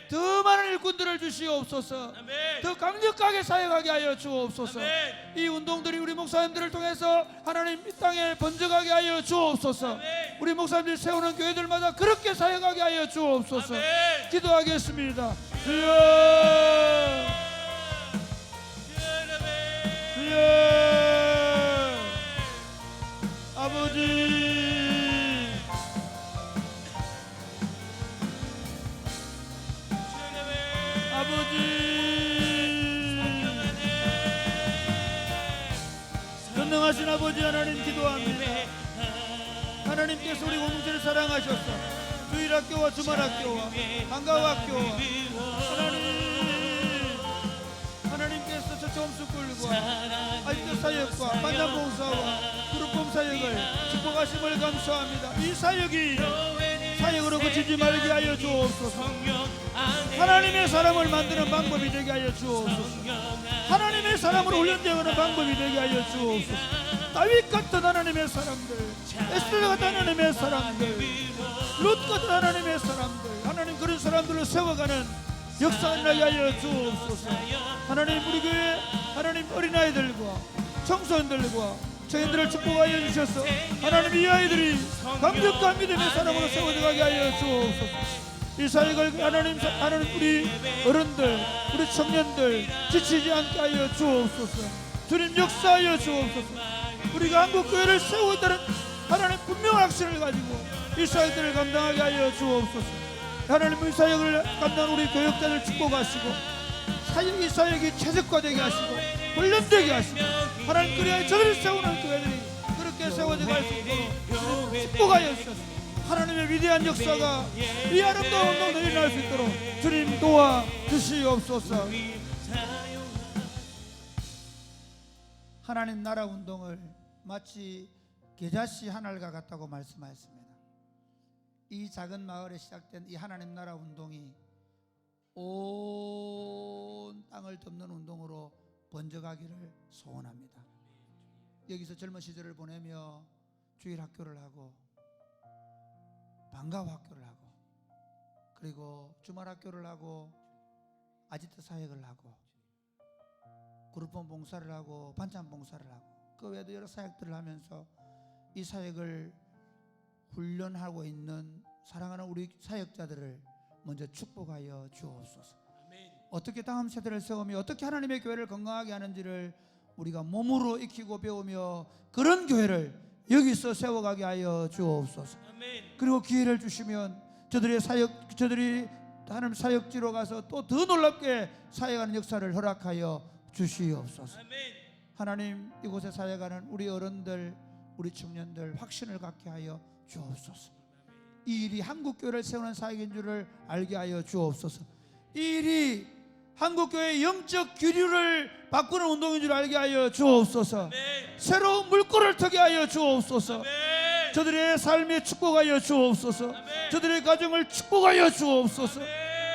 [SPEAKER 5] 더 많은 일꾼들을 주시옵소서.
[SPEAKER 1] 아멘.
[SPEAKER 5] 더 강력하게 사역하게 하여 주옵소서.
[SPEAKER 1] 아멘.
[SPEAKER 5] 이 운동들이 우리 목사님들을 통해서 하나님 이 땅에 번져가게 하여 주옵소서.
[SPEAKER 1] 아멘.
[SPEAKER 5] 우리 목사님들이 세우는 교회들마다 그렇게 사역하게 하여 주옵소서.
[SPEAKER 1] 아멘.
[SPEAKER 5] 기도하겠습니다. 주여, 주여, 아버지, 아버지, 전능하신 하나님 기도합니다. 하나님께서 우리 공동체를 사랑하셔서 주일학교와 주말학교와 방과학교와 하나님께서 저체험스쿨과 아직도 사역과 반장봉사와 그룹봉사역을 축복하심을 감사합니다. 이 사역이 사역으로 그치지 말게 하여 주옵소서. 하나님의 사람을 만드는 방법이 되게 하여 주옵소서. 하나님의 사람으로 훈련되어가는 방법이 되게 하여 주옵소서. 다윗 같은 하나님의 사람들, 에스더 같은 하나님의 사람들, 롯 같은 하나님의 사람들, 하나님 그런 사람들을 세워가는 역사가 나게 하여 주옵소서. 하나님 우리 교회 하나님 어린아이들과 청소년들과 청년들을 축복하여 주셔서 하나님 이 아이들이 강력한 믿음의 사람으로 세워져가게 하여 주옵소서. 이 사역을 하나님 우리 어른들 우리 청년들 지치지 않게 하여 주옵소서. 주님 역사하여 주옵소서. 우리가 한국교회를 세우고 있다는 하나님 분명한 확신을 가지고 이 사역들을 감당하게 하여 주옵소서. 하나님 이 사역을 감당하는 우리 교역자들 축복하시고 이 사역이 최적화되게 하시고 훈련되게 하시고 하나님 그리하여 저들을 세우는 교회들이 그렇게 세워져 갈 수 있도록 축복하여 주셔서 하나님의 위대한 역사가 이 아름다운 운동도 일어날 수 있도록 주님 도와 주시옵소서. 하나님 나라 운동을 마치 겨자씨 하나가 같다고 말씀하였습니다. 이 작은 마을에 시작된 이 하나님 나라 운동이 온 땅을 덮는 운동으로 번져가기를 소원합니다. 여기서 젊은 시절을 보내며 주일학교를 하고 방과학교를 하고 그리고 주말학교를 하고 아지트 사역을 하고 그룹본 봉사를 하고 반찬 봉사를 하고 그 외에도 여러 사역들을 하면서 이 사역을 훈련하고 있는 사랑하는 우리 사역자들을 먼저 축복하여 주옵소서. 어떻게 다음 세대를 세우며 어떻게 하나님의 교회를 건강하게 하는지를 우리가 몸으로 익히고 배우며 그런 교회를 여기서 세워가게 하여 주옵소서. 그리고 기회를 주시면 저들이 하나님 사역지로 가서 또 더 놀랍게 사역하는 역사를 허락하여 주시옵소서. 하나님 이곳에 사역하는 우리 어른들 우리 청년들 확신을 갖게 하여 주옵소서. 이 일이 한국교회를 세우는 사역인 줄을 알게 하여 주옵소서. 이 일이 한국교회의 영적 기류를 바꾸는 운동인 줄 알게 하여 주옵소서. 새로운 물꼬를 트게 하여 주옵소서. 저들의 삶에 축복하여 주옵소서. 저들의 가정을 축복하여 주옵소서.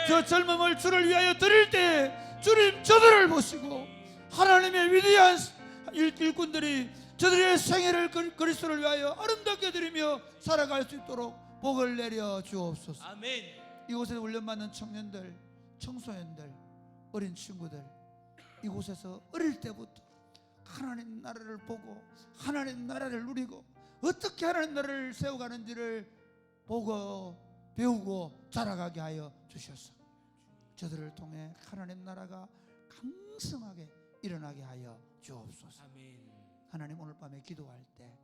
[SPEAKER 5] 저 젊음을 주를 위하여 드릴 때 주님 저들을 보시고 하나님의 위대한 일꾼들이 저들의 생애를 그리스도를 위하여 아름답게 드리며 살아갈 수 있도록 복을 내려 주옵소서. 이곳에서 훈련받는 청년들, 청소년들, 어린 친구들 이곳에서 어릴 때부터 하나님 나라를 보고 하나님 나라를 누리고 어떻게 하나님 나라를 세워가는지를 보고 배우고 자라가게 하여 주셔서 저들을 통해 하나님 나라가 강성하게 일어나게 하여 주옵소서. 하나님 오늘 밤에 기도할 때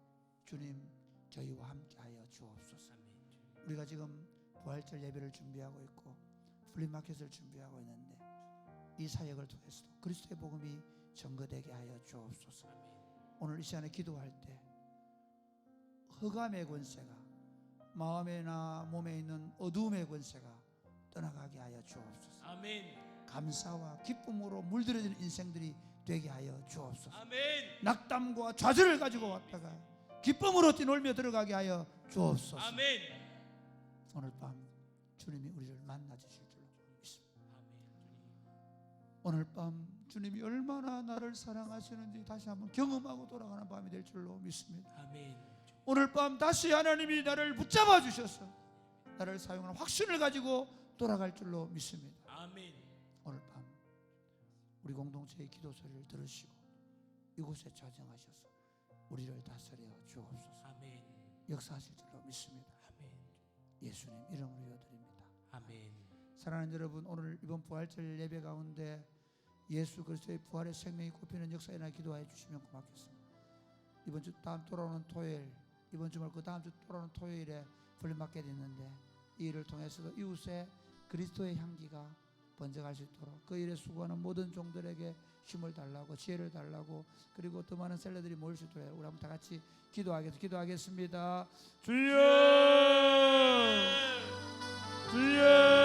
[SPEAKER 5] 주님 저희와 함께 하여 주옵소서. 우리가 지금 부활절 예배를 준비하고 있고 플리마켓을 준비하고 있는데 이 사역을 통해서도 그리스도의 복음이 전거되게 하여 주옵소서. 오늘 이 시간에 기도할 때 흑암의 권세가 마음에나 몸에 있는 어두움의 권세가 떠나가게 하여 주옵소서. 감사와 기쁨으로 물들어지는 인생들이 되게 하여 주옵소서. 낙담과 좌절을 가지고 왔다가 기쁨으로 뛰놀며 들어가게 하여 주옵소서. 오늘 밤 주님이 우리를 만나 주실 줄로 믿습니다. 오늘 밤 주님이 얼마나 나를 사랑하시는지 다시 한번 경험하고 돌아가는 밤이 될 줄로 믿습니다. 오늘 밤 다시 하나님이 나를 붙잡아 주셔서 나를 사용하는 확신을 가지고 돌아갈 줄로 믿습니다. 오늘 밤 우리 공동체의 기도 소리를 들으시고 이곳에 좌정하셔서 우리를 다스려 주옵소서. 역사하실 줄로 믿습니다. 예수님 이름으로 여드립니다. 사랑하는 여러분, 오늘 이번 부활절 예배 가운데 예수 그리스도의 부활의 생명이 꼽히는 역사에 나 기도하여 주시면 고맙겠습니다. 이번 주 다음 돌아오는 토요일, 이번 주말 그 다음 주 돌아오는 토요일에 플리마켓이 있는데 이 일을 통해서도 이웃에 그리스도의 향기가 번져갈 수 있도록 그 일에 수고하는 모든 종들에게 힘을 달라고 지혜를 달라고 그리고 더 많은 셀러들이 모일 수 있도록 우리 한번 다 같이 기도하겠습니다. 주여 주여